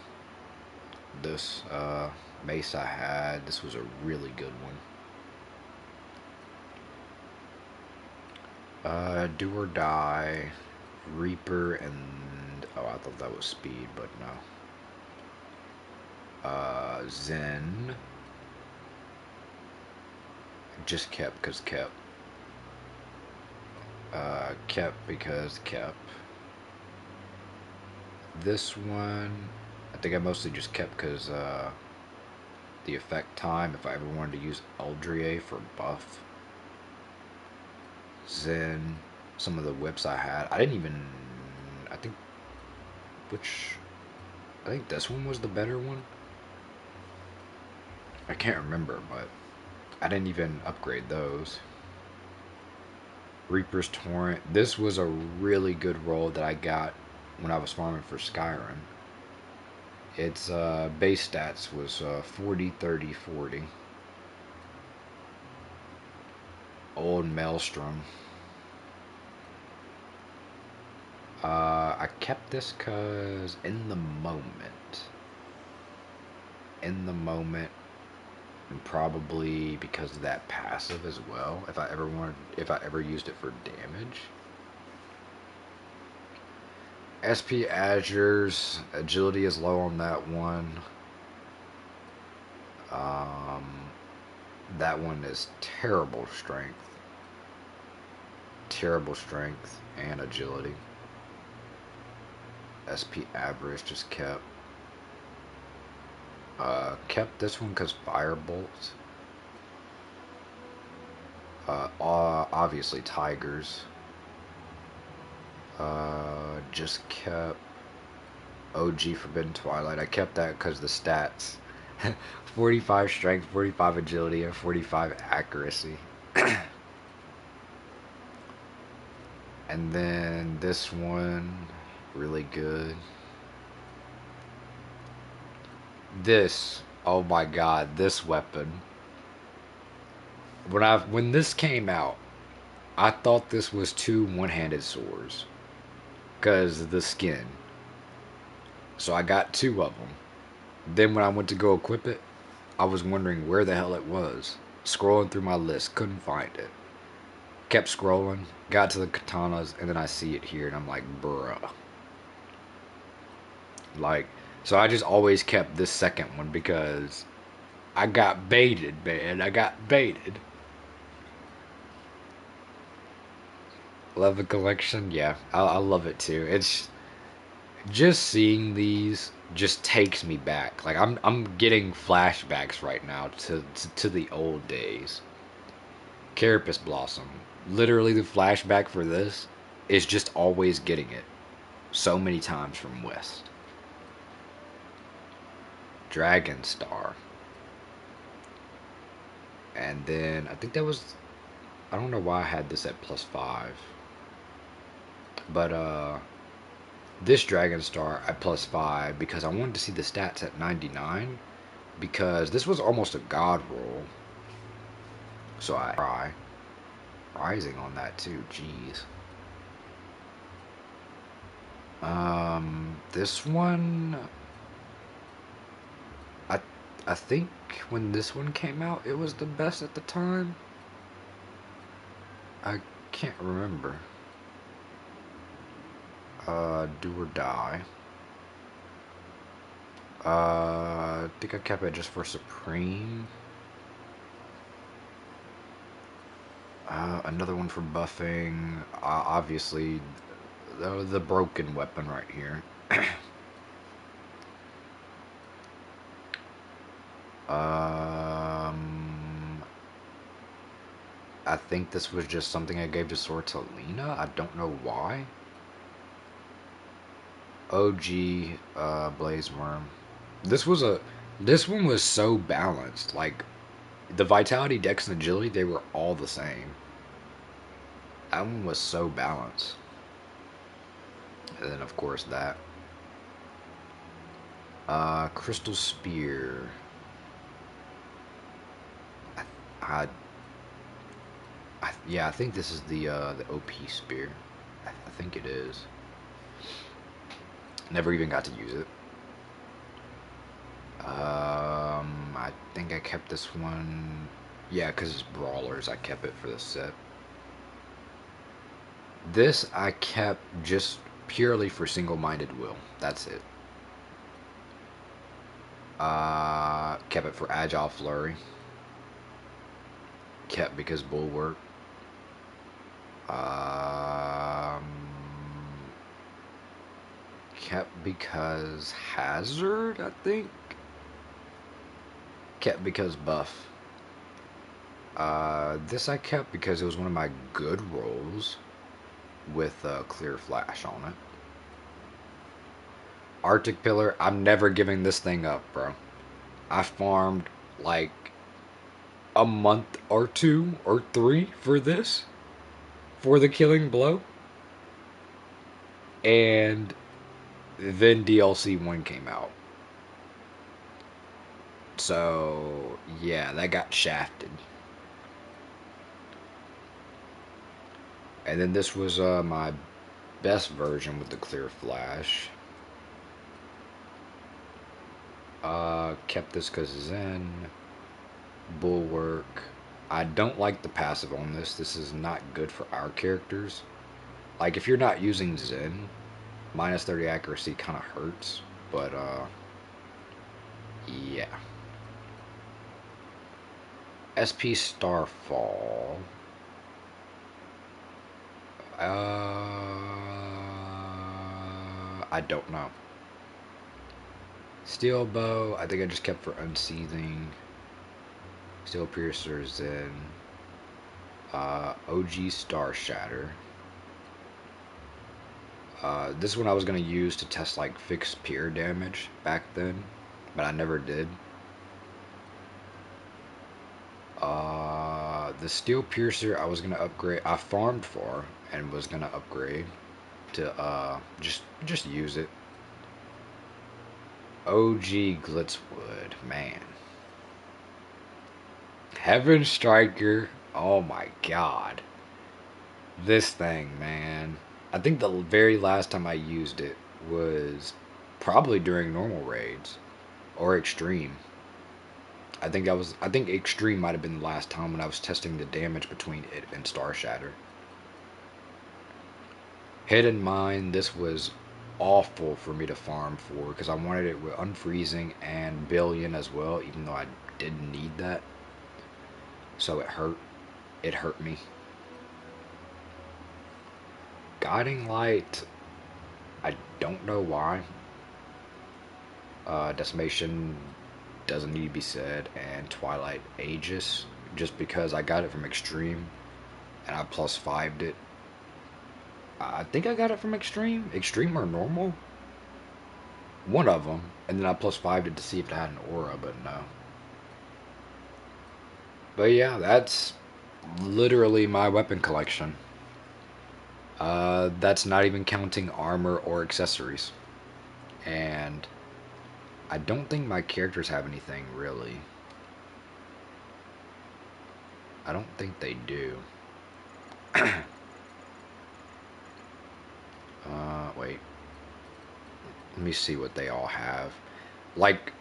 This mace I had, this was a really good one. Do or Die, Reaper, and oh, I thought that was Speed, but no. Zen, just kept because kept. Kept because kept. This one, I think I mostly just kept because the effect time. If I ever wanted to use Eldrie for buff. Zen, some of the whips I had, I didn't even. I think which I think this one was the better one. I can't remember, but I didn't even upgrade those. Reaper's Torrent. This was a really good roll that I got when I was farming for Skyrim. Its base stats was 40, 30, 40. Old Maelstrom. I kept this because in the moment. In the moment, and probably because of that passive as well. If I ever used it for damage. SP Azure's agility is low on that one. Um, that one is terrible strength and agility. SP average just kept this one because Firebolt. Obviously Tigers. Just kept OG Forbidden Twilight. I kept that because the stats. 45 strength, 45 agility, and 45 accuracy. And then this one, really good. This, oh my god, this weapon. When this came out, I thought this was two one-handed swords because of the skin. So I got two of them. Then when I went to go equip it, I was wondering where the hell it was. Scrolling through my list, couldn't find it. Kept scrolling, got to the katanas, and then I see it here, and I'm like, bruh. Like, so I just always kept this second one because I got baited, man. I got baited. Love the collection, yeah, I love it too. It's just seeing these just takes me back. Like I'm getting flashbacks right now to the old days. Carapace Blossom. Literally the flashback for this is just always getting it so many times from West. Dragon Star. And then I think that was I don't know why I had this at +5. But this Dragon Star at +5 because I wanted to see the stats at 99 because this was almost a god roll. So I try rising on that too. Jeez. This one, I I think when this one came out, it was the best at the time. I can't remember. Do or die. I think I kept it just for Supreme. Another one for buffing. Obviously, the broken weapon right here. I think this was just something I gave to Sortalina. I don't know why. OG Blaze Worm. This one was so balanced. Like the Vitality, Dex, and Agility, they were all the same. That one was so balanced. And then of course that. Crystal Spear. I, yeah, I think this is the OP spear. I think it is. Never even got to use it. I think I kept this one. Yeah, because it's Brawlers. I kept it for the set. This I kept just purely for single-minded will. That's it. Kept it for Agile Flurry. Kept because Bulwark. Um, Kept because Hazard, I think. Kept because Buff. This I kept because it was one of my good rolls with Clear Flash on it. Arctic Pillar, I'm never giving this thing up, bro. I farmed like a month or 2 or 3 for this, for the Killing Blow. And then DLC 1 came out. So, yeah, that got shafted. And then this was my best version with the Clear Flash. Kept this because Zen, Bulwark. I don't like the passive on this. This is not good for our characters. Like, if you're not using Zen, minus 30 accuracy kind of hurts. But, yeah. SP Starfall. I don't know. Steel Bow, I think I just kept for Unseathing. Steel Piercers in. OG Star Shatter. This one I was going to use to test like fixed peer damage back then, but I never did. The Steel Piercer I was going to upgrade. I farmed for and was going to upgrade to just use it. OG Glitzwood, man. Heaven Striker, oh my god. This thing, man. I think the very last time I used it was probably during normal raids or extreme. I think extreme might have been the last time when I was testing the damage between it and Star Shatter. Hidden Mine, this was awful for me to farm for because I wanted it with Unfreezing and Billion as well, even though I didn't need that. So it hurt. It hurt me. Guiding Light, I don't know why. Decimation doesn't need to be said, and Twilight Aegis, just because I got it from Extreme, and I plus 5'd it. I think I got it from Extreme? Extreme or Normal? One of them, and then I plus 5'd it to see if it had an aura, but no. But yeah, that's literally my weapon collection. That's not even counting armor or accessories. And I don't think my characters have anything really. I don't think they do. Wait. Let me see what they all have. Like,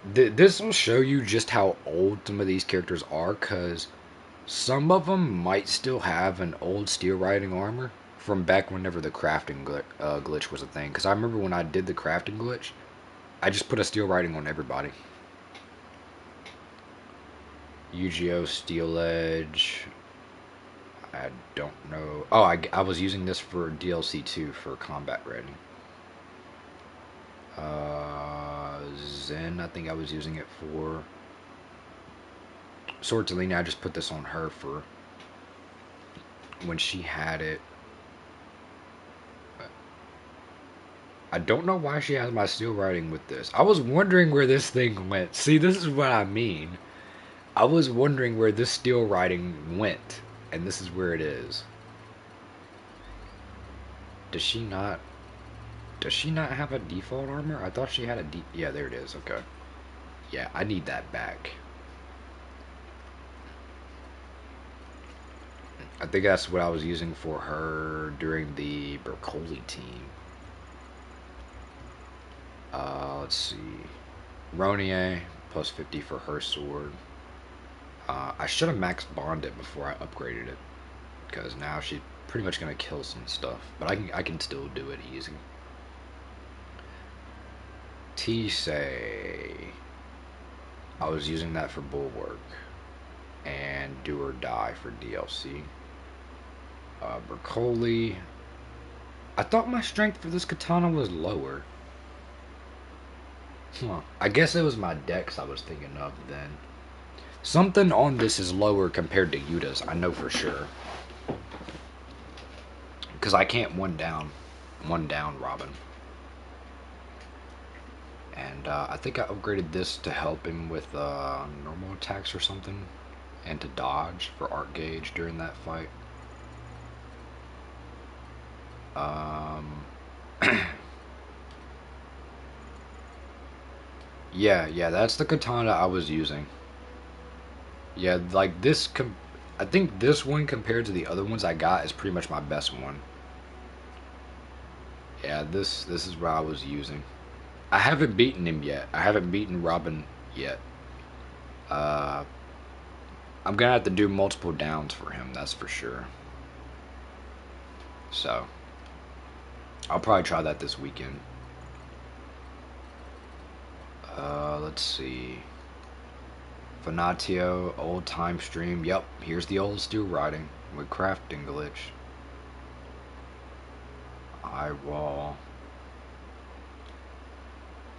this will show you just how old some of these characters are, because some of them might still have an old steel riding armor from back whenever the crafting glitch was a thing. Because I remember when I did the crafting glitch, I just put a steel riding on everybody. Yu-Gi-Oh! Steel Edge. I don't know. Oh, I was using this for DLC 2 for combat ready. Zen, I think I was using it for. Sortilina, I just put this on her for when she had it. I don't know why she has my steel riding with this. I was wondering where this thing went. See, this is what I mean. I was wondering where this steel riding went, and this is where it is. Does she not? Does she not have a default armor? I thought she had a yeah, there it is. Okay. Yeah, I need that back. I think that's what I was using for her during the Bercoli team. Let's see. Ronier, plus 50 for her sword. I should have max bonded before I upgraded it, because now she's pretty much gonna kill some stuff. But I can still do it easy. Tisei. I was using that for Bulwark and Do or Die for DLC. Bercoli. I thought my strength for this katana was lower. Huh. I guess it was my dex I was thinking of then. Something on this is lower compared to Yuta's, I know for sure. Because I can't one down Robin. And I think I upgraded this to help him with normal attacks or something. And to dodge for Art Gauge during that fight. Yeah, that's the katana I was using. Yeah, like this. I think this one compared to the other ones I got is pretty much my best one. Yeah, this is what I was using. I haven't beaten him yet. I haven't beaten Robin yet. Uh, I'm gonna have to do multiple downs for him. That's for sure. So I'll probably try that this weekend. Let's see. Fanatio, old time stream. Yep, here's the old steel riding with crafting glitch. Eyewall.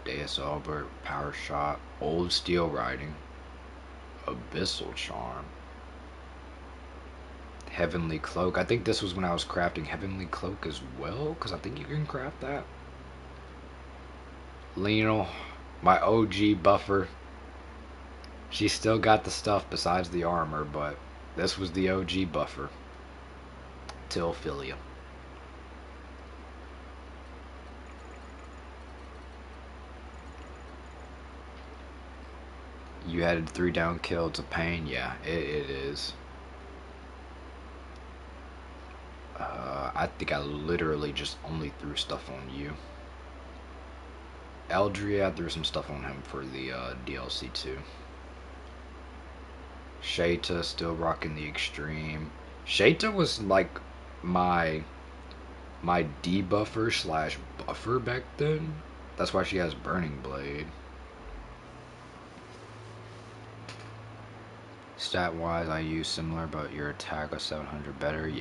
Deus Albert, Power Shot, Old Steel Riding, Abyssal Charm, Heavenly Cloak. I think this was when I was crafting Heavenly Cloak as well, because I think you can craft that. Lenal, my OG buffer. She still got the stuff besides the armor, but this was the OG buffer. Tilphilia. You added 3 down kill. It's a pain. Yeah, it is. I think I literally just only threw stuff on you. Eldria, I threw some stuff on him for the DLC too. Shaita still rocking the extreme. Shaita was like my debuffer slash buffer back then. That's why she has Burning Blade. Stat wise, I use similar, but your attack was 700 better.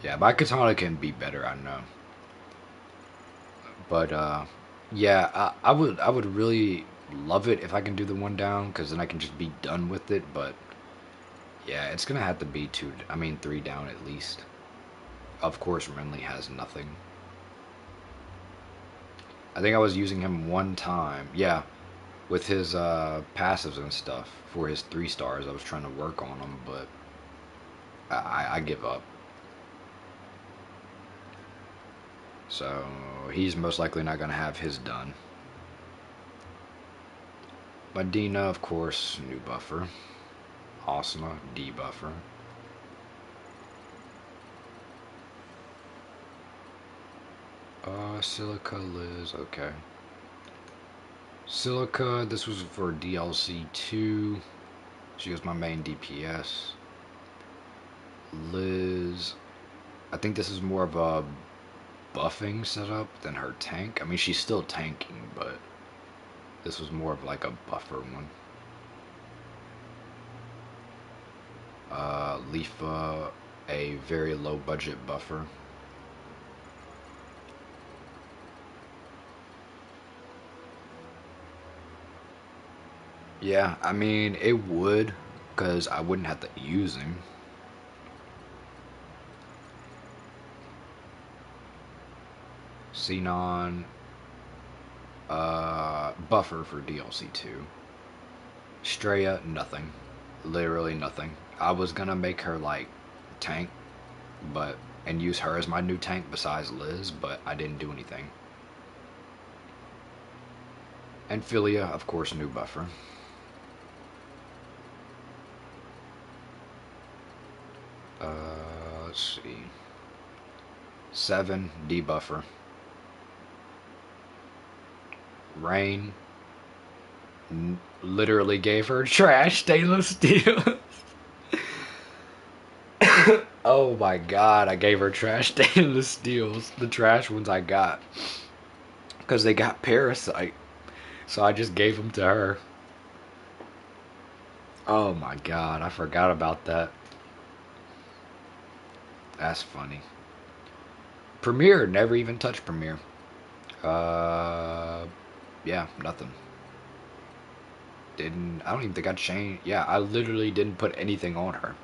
Yeah, my katana can be better. I know. But yeah, I would really love it if I can do the one down, because then I can just be done with it. But yeah, it's gonna have to be 3 down at least. Of course, Renly has nothing. I think I was using him one time. Yeah, with his passives and stuff for his 3 stars. I was trying to work on them, but I give up. So he's most likely not gonna have his done. Medina, of course, new buffer. Asuna, debuffer. Silica Liz, okay. Silica, this was for DLC 2. She was my main DPS. Liz, I think this is more of a buffing setup than her tank. I mean, she's still tanking, but this was more of like a buffer one. Leafa, a very low budget buffer. Yeah, I mean, it would, because I wouldn't have to use him. Xenon, buffer for DLC 2. Straya, nothing. Literally nothing. I was gonna make her like tank, but and use her as my new tank besides Liz, but I didn't do anything. And Philia, of course, new buffer. Let's see. 7 debuffer. Rain literally gave her trash stainless steel. Oh my god, I gave her trash stainless steels. The trash ones I got. Because they got Parasite. So I just gave them to her. Oh my god, I forgot about that. That's funny. Premiere, never even touched Premiere. Uh, yeah, nothing. I don't even think I changed. Yeah, I literally didn't put anything on her.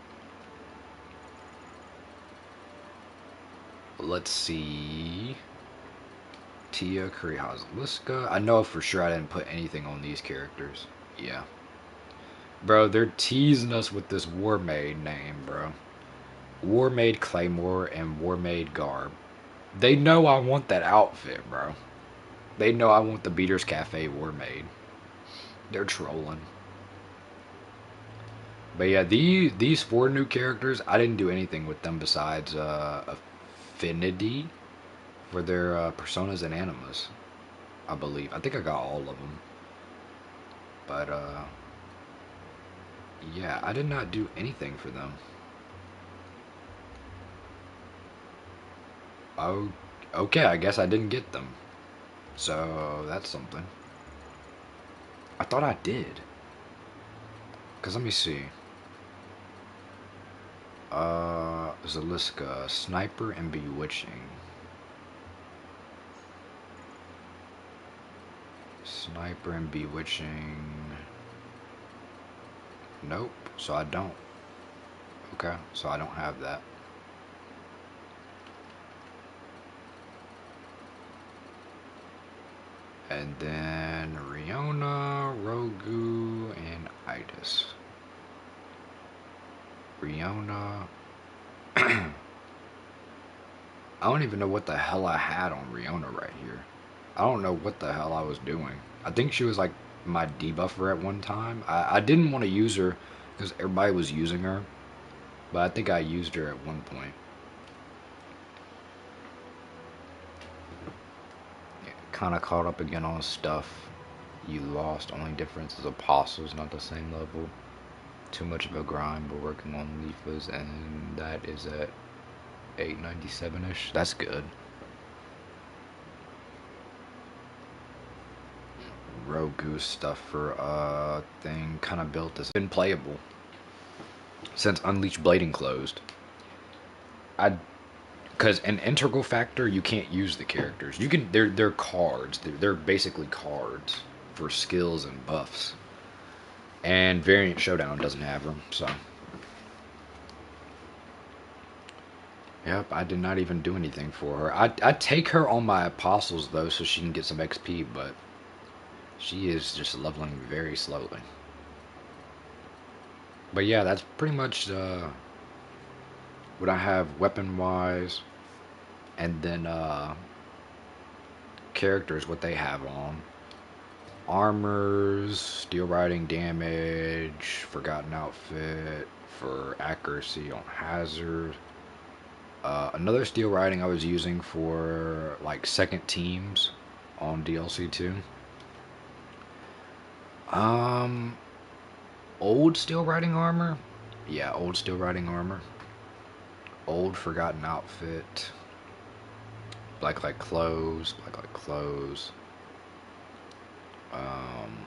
Let's see. Tia, Kurihaz, Liska. I know for sure I didn't put anything on these characters. Yeah. Bro, they're teasing us with this War Maid name, bro. War Maid Claymore and War Maid Garb. They know I want that outfit, bro. They know I want the Beaters Cafe War Maid. They're trolling. But yeah, these 4 new characters, I didn't do anything with them besides affinity for their personas and animas, I believe. I think I got all of them. But yeah, I did not do anything for them. Oh, okay, I guess I didn't get them. So that's something. I thought I did. Cause let me see. Zaliska, Sniper, and Bewitching. Sniper and Bewitching. Nope, so I don't. Okay, so I don't have that. And then Riona, Rogu, and Itis. Riona. I don't even know what the hell I had on Riona right here. I don't know what the hell I was doing. I think she was like my debuffer at one time. I didn't want to use her because everybody was using her, but I think I used her at one point. Yeah, kind of caught up again on stuff. You lost. Only difference is Apostles, not the same level. Too much of a grind, but working on Leafas, and that is at 897-ish. That's good. Rogu stuff for thing kind of built as been playable since Unleashed Blading closed. Because an integral factor, you can't use the characters. You can they're cards. They're basically cards for skills and buffs. And Variant Showdown doesn't have them, so. Yep, I did not even do anything for her. I take her on my apostles though, so she can get some XP, but she is just leveling very slowly. But yeah, that's pretty much what I have weapon wise, and then characters what they have on. Armors, steel riding damage, forgotten outfit for accuracy on hazard. Another steel riding I was using for like second teams on DLC 2. Um, Old steel riding armor. Yeah, old steel riding armor. Old forgotten outfit. Black like clothes. Black like clothes. Um,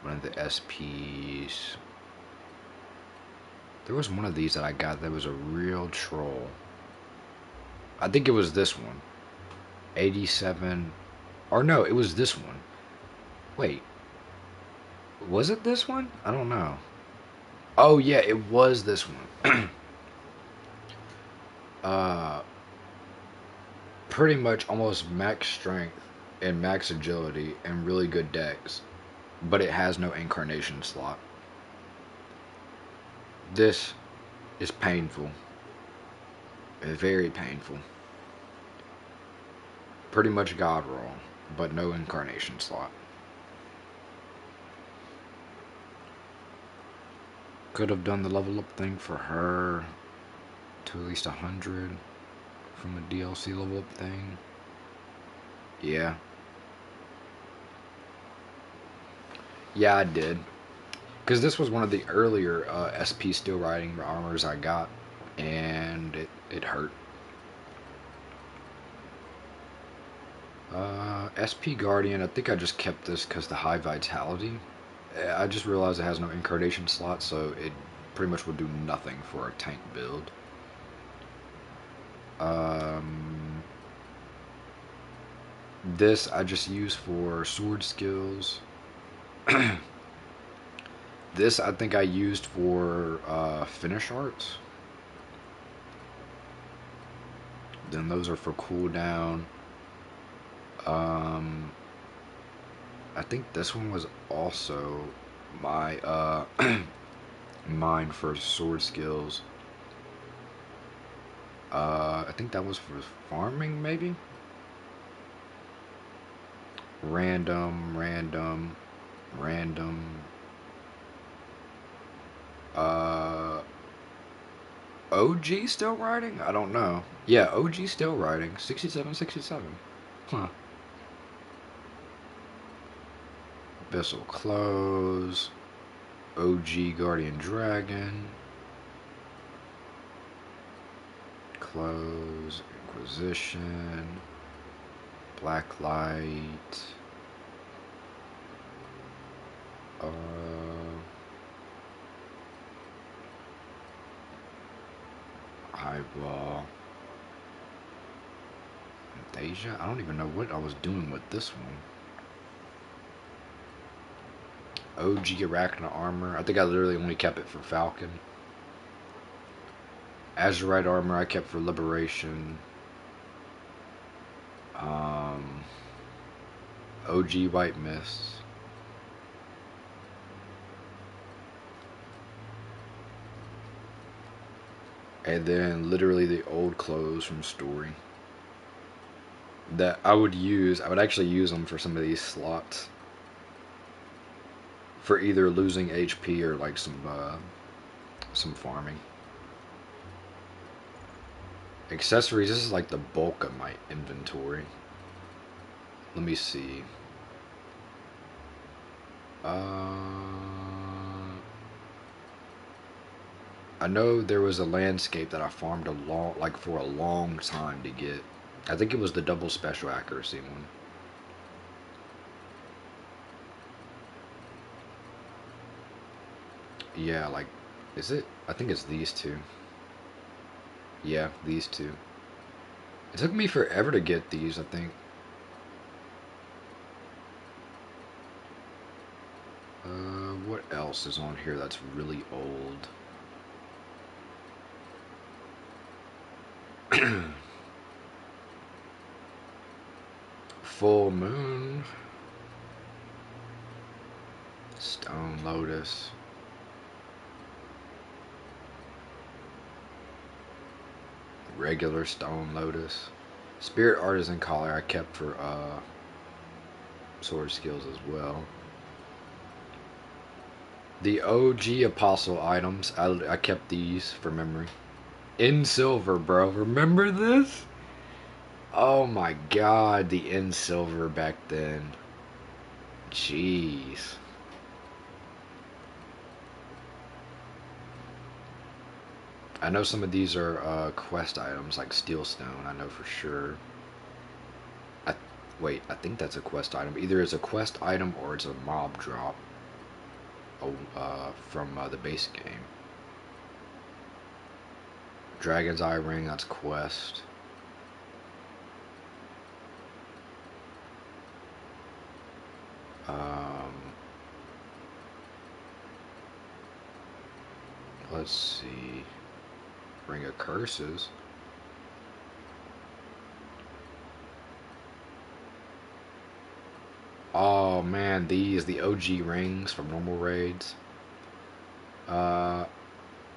one of the SPs. There was one of these that I got that was a real troll. I think it was this one. 87. Or no, it was this one. Wait, was it this one? I don't know. Oh yeah, it was this one. uh, Pretty much almost max strength and max agility and really good dex, but it has no incarnation slot. This is painful. Very painful. Pretty much god roll, but no incarnation slot. Could have done the level up thing for her to at least 100 from the DLC level up thing. Yeah. Yeah, I did. Because this was one of the earlier SP steel riding armors I got, and it hurt. SP Guardian, I think I just kept this because the high vitality. I just realized it has no incarnation slot, so it pretty much would do nothing for a tank build. Um, this I just use for sword skills. This I think I used for finish arts. Then those are for cooldown. Um, I think this one was also my mine for sword skills. I think that was for farming, maybe. Random, random, random. Uh, OG still riding? I don't know. Yeah, OG still riding. 67, 67. Huh. Vessel close. OG Guardian Dragon. Close. Inquisition. Blacklight. Uh, Highball. Deja? I don't even know what I was doing with this one. OG Arachna Armor. I think I literally only kept it for Falcon. Azurite Armor I kept for Liberation. Um, OG White Mist. And then literally the old clothes from Story. That I would use. I would actually use them for some of these slots. For either losing HP or like some farming. Accessories, this is like the bulk of my inventory. Let me see. I know there was a landscape that I farmed for a long time to get. I think it was the double special accuracy one. Yeah, like, is it? I think it's these two. Yeah, these two. It took me forever to get these, I think. What else is on here that's really old? Full Moon. Stone Lotus. Regular Stone Lotus. Spirit Artisan Collar I kept for sword skills as well. The OG Apostle items, I kept these for memory. In silver, bro. Remember this? Oh my god, the in silver back then. Jeez. I know some of these are quest items, like Steelstone, I know for sure. I, wait, I think that's a quest item. Either it's a quest item or it's a mob drop from the base game. Dragon's Eye Ring, that's quest. Um, let's see. Ring of Curses. Oh man, the OG rings from normal raids. Uh,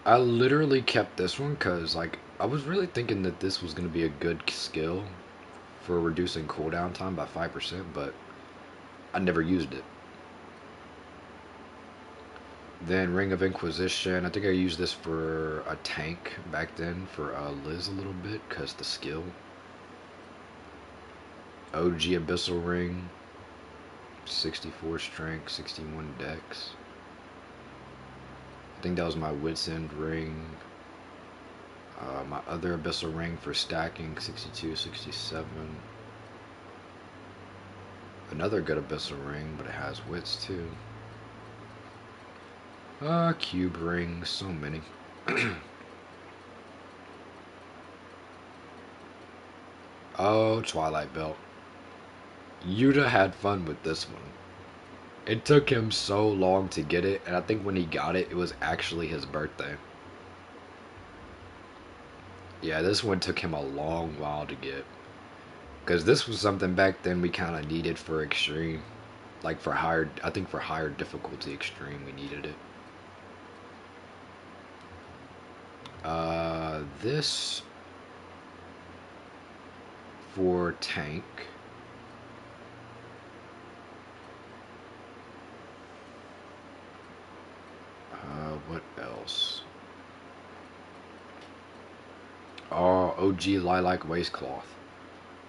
I literally kept this one because like I was really thinking that this was gonna be a good skill for reducing cooldown time by 5%, but I never used it. Then Ring of Inquisition. I think I used this for a tank back then for Liz a little bit because the skill. OG Abyssal Ring. 64 strength, 61 dex. I think that was my Wits End ring. My other Abyssal ring for stacking, 62, 67. Another good Abyssal ring, but it has Wits too. Cube rings, so many. Oh, Twilight Belt. Yuta had fun with this one. It took him so long to get it, and I think when he got it, it was actually his birthday. Yeah, this one took him a long while to get. Because this was something back then we kind of needed for extreme. Like for higher, I think for higher difficulty extreme, we needed it. This for tank. What else? Oh, OG Lilac Waistcloth.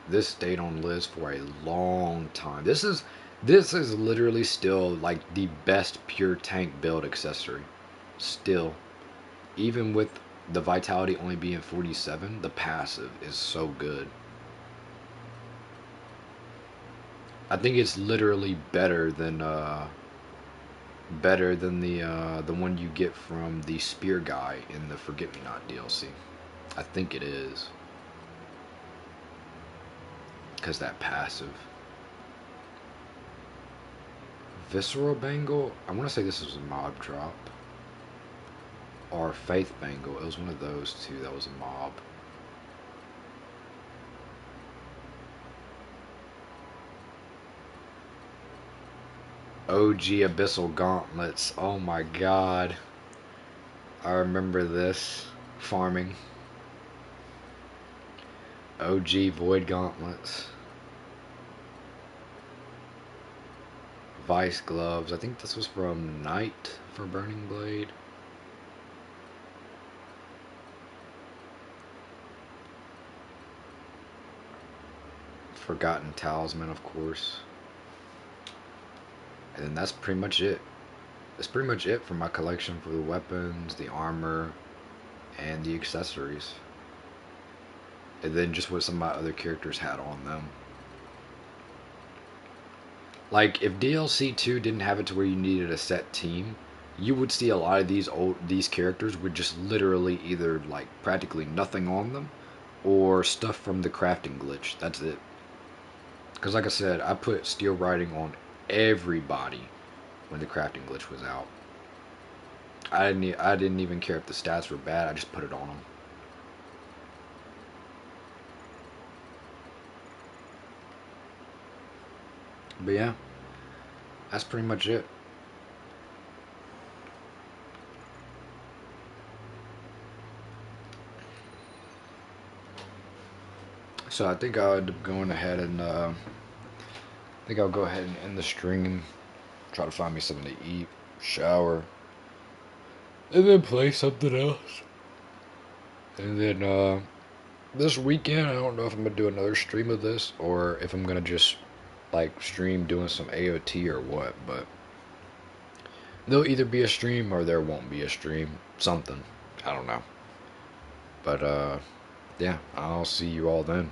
This stayed on Liz for a long time. This is literally still like the best pure tank build accessory. Still, even with the vitality only being 47, the passive is so good. I think it's literally better than the one you get from the spear guy in the Forget Me Not DLC. I think it is because that passive. Visceral Bangle. I want to say this was a mob drop or Faith Bangle. It was one of those two that was a mob. OG Abyssal Gauntlets. Oh my god. I remember this. Farming. OG Void Gauntlets. Vice Gloves. I think this was from Knight for Burning Blade. Forgotten Talisman, of course. And then that's pretty much it. That's pretty much it for my collection for the weapons, the armor, and the accessories. And then just what some of my other characters had on them. Like if DLC 2 didn't have it to where you needed a set team, you would see a lot of these characters with just literally either like practically nothing on them or stuff from the crafting glitch. That's it. Because like I said, I put steel writing on everybody when the crafting glitch was out. I didn't even care if the stats were bad. I just put it on them. But yeah, that's pretty much it. So I think I'll end up going ahead and I think I'll go ahead and end the stream. Try to find me something to eat, shower, and then play something else. And then this weekend, I don't know if I'm gonna do another stream of this or if I'm gonna just like stream doing some AOT or what. But there'll either be a stream or there won't be a stream. Something. I don't know. But yeah, I'll see you all then.